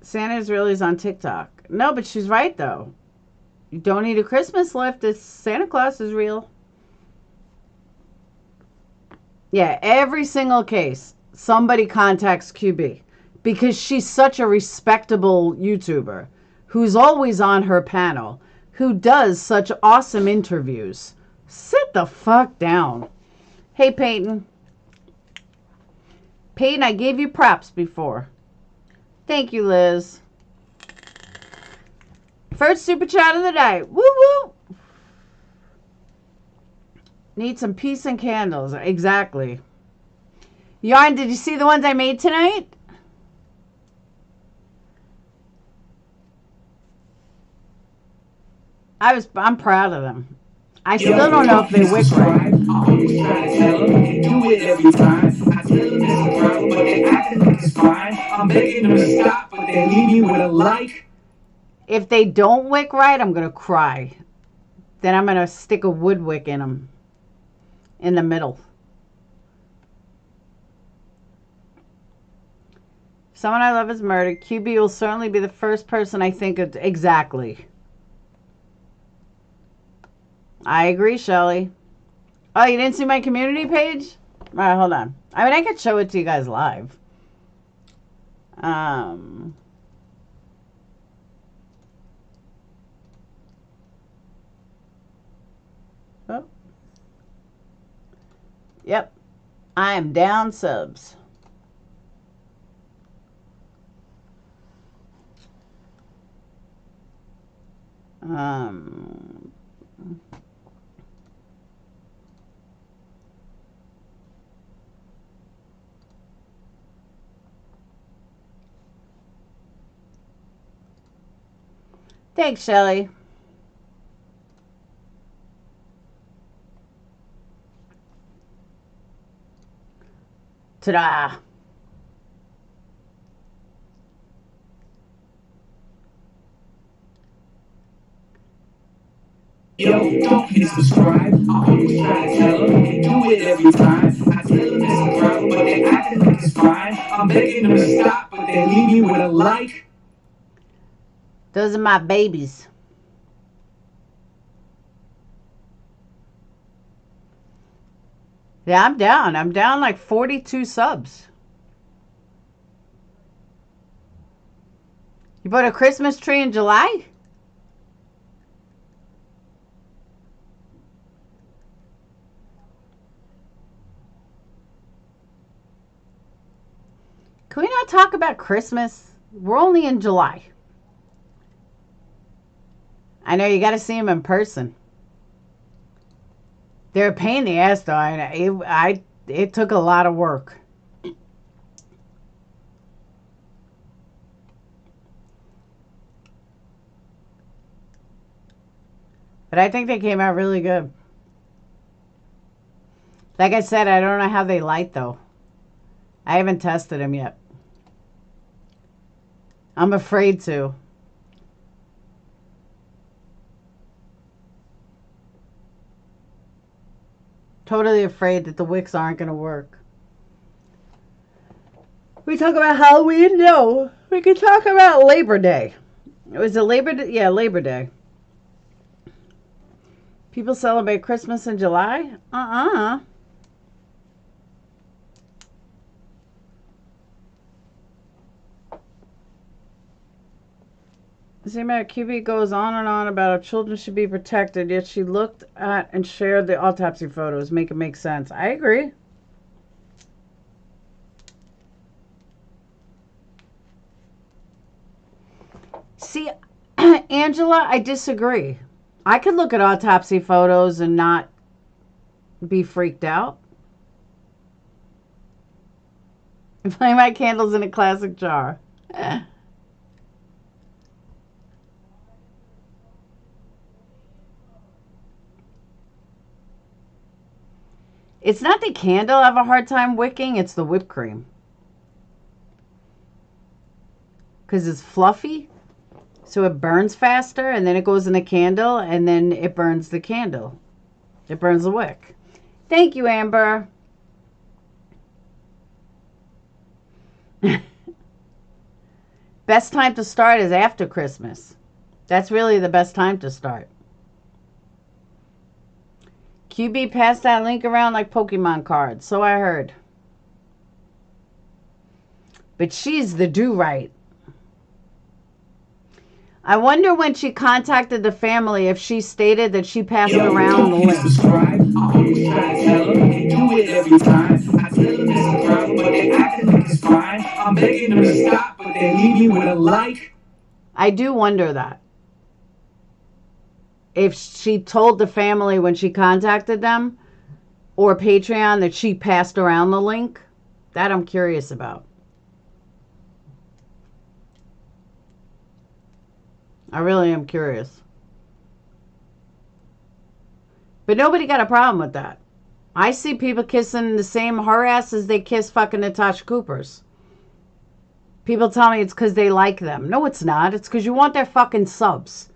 Santa's real is on TikTok. No, but she's right, though. You don't need a Christmas list if Santa Claus is real. Yeah, every single case, somebody contacts QB because she's such a respectable YouTuber who's always on her panel, who does such awesome interviews. Sit the fuck down. Hey, Peyton. Peyton, I gave you props before. Thank you, Liz. First super chat of the night. Woo woo. Need some peace and candles. Exactly. Yarn, did you see the ones I made tonight? I'm proud of them. I still don't know if they wick right. If they don't wick right, I'm gonna cry. Then I'm gonna stick a wood wick in them. In the middle. Someone I love is murdered. QB will certainly be the first person I think of. Exactly. I agree, Shelly. Oh, you didn't see my community page? All right, hold on. I mean, I could show it to you guys live. Oh. Yep. I am down subs. Thanks, Shelly. Ta-da! Yo, don't hit subscribe. I always try to tell them, they do it every time. I tell them it's a problem, but they acting like it's fine. I'm begging them to stop, but they leave me with a like. Those are my babies. Yeah, I'm down. I'm down like 42 subs. You bought a Christmas tree in July? Can we not talk about Christmas? We're only in July. I know you got to see them in person. They're a pain in the ass, though. It took a lot of work. But I think they came out really good. Like I said, I don't know how they light, though. I haven't tested them yet. I'm afraid to. Totally afraid that the wicks aren't going to work. We talk about Halloween? No. We can talk about Labor Day. It was a Labor Day? Yeah, Labor Day. People celebrate Christmas in July? Zima QB goes on and on about how children should be protected, yet she looked at and shared the autopsy photos. Make it make sense. I agree. See, Angela, I disagree. I could look at autopsy photos and not be freaked out. Play my candles in a classic jar. It's not the candle I have a hard time wicking, it's the whipped cream. Because it's fluffy, so it burns faster, and then it goes in the candle, and then it burns the candle. It burns the wick. Thank you, Amber. Best time to start is after Christmas. That's really the best time to start. QB passed that link around like Pokemon cards, so I heard. But she's the do-right. I wonder when she contacted the family if she stated that she passed around the link. Subscribe. I always try to tell them, they do it every time. I tell them it's a problem, but they acting like it's fine. I'm begging them to stop, but they leave you with a like. I do wonder that. If she told the family when she contacted them or Patreon that she passed around the link, that I'm curious about. I really am curious. But nobody got a problem with that. I see people kissing the same her ass as they kiss fucking Natasha Cooper's. People tell me it's because they like them. No, it's not. It's because you want their fucking subs.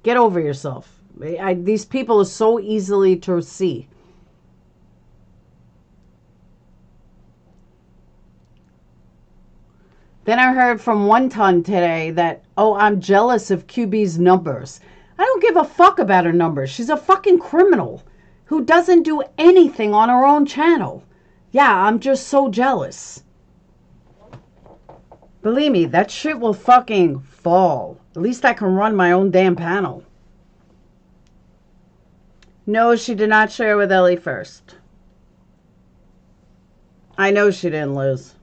Get over yourself. These people are so easily to see. Then I heard from One Ton today that, oh, I'm jealous of QB's numbers. I don't give a fuck about her numbers. She's a fucking criminal who doesn't do anything on her own channel. Yeah, I'm just so jealous. Believe me, that shit will fucking fall. At least I can run my own damn panel. No, she did not share with Ellie first. I know she didn't, Liz.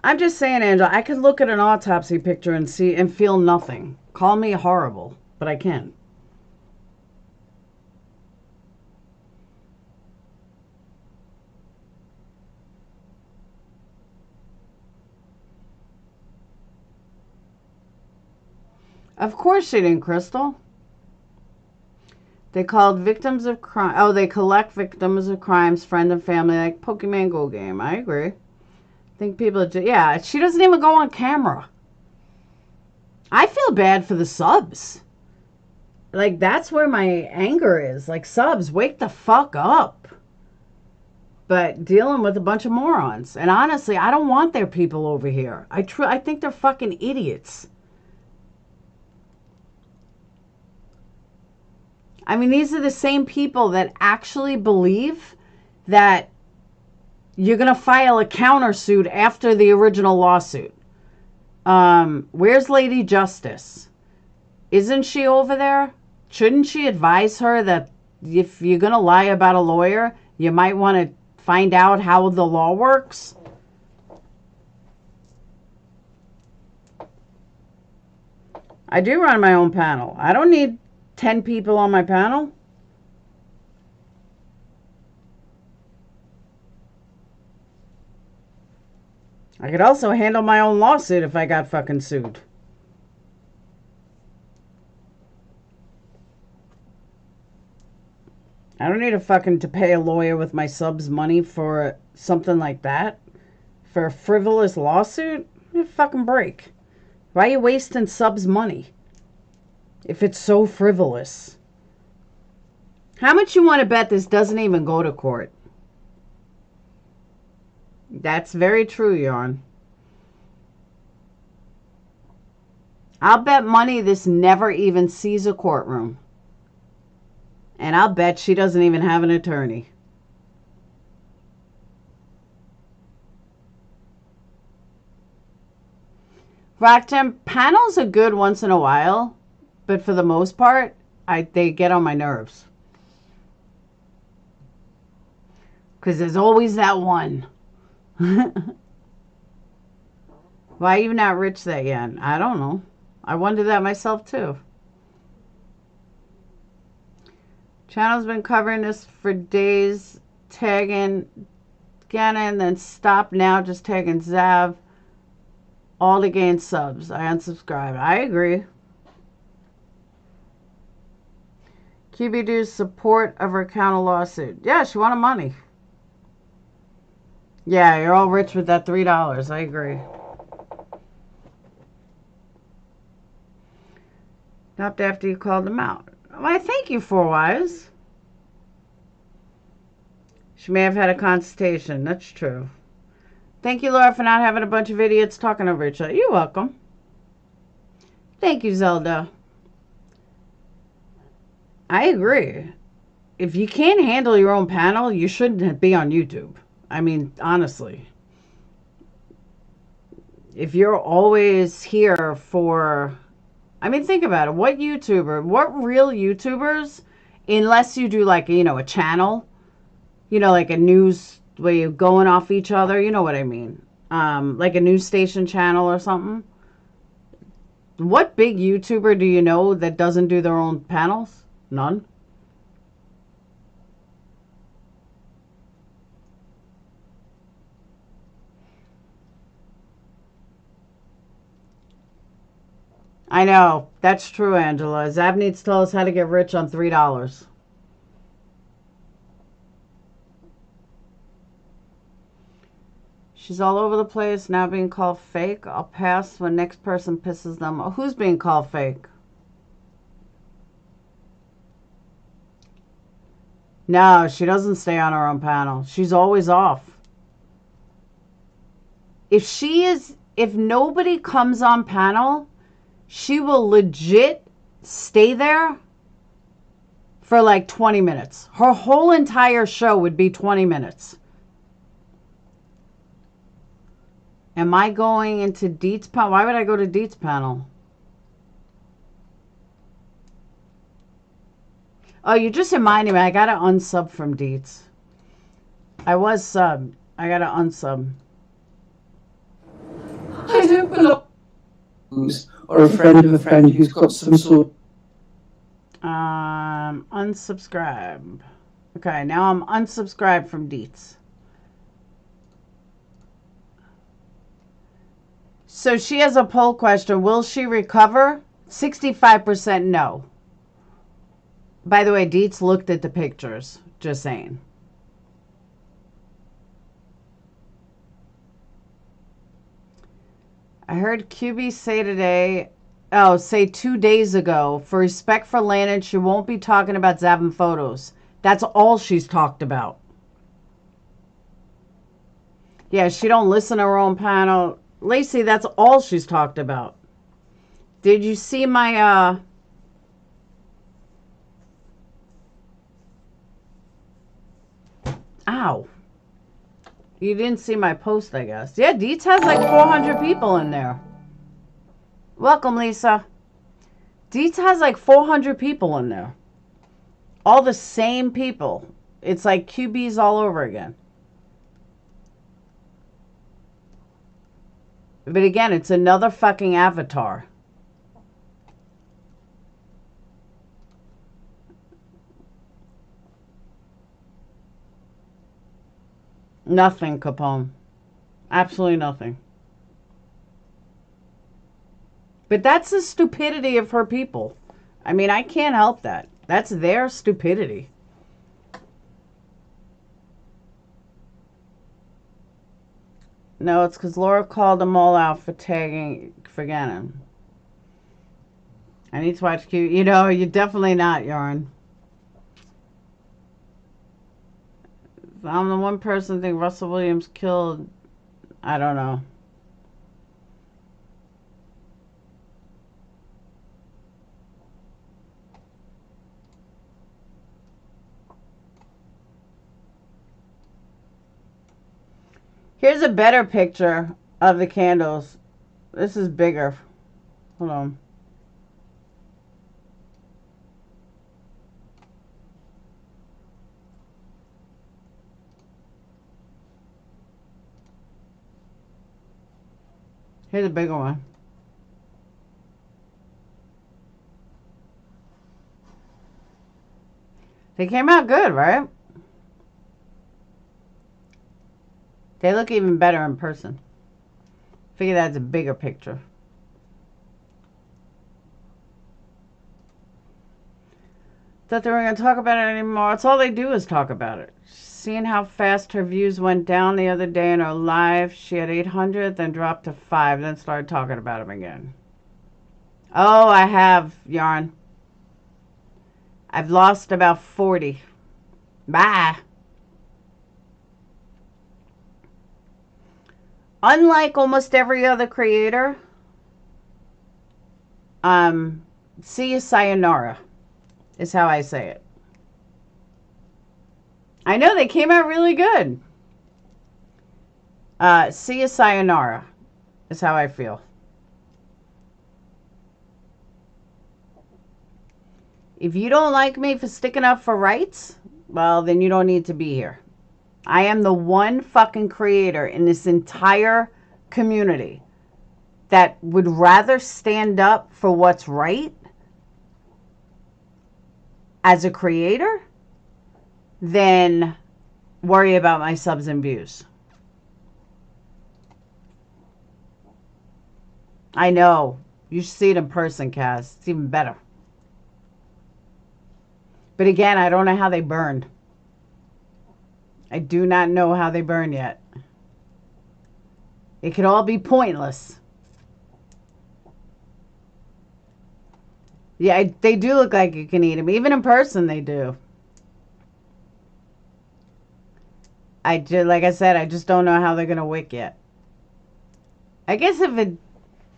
I'm just saying, Angela, I could look at an autopsy picture and see and feel nothing. Call me horrible, but I can't. Of course she didn't, Crystal. They called victims of crime. Oh, they collect victims of crimes, friend and family, like Pokemon Go game. I agree. I think people, yeah, she doesn't even go on camera. I feel bad for the subs. Like, that's where my anger is. Like, subs, wake the fuck up. But dealing with a bunch of morons. And honestly, I don't want their people over here. I think they're fucking idiots. I mean, these are the same people that actually believe that you're going to file a countersuit after the original lawsuit. Where's Lady Justice? Isn't she over there? Shouldn't she advise her that if you're going to lie about a lawyer, you might want to find out how the law works? I do run my own panel. I don't need 10 people on my panel. I could also handle my own lawsuit if I got fucking sued. I don't need to pay a lawyer with my subs money for something like that. For a frivolous lawsuit? Give me a fucking break. Why are you wasting subs money? If it's so frivolous. How much you want to bet this doesn't even go to court? That's very true, Yarn. I'll bet money this never even sees a courtroom. And I'll bet she doesn't even have an attorney. Rockton, panels are good once in a while. But for the most part, they get on my nerves. Because there's always that one. Why are you not rich that yet? I don't know. I wonder that myself too. Channel's been covering this for days. Tagging Gannon, then stop now. Just tagging Zav. All to gain subs. I unsubscribed. I agree. QB Do's support of her counter lawsuit. Yeah, she wanted money. Yeah, you're all rich with that $3. I agree. Stopped after you called them out. Why, thank you, Four Wise. She may have had a consultation. That's true. Thank you, Laura, for not having a bunch of idiots talking over each other. You're welcome. Thank you, Zelda. I agree. If you can't handle your own panel, you shouldn't be on YouTube. I mean, honestly. If you're always here for... I mean, think about it. What real YouTubers unless you do like, a channel, like a news where you're going off each other, you know what I mean? Like a news station channel or something. What big YouTuber do you know that doesn't do their own panels? None. I know. That's true, Angela. Zab needs to tell us how to get rich on $3. She's all over the place, now being called fake. I'll pass when next person pisses them off. Who's being called fake? No, she doesn't stay on her own panel. She's always off. If nobody comes on panel, she will legit stay there for like 20 minutes. Her whole entire show would be 20 minutes. Am I going into Deet's panel? Why would I go to Deet's panel? Oh, you just reminded me. I got to unsub from Deet's. I was sub. I got to unsub. I don't belong. Or a friend of a friend who's got some sort. Unsubscribe. Okay, now I'm unsubscribed from Deet's. So she has a poll question. Will she recover? 65% no. By the way, Deet's looked at the pictures. Just saying. I heard QB say 2 days ago, for respect for Landon, she won't be talking about Zavin photos. That's all she's talked about. Yeah, she don't listen to her own panel. Lacey, that's all she's talked about. Did you see my, Ow. You didn't see my post, I guess. Yeah, Deet's has like 400 people in there. Welcome, Lisa. Deet's has like 400 people in there. All the same people. It's like QBs all over again. But again, it's another fucking avatar. Nothing, Capone. Absolutely nothing. But that's the stupidity of her people. I mean, I can't help that. That's their stupidity. No, it's because Laura called them all out for tagging, forgetting. I need to watch Q. You know, you're definitely not, Yarn. I'm the one person think Russell Williams killed. I don't know. Here's a better picture of the candles. This is bigger. Hold on. Here's a bigger one. They came out good, right? They look even better in person. Figure that's a bigger picture. Thought they were going to talk about it anymore. It's all they do is talk about it. Seeing how fast her views went down the other day in her live. She had 800, then dropped to 5, then started talking about them again. Oh, I have, Yarn. I've lost about 40. Bye. Unlike almost every other creator, see you sayonara is how I say it. I know they came out really good. See you sayonara is how I feel. If you don't like me for sticking up for rights, well, then you don't need to be here. I am the one fucking creator in this entire community that would rather stand up for what's right as a creator than worry about my subs and views. I know. You should see it in person, Kaz. It's even better. But again, I don't know how they burned. I do not know how they burn yet. It could all be pointless. Yeah, they do look like you can eat them. Even in person, they do. Like I said, I just don't know how they're going to wick yet. I guess if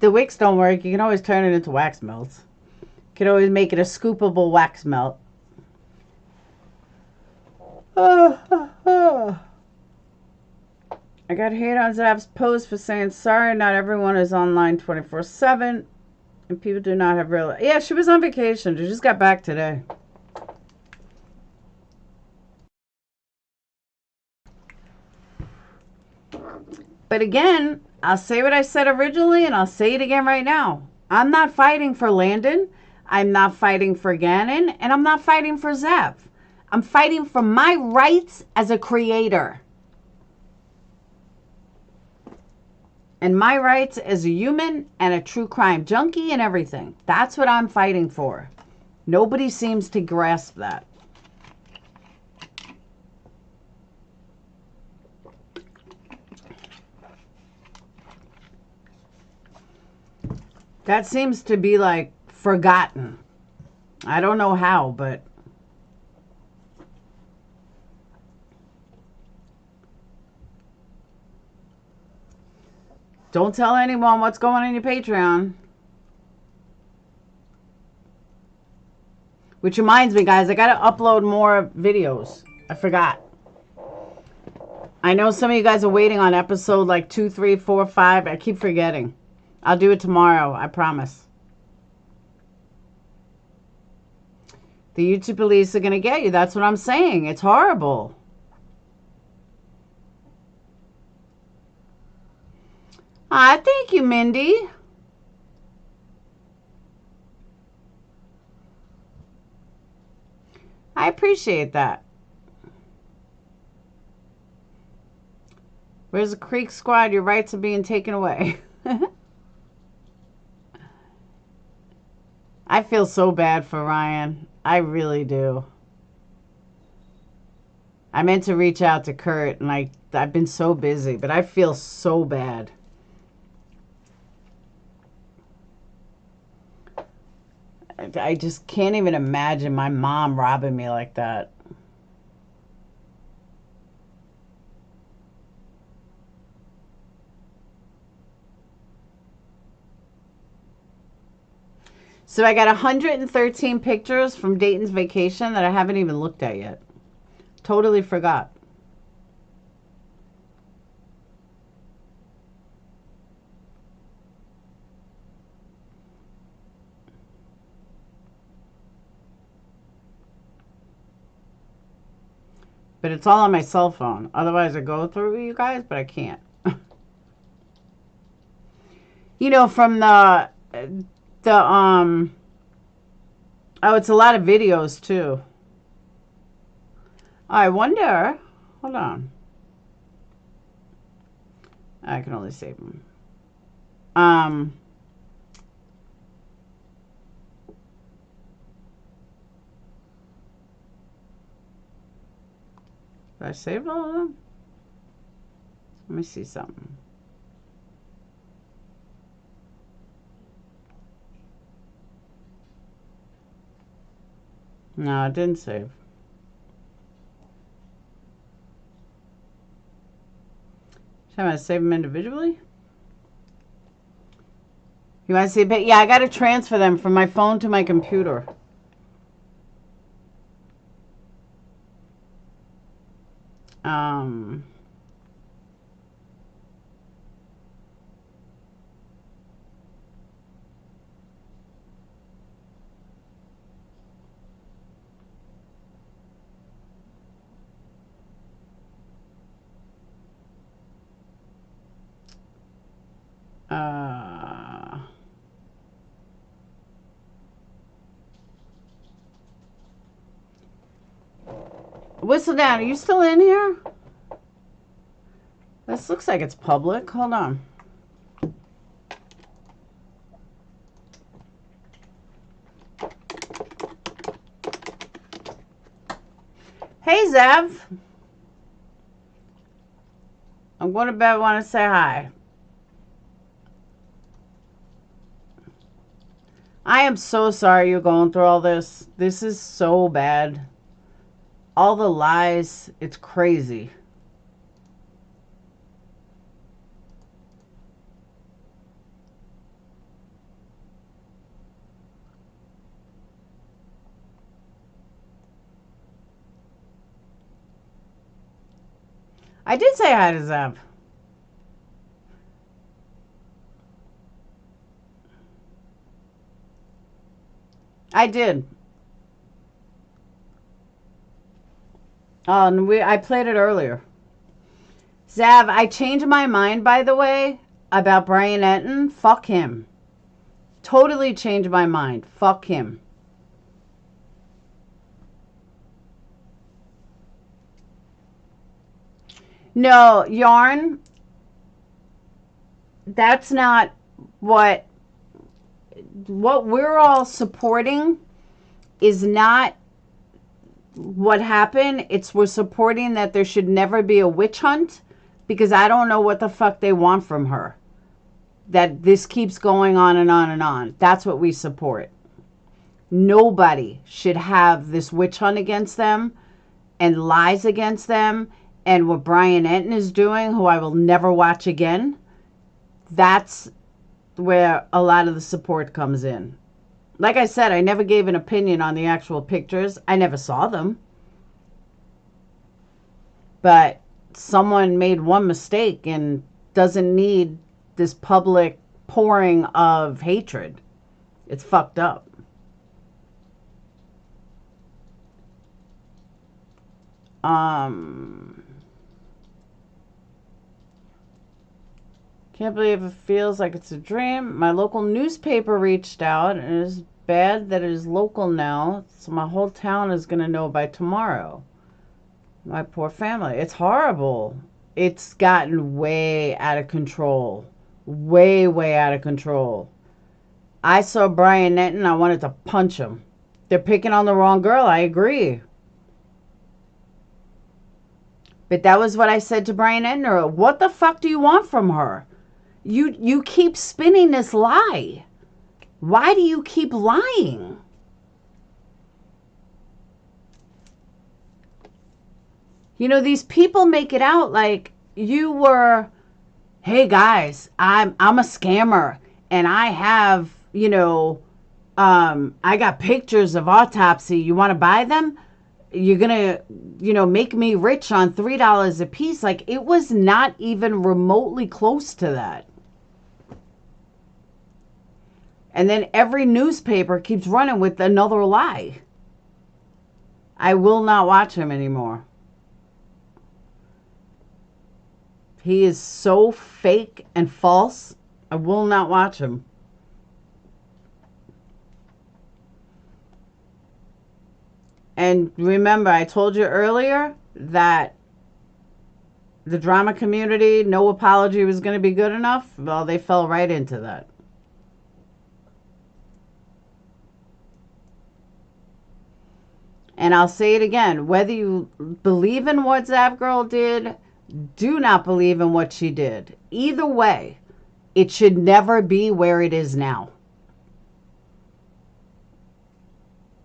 the wicks don't work, you can always turn it into wax melts. You can always make it a scoopable wax melt. I got hate on Zab's post for saying, sorry, not everyone is online 24/7. And people do not have real... Yeah, she was on vacation. She just got back today. But again, I'll say what I said originally, and I'll say it again right now. I'm not fighting for Landon. I'm not fighting for Gannon. And I'm not fighting for Zab. I'm fighting for my rights as a creator. And my rights as a human and a true crime junkie and everything. That's what I'm fighting for. Nobody seems to grasp that. That seems to be like forgotten. I don't know how, but don't tell anyone what's going on in your Patreon. Which reminds me, guys, I got to upload more videos. I forgot. I know some of you guys are waiting on episode like 2, 3, 4, 5. I keep forgetting. I'll do it tomorrow. I promise. The YouTube police are going to get you. That's what I'm saying. It's horrible. Ah, thank you, Mindy. I appreciate that. Where's the Creek Squad? Your rights are being taken away. I feel so bad for Ryan. I really do. I meant to reach out to Kurt, and I've been so busy, but I feel so bad. I just can't even imagine my mom robbing me like that. So I got 113 pictures from Dayton's vacation that I haven't even looked at yet. Totally forgot. But it's all on my cell phone. Otherwise, I go through you guys, but I can't. You know, from oh, it's a lot of videos too. I wonder, hold on. I can only save them. Did I save all of them? Let me see something. No, it didn't save. Should I save them individually? You want to see a bit? Yeah, I got to transfer them from my phone to my computer. Whistle down. Are you still in here? This looks like it's public. Hold on. Hey, Zev. I'm going to bed. Want to say hi. I am so sorry you're going through all this. This is so bad. All the lies. It's crazy. I did say hi to Zev. I did. And I played it earlier. Zav, I changed my mind, by the way, about Brian Enton. Fuck him. Totally changed my mind. Fuck him. No, Yarn, that's not what we're all supporting is not what happened. We're supporting that there should never be a witch hunt, because I don't know what the fuck they want from her. That this keeps going on and on and on. That's what we support. Nobody should have this witch hunt against them and lies against them. And what Brian Enton is doing, who I will never watch again, that's where a lot of the support comes in. Like I said, I never gave an opinion on the actual pictures. I never saw them. But someone made one mistake and doesn't need this public pouring of hatred. It's fucked up. Can't believe it feels like it's a dream. My local newspaper reached out, and it is bad that it is local now, so my whole town is going to know by tomorrow. My poor family. It's horrible. It's gotten way out of control. Way, way out of control. I saw Brian Enton, I wanted to punch him. They're picking on the wrong girl, I agree. But that was what I said to Brian Enton. What the fuck do you want from her? You keep spinning this lie. Why do you keep lying? You know, these people make it out like you were, hey guys, I'm a scammer and I have, I got pictures of autopsy. You want to buy them? You're going to, make me rich on $3 a piece. Like, it was not even remotely close to that. And then every newspaper keeps running with another lie. I will not watch him anymore. He is so fake and false. I will not watch him. And remember, I told you earlier that the drama community, no apology was going to be good enough. Well, they fell right into that. And I'll say it again, whether you believe in what Zap Girl did, do not believe in what she did. Either way, it should never be where it is now.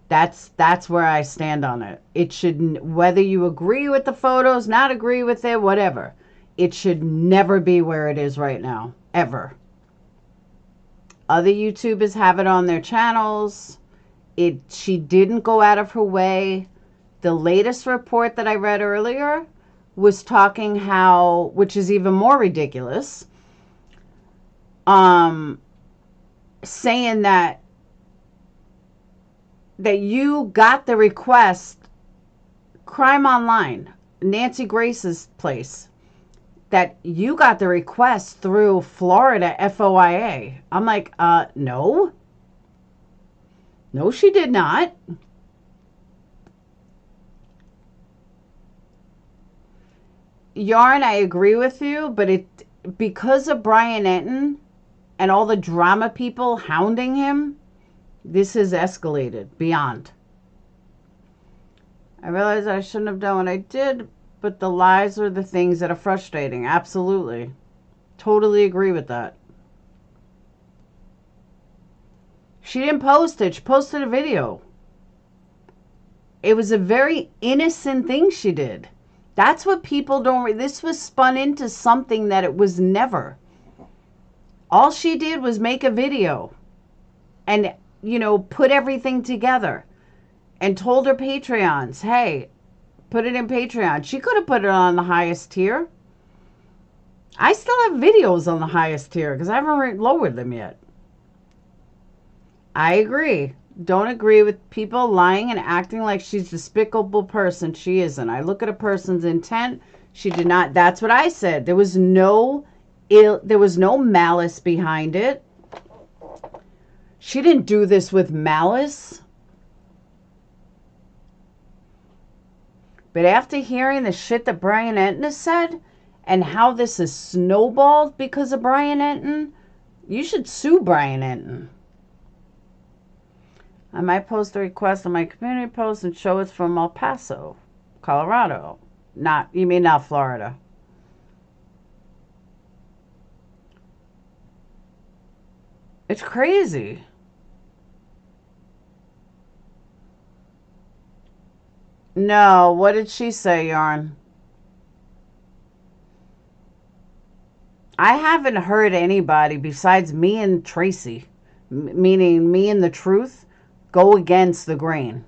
That's where I stand on it. It should, whether you agree with the photos, not agree with it, whatever, it should never be where it is right now, ever. Other YouTubers have it on their channels. She didn't go out of her way. The latest report that I read earlier was talking how, which is even more ridiculous, saying that you got the request, Crime Online, Nancy Grace's place, that you got the request through Florida FOIA. I'm like, no. No, she did not. Yarn, I agree with you, but because of Brian Enton and all the drama people hounding him, this has escalated beyond. I realize I shouldn't have done what I did, but the lies are the things that are frustrating. Absolutely. Totally agree with that. She didn't post it. She posted a video. It was a very innocent thing she did. That's what people don't... This was spun into something that it was never. All she did was make a video and, put everything together and told her Patreons, hey, put it in Patreon. She could have put it on the highest tier. I still have videos on the highest tier because I haven't lowered them yet. I agree. Don't agree with people lying and acting like she's a despicable person. She isn't. I look at a person's intent. She did not. That's what I said. There was no malice behind it. She didn't do this with malice. But after hearing the shit that Brian Enton has said and how this is snowballed because of Brian Enton, you should sue Brian Enton. I might post a request on my community post and show it's from El Paso, Colorado. Not Florida. It's crazy. No, what did she say, Yarn? I haven't heard anybody besides me and Tracy, meaning me and the truth, go against the grain.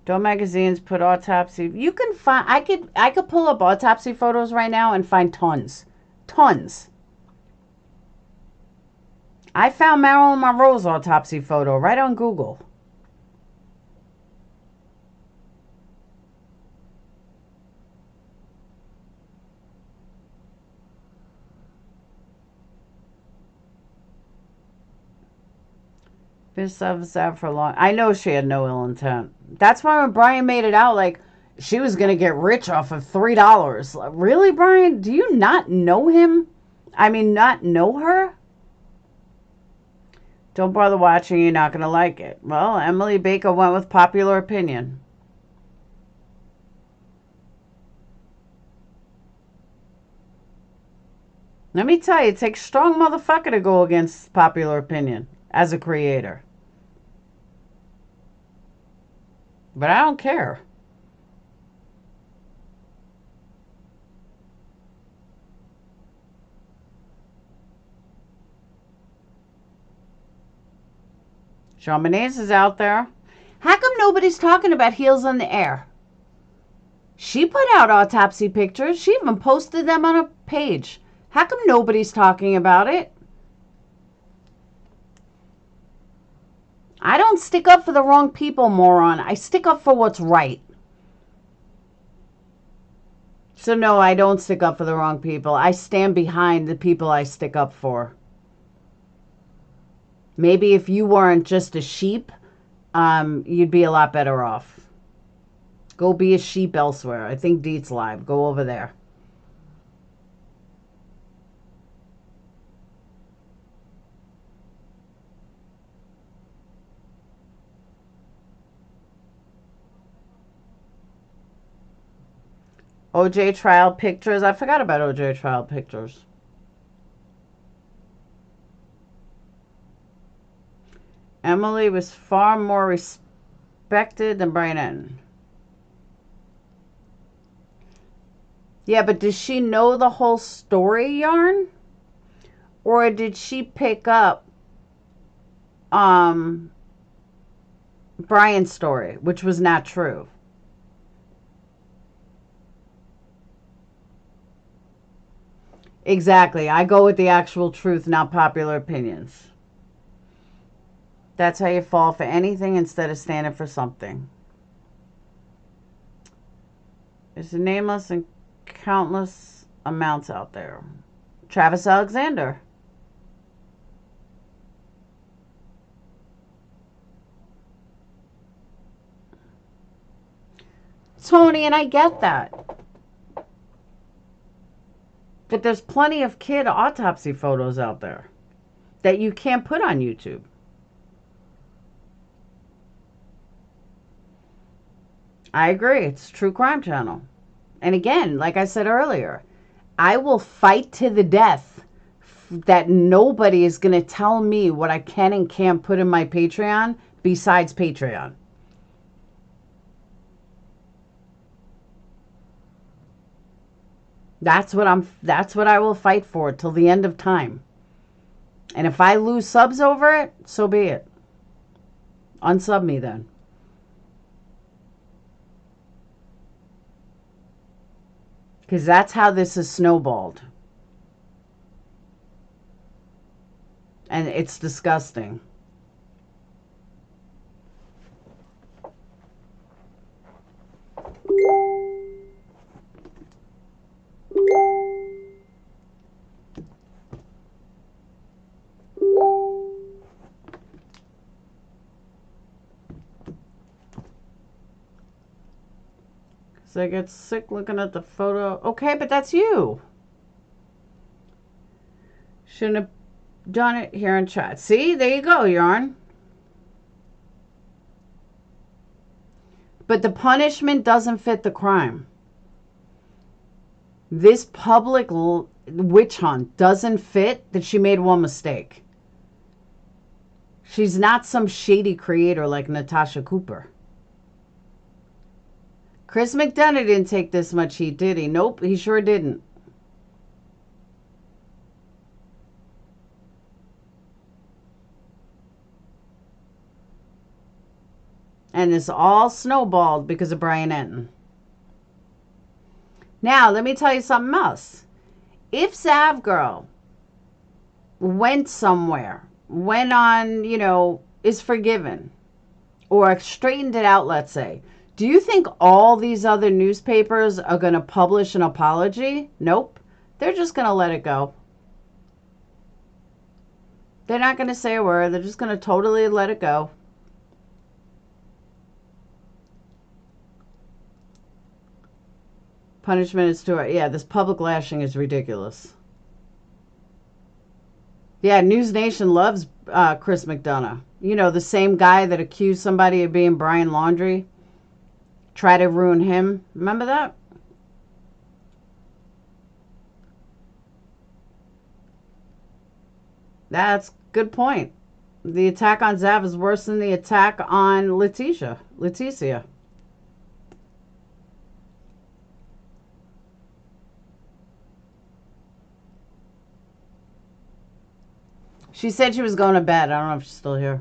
Don't magazines put autopsy? You can find... I could pull up autopsy photos right now and find tons. Tons. I found Marilyn Monroe's autopsy photo right on Google. Been sad for a long... I know she had no ill intent. That's why when Brian made it out like she was going to get rich off of $3. Like, really, Brian? Do you not know him? I mean, not know her? Don't bother watching. You're not going to like it. Well, Emily Baker went with popular opinion. Let me tell you, it takes a strong motherfucker to go against popular opinion as a creator. But I don't care. JonBenet is out there. How come nobody's talking about Heels in the Air? She put out autopsy pictures. She even posted them on a page. How come nobody's talking about it? I don't stick up for the wrong people, moron. I stick up for what's right. So no, I don't stick up for the wrong people. I stand behind the people I stick up for. Maybe if you weren't just a sheep, you'd be a lot better off. Go be a sheep elsewhere. I think Deet's live. Go over there. OJ trial pictures. I forgot about OJ trial pictures. Emily was far more respected than Brian Enton. Yeah, but does she know the whole story, Yarn? Or did she pick up Brian's story, which was not true? Exactly. I go with the actual truth, not popular opinions. That's how you fall for anything instead of standing for something. There's nameless and countless amounts out there. Travis Alexander. Tony, and I get that. But there's plenty of kid autopsy photos out there that you can't put on YouTube. I agree. It's a true crime channel. And again, like I said earlier, I will fight to the death that nobody is going to tell me what I can and can't put in my Patreon besides Patreon. That's what I will fight for till the end of time. And if I lose subs over it, so be it. Unsub me then. Because that's how this is snowballed. And it's disgusting. So I get sick looking at the photo. Okay, but that's you. Shouldn't have done it here in chat. See, there you go, Yarn. But the punishment doesn't fit the crime. This public witch hunt doesn't fit that she made one mistake. She's not some shady creator like Natasha Cooper. Chris McDonough didn't take this much heat, did he? Nope, he sure didn't. And this all snowballed because of Brian Enton. Now, let me tell you something else. If Zav Girl went somewhere, went on, is forgiven, or straightened it out, let's say, do you think all these other newspapers are going to publish an apology? Nope. They're just going to let it go. They're not going to say a word. They're just going to totally let it go. Punishment is too hard. Yeah, this public lashing is ridiculous. Yeah, News Nation loves Chris McDonough. The same guy that accused somebody of being Brian Laundrie. Try to ruin him. Remember that? That's a good point. The attack on Zav is worse than the attack on Leticia. She said she was going to bed. I don't know if she's still here.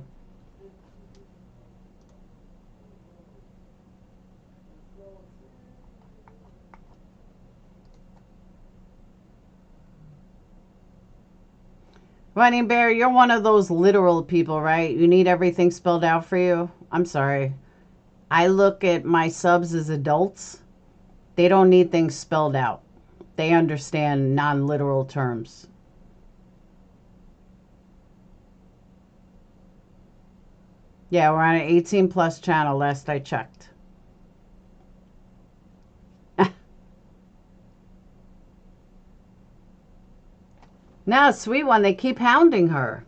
Running Bear, you're one of those literal people, right? You need everything spelled out for you. I'm sorry. I look at my subs as adults. They don't need things spelled out. They understand non-literal terms. Yeah, we're on an 18 plus channel last I checked. No, sweet one, they keep hounding her.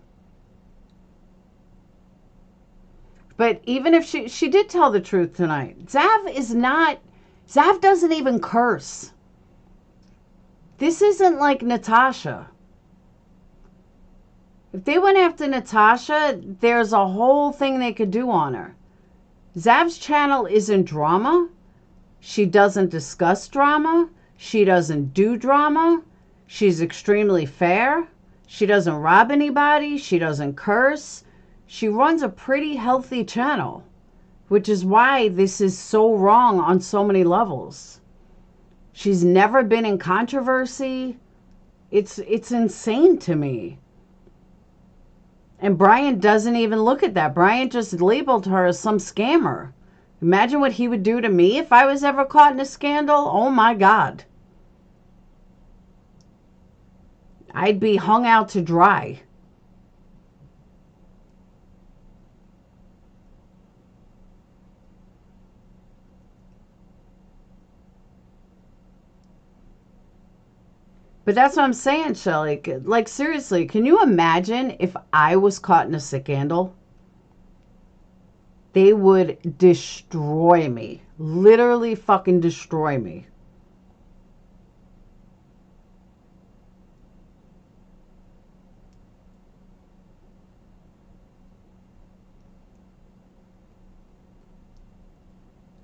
But even if she did tell the truth tonight. Zav doesn't even curse. This isn't like Natasha. If they went after Natasha, there's a whole thing they could do on her. Zav's channel isn't drama. She doesn't discuss drama. She doesn't do drama. She's extremely fair. She doesn't rob anybody. She doesn't curse. She runs a pretty healthy channel, which is why this is so wrong on so many levels. She's never been in controversy. It's insane to me. And Brian doesn't even look at that. Brian just labeled her as some scammer. Imagine what he would do to me if I was ever caught in a scandal. Oh my God. I'd be hung out to dry. But that's what I'm saying, Shelly. Like, seriously, can you imagine if I was caught in a scandal? They would destroy me. Literally fucking destroy me.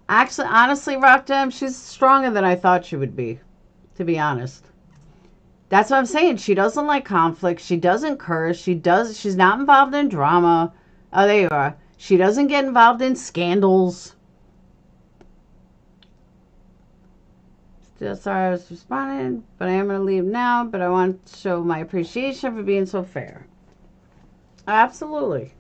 Actually, honestly, Rock Jam, she's stronger than I thought she would be, to be honest. That's what I'm saying. She doesn't like conflict. She doesn't curse. She's not involved in drama. Oh, there you are. She doesn't get involved in scandals. Still sorry I was responding, but I am going to leave now. But I want to show my appreciation for being so fair. Absolutely.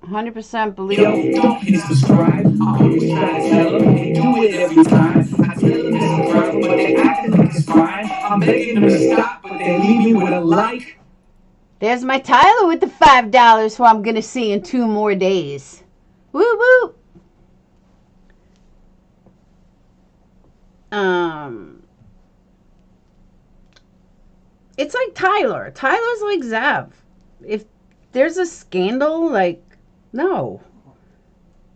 $100% believe. Yo, don't hit subscribe. I always try to tell them, they do it every time. I tell them it's a problem, but they acting like it's fine. I'm begging them to stop, but they leave me with a like. There's my Tyler with the $5 who I'm going to see in 2 more days. Woo woo. It's like Tyler. Tyler's like Zev. If there's a scandal, like, no.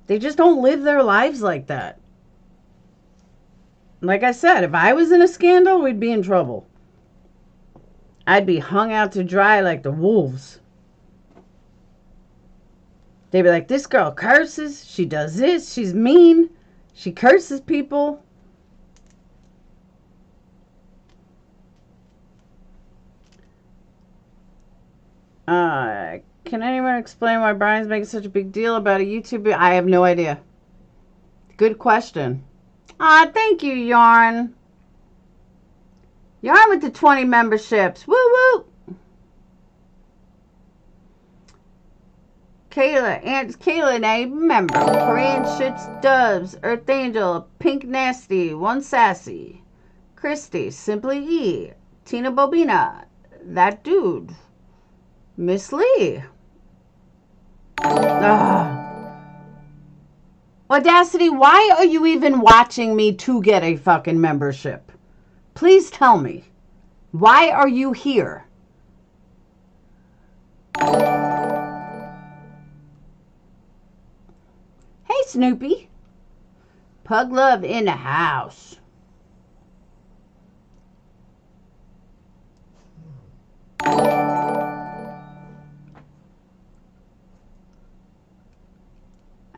They just don't live their lives like that. Like I said, if I was in a scandal, we'd be in trouble. I'd be hung out to dry like the wolves. They'd be like, this girl curses. She does this. She's mean. She curses people. Can anyone explain why Brian's making such a big deal about a YouTube? I have no idea. Good question. Thank you, Yarn. Yarn with the 20 memberships. Woo woo. Kayla, now you remember. Korean Shits Dubs, Earth Angel, Pink Nasty, One Sassy, Christy, Simply E, Tina Bobina, That Dude, Miss Lee. Audacity, why are you even watching me to get a fucking membership? Please tell me. Why are you here? Hey, Snoopy. Pug Love in the house.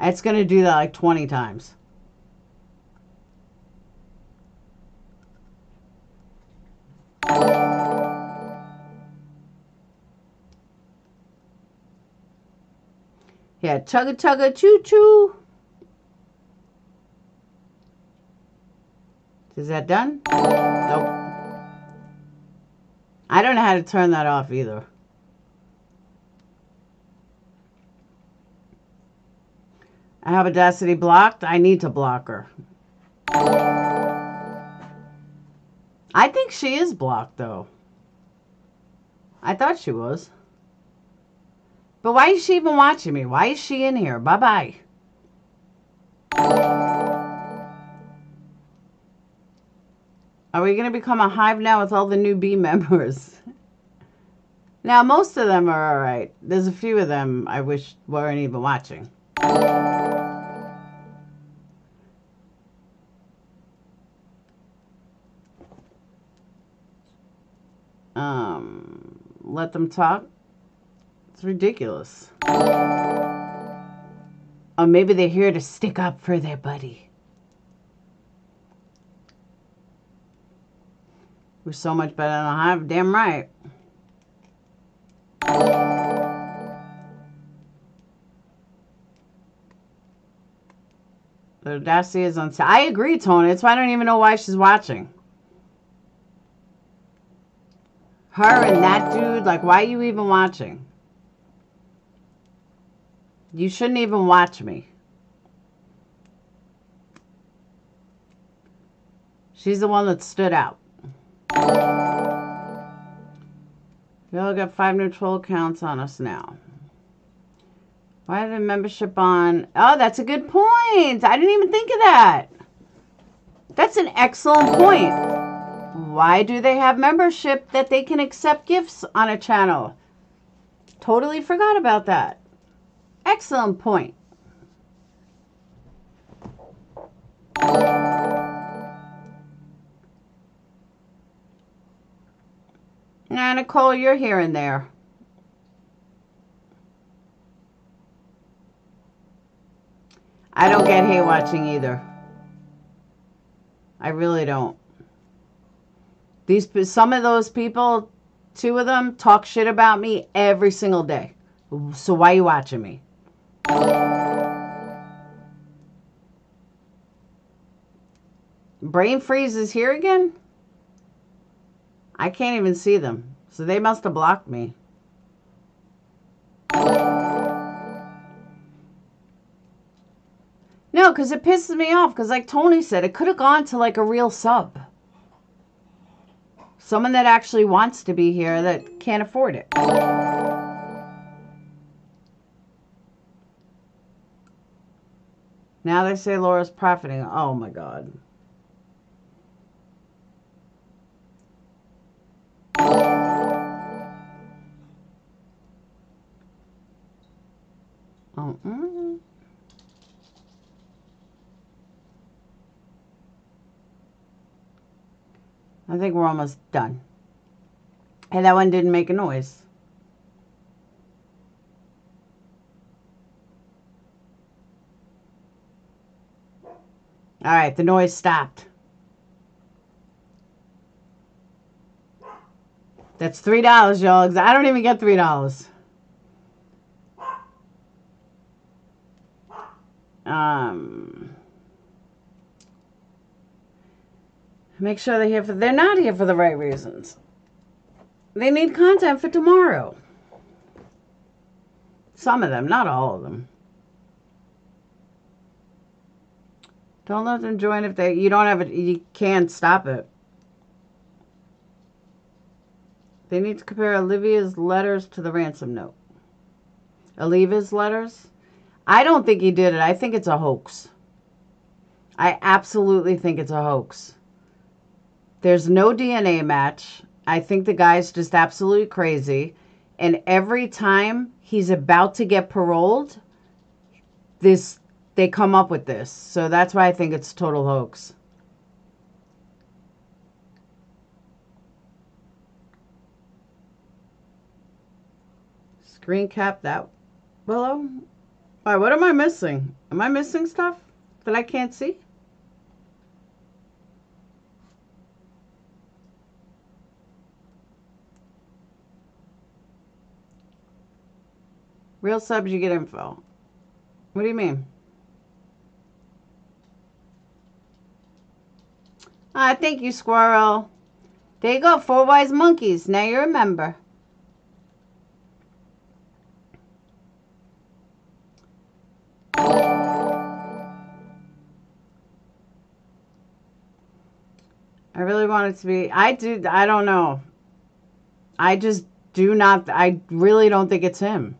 It's going to do that like 20 times. Yeah, chugga chugga choo choo. Is that done? Nope. I don't know how to turn that off either. I have Audacity blocked. I need to block her. I think she is blocked, though. I thought she was. But why is she even watching me? Why is she in here? Bye-bye. Are we going to become a hive now with all the new B members? Now, most of them are alright. There's a few of them I wish weren't even watching. Let them talk. It's ridiculous. Or maybe they're here to stick up for their buddy. We're so much better than a hive. Damn right. The audacity is on. I agree, Tony. That's why I don't even know why she's watching. Her and that dude, like, why are you even watching? You shouldn't even watch me. She's the one that stood out. We all got 5 new troll accounts on us now. Why the membership on? Oh, that's a good point. I didn't even think of that. That's an excellent point. Why do they have membership that they can accept gifts on a channel? Totally forgot about that. Excellent point. Now, Nicole, you're here and there. I don't get hate watching either. I really don't. Some of those people, 2 of them, talk shit about me every single day. So why are you watching me? Brain freeze is here again? I can't even see them. So they must have blocked me. No, because it pisses me off. Because like Tony said, it could have gone to like a real sub. Someone that actually wants to be here that can't afford it. Now they say Laura's profiting. Oh my God. I think we're almost done. Hey, that one didn't make a noise. All right, the noise stopped. That's $3, y'all. I don't even get $3. Make sure they're here they're not here for the right reasons. They need content for tomorrow. Some of them, not all of them. Don't let them join if you don't have it, you can't stop it. They need to compare Olivia's letters to the ransom note. Oliva's letters? I don't think he did it. I think it's a hoax. I absolutely think it's a hoax. There's no DNA match. I think the guy's just absolutely crazy. And every time he's about to get paroled, they come up with this. So that's why I think it's a total hoax. Screen cap that below. All right, what am I missing? Am I missing stuff that I can't see? Real subs, you get info. What do you mean? Thank you, Squirrel. There you go, 4 wise monkeys. Now you remember. I really want it to be. I don't know. I just do not. I really don't think it's him.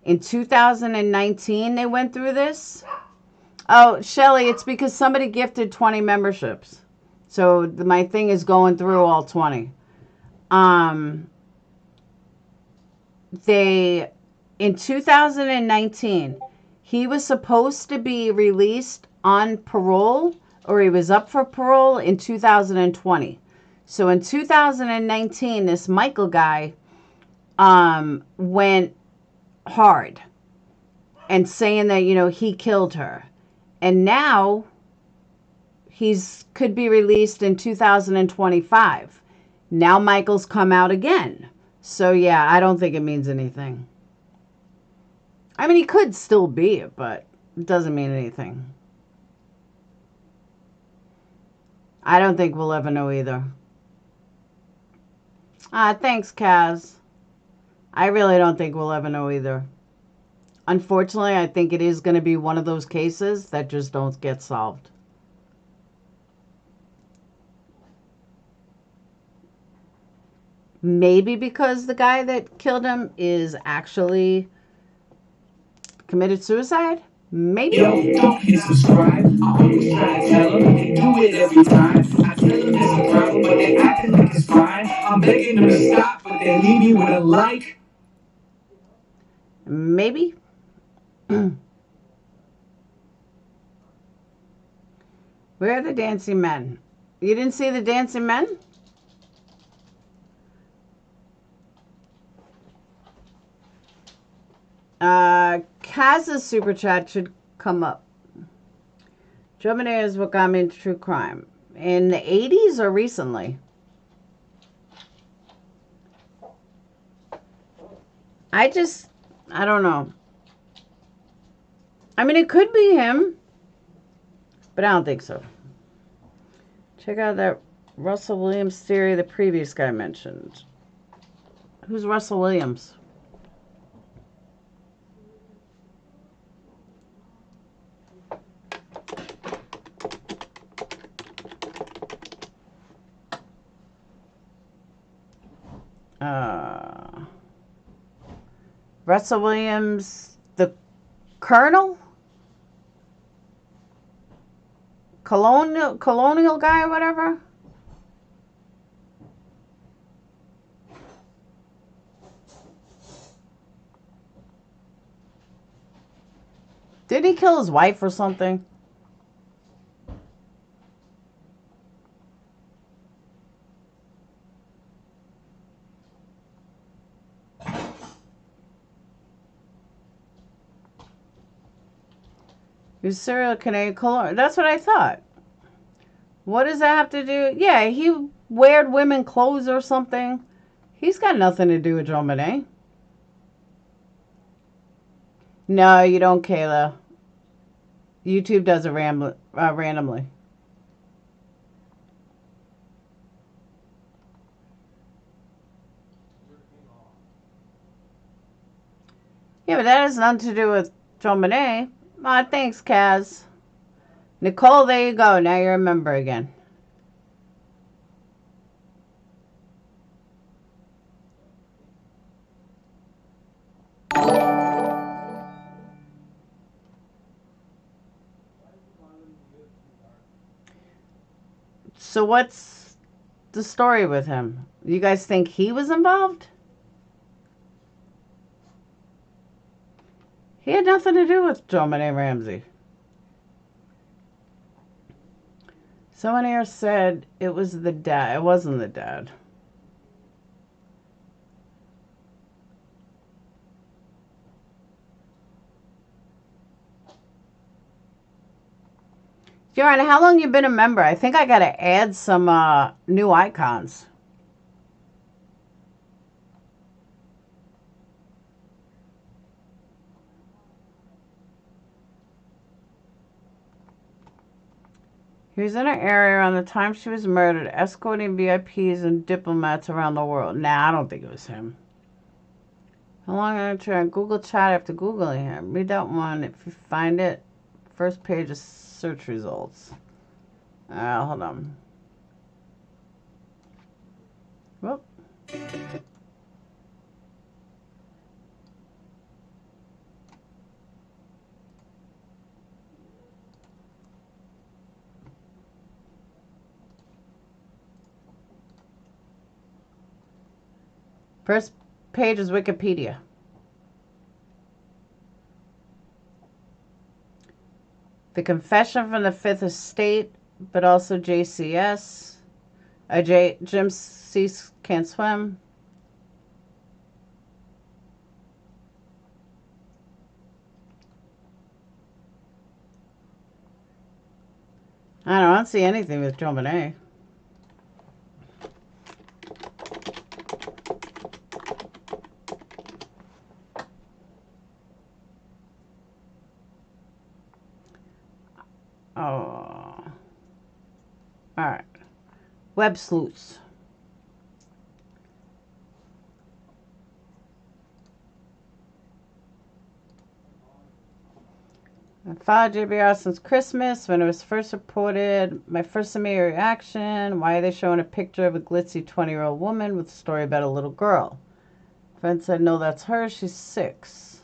In 2019, they went through this. Oh, Shelly, it's because somebody gifted 20 memberships. So my thing is going through all 20. In 2019, he was supposed to be released on parole, or he was up for parole in 2020. So in 2019, this Michael guy went hard and saying that, he killed her. And now could be released in 2025. Now Michael's come out again. So yeah, I don't think it means anything. I mean, he could still be it, but it doesn't mean anything. I don't think we'll ever know either. Thanks, Kaz. I really don't think we'll ever know either. Unfortunately, I think it is going to be one of those cases that just don't get solved. Maybe because the guy that killed him is actually Committed suicide? Maybe. Yo, don't hit subscribe. I always try to tell them, they do it every time. I tell them it's a problem, but they acting like it's fine. I'm begging them to stop, but they leave me with a like. Maybe. Where are the dancing men? You didn't see the dancing men? Kaz's super chat should come up. JonBenet is what got me into true crime. In the 80s or recently? I don't know. I mean, it could be him, but I don't think so. Check out that Russell Williams theory the previous guy mentioned. Who's Russell Williams? Russell Williams, the Colonel? Colonial guy or whatever? Didn't he kill his wife or something? He was serial Canadian colonial. That's what I thought. What does that have to do? Yeah, he weared women clothes or something. He's got nothing to do with JonBenet. No, you don't, Kayla. YouTube does it randomly. Yeah, but that has nothing to do with JonBenet. Thanks, Kaz. Nicole, there you go. Now you're a member again. So what's the story with him? You guys think he was involved? He had nothing to do with JonBenet Ramsey. Someone here said it was the dad. It wasn't the dad. Joanna, how long you been a member? I think I got to add some new icons. He was in her area around the time she was murdered, escorting VIPs and diplomats around the world. Nah, I don't think it was him. How long did I try on Google Chat after Googling him? Read that one if you find it. First page of search results. Hold on. Whoop. First page is Wikipedia. The Confession from the Fifth Estate, but also JCS. Jim Cease Can't Swim. I don't see anything with JonBenet. Oh. Alright. Web sleuths. I followed JBR since Christmas when it was first reported. My first immediate reaction, why are they showing a picture of a glitzy 20-year-old woman with a story about a little girl? Friend said, no, that's her. She's 6.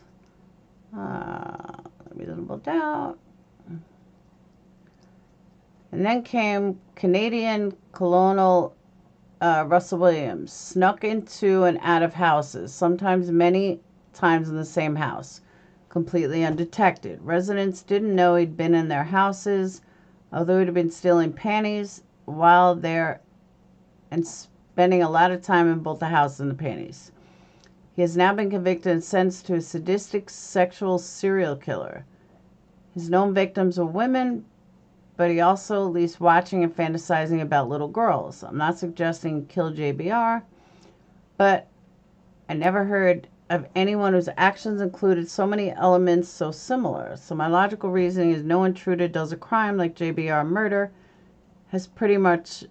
Reasonable doubt. And then came Canadian colonial Russell Williams. Snuck into and out of houses, sometimes many times in the same house, completely undetected. Residents didn't know he'd been in their houses, although he'd been stealing panties while there and spending a lot of time in both the house and the panties. He has now been convicted and sentenced to a sadistic sexual serial killer. His known victims are women, but he also leaves watching and fantasizing about little girls. I'm not suggesting kill JBR, but I never heard of anyone whose actions included so many elements so similar. So my logical reasoning is no intruder does a crime like JBR murder has pretty much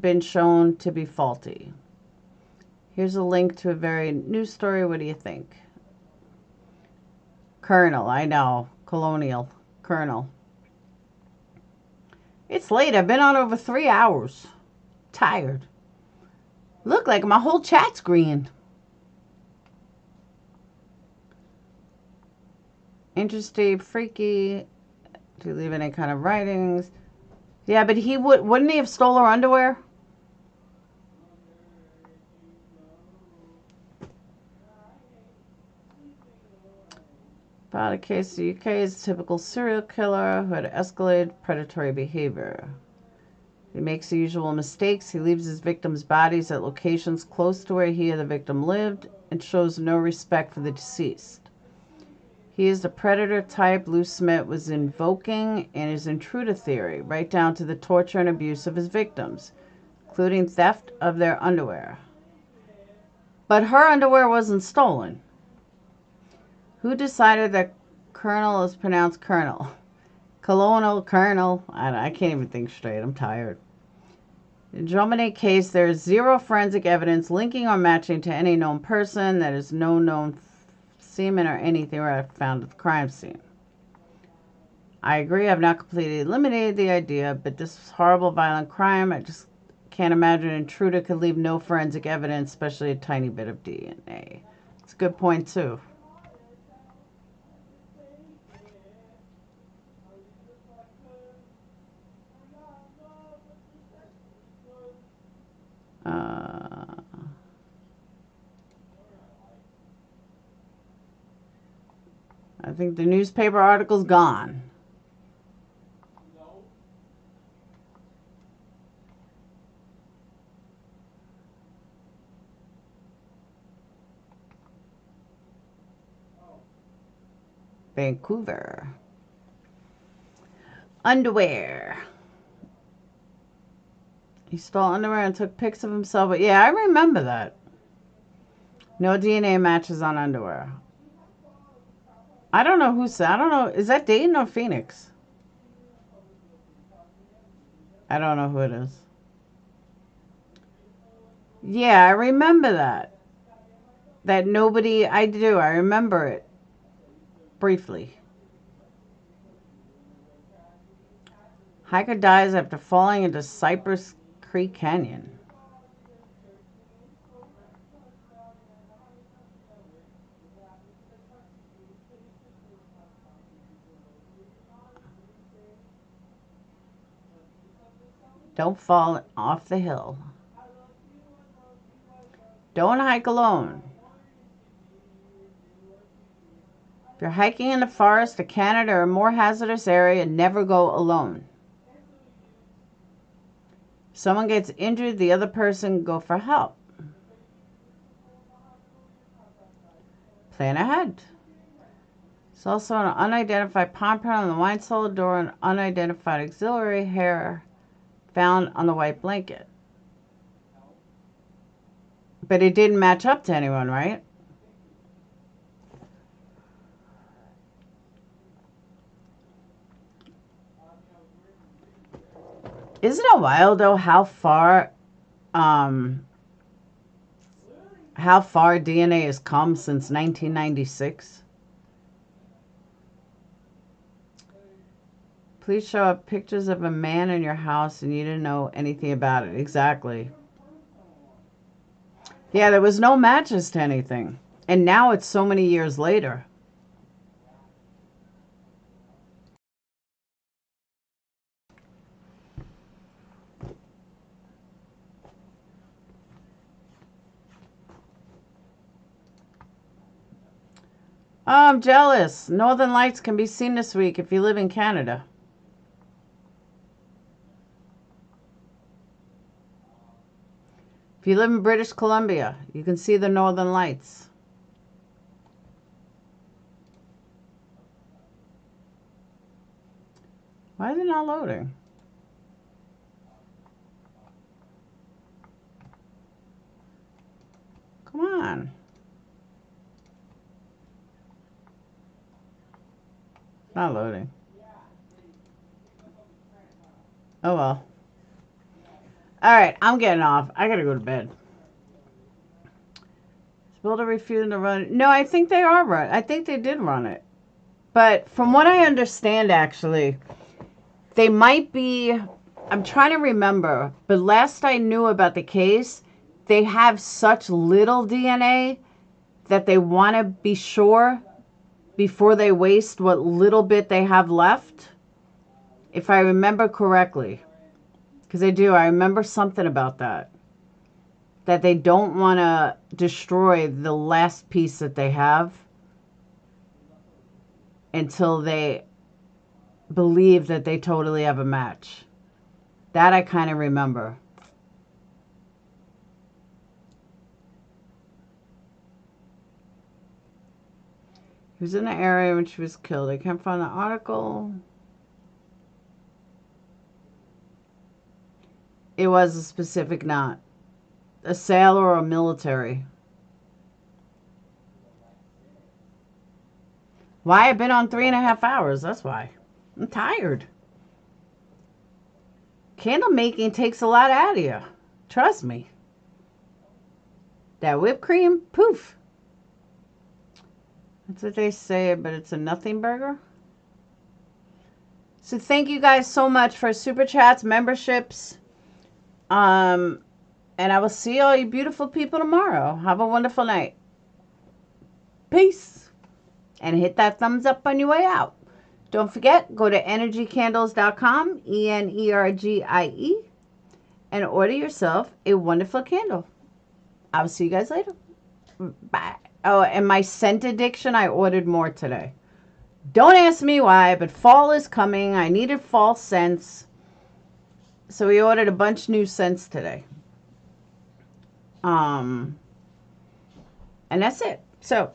been shown to be faulty. Here's a link to a very new story. What do you think? Colonel, I know. Colonial. Colonel. It's late. I've been on over 3 hours. Tired. Look like my whole chat's green. Interesting, freaky. Do you leave any kind of writings? Yeah, but he wouldn't he have stole her underwear? About a case the UK is a typical serial killer who had escalated predatory behavior. He makes the usual mistakes. He leaves his victims' bodies at locations close to where he or the victim lived and shows no respect for the deceased. He is the predator type Lou Smith was invoking in his intruder theory, right down to the torture and abuse of his victims, including theft of their underwear. But her underwear wasn't stolen. Who decided that colonel is pronounced colonel? Colonel, colonel. I can't even think straight. I'm tired. In the JonBenet case, there is zero forensic evidence linking or matching to any known person. That is no known semen or anything found at the crime scene. I agree. I've not completely eliminated the idea, but this horrible, violent crime, I just can't imagine an intruder could leave no forensic evidence, especially a tiny bit of DNA. It's a good point, too. I think the newspaper article's gone. Vancouver. Underwear. He stole underwear and took pics of himself. But yeah, I remember that. No DNA matches on underwear. I don't know who said. I don't know. Is that Dayton or Phoenix? I don't know who it is. Yeah, I remember that. That nobody. I do. I remember it. Briefly. Hiker dies after falling into Cypress Creek Canyon. Don't fall off the hill. Don't hike alone. If you're hiking in the forest, a Canada, or a more hazardous area, never go alone. If someone gets injured, the other person go for help. Plan ahead. There's also an unidentified palm print on the wine cellar door and unidentified auxiliary hair found on the white blanket. But it didn't match up to anyone, right? Isn't it wild, though, how far DNA has come since 1996? Please show up pictures of a man in your house and you didn't know anything about it. Exactly. Yeah, there was no matches to anything. And now it's so many years later. Oh, I'm jealous. Northern Lights can be seen this week if you live in Canada. If you live in British Columbia, you can see the Northern Lights. Why is it not loading? Come on. Not loading. Oh well. Alright, I'm getting off. I gotta go to bed. Is Boulder refusing to run it? No, I think they are run. I think they did run it. But from what I understand, actually, they might be... I'm trying to remember. But last I knew about the case, they have such little DNA that they want to be sure before they waste what little bit they have left. If I remember correctly. Because I do. I remember something about that. That they don't want to destroy the last piece that they have until they believe that they totally have a match. That I kind of remember. He was in the area when she was killed. I can't find the article. It was a specific knot. A sailor or a military. Why? I've been on 3.5 hours. That's why. I'm tired. Candle making takes a lot out of you. Trust me. That whipped cream, poof. That's what they say, but it's a nothing burger. So thank you guys so much for super chats, memberships. And I will see all you beautiful people tomorrow. Have a wonderful night. Peace. And hit that thumbs up on your way out. Don't forget, go to energycandles.com, ENERGIE, and order yourself a wonderful candle. I will see you guys later. Bye. Oh, and my scent addiction, I ordered more today. Don't ask me why, but fall is coming. I needed fall scents. So we ordered a bunch of new scents today. And that's it. So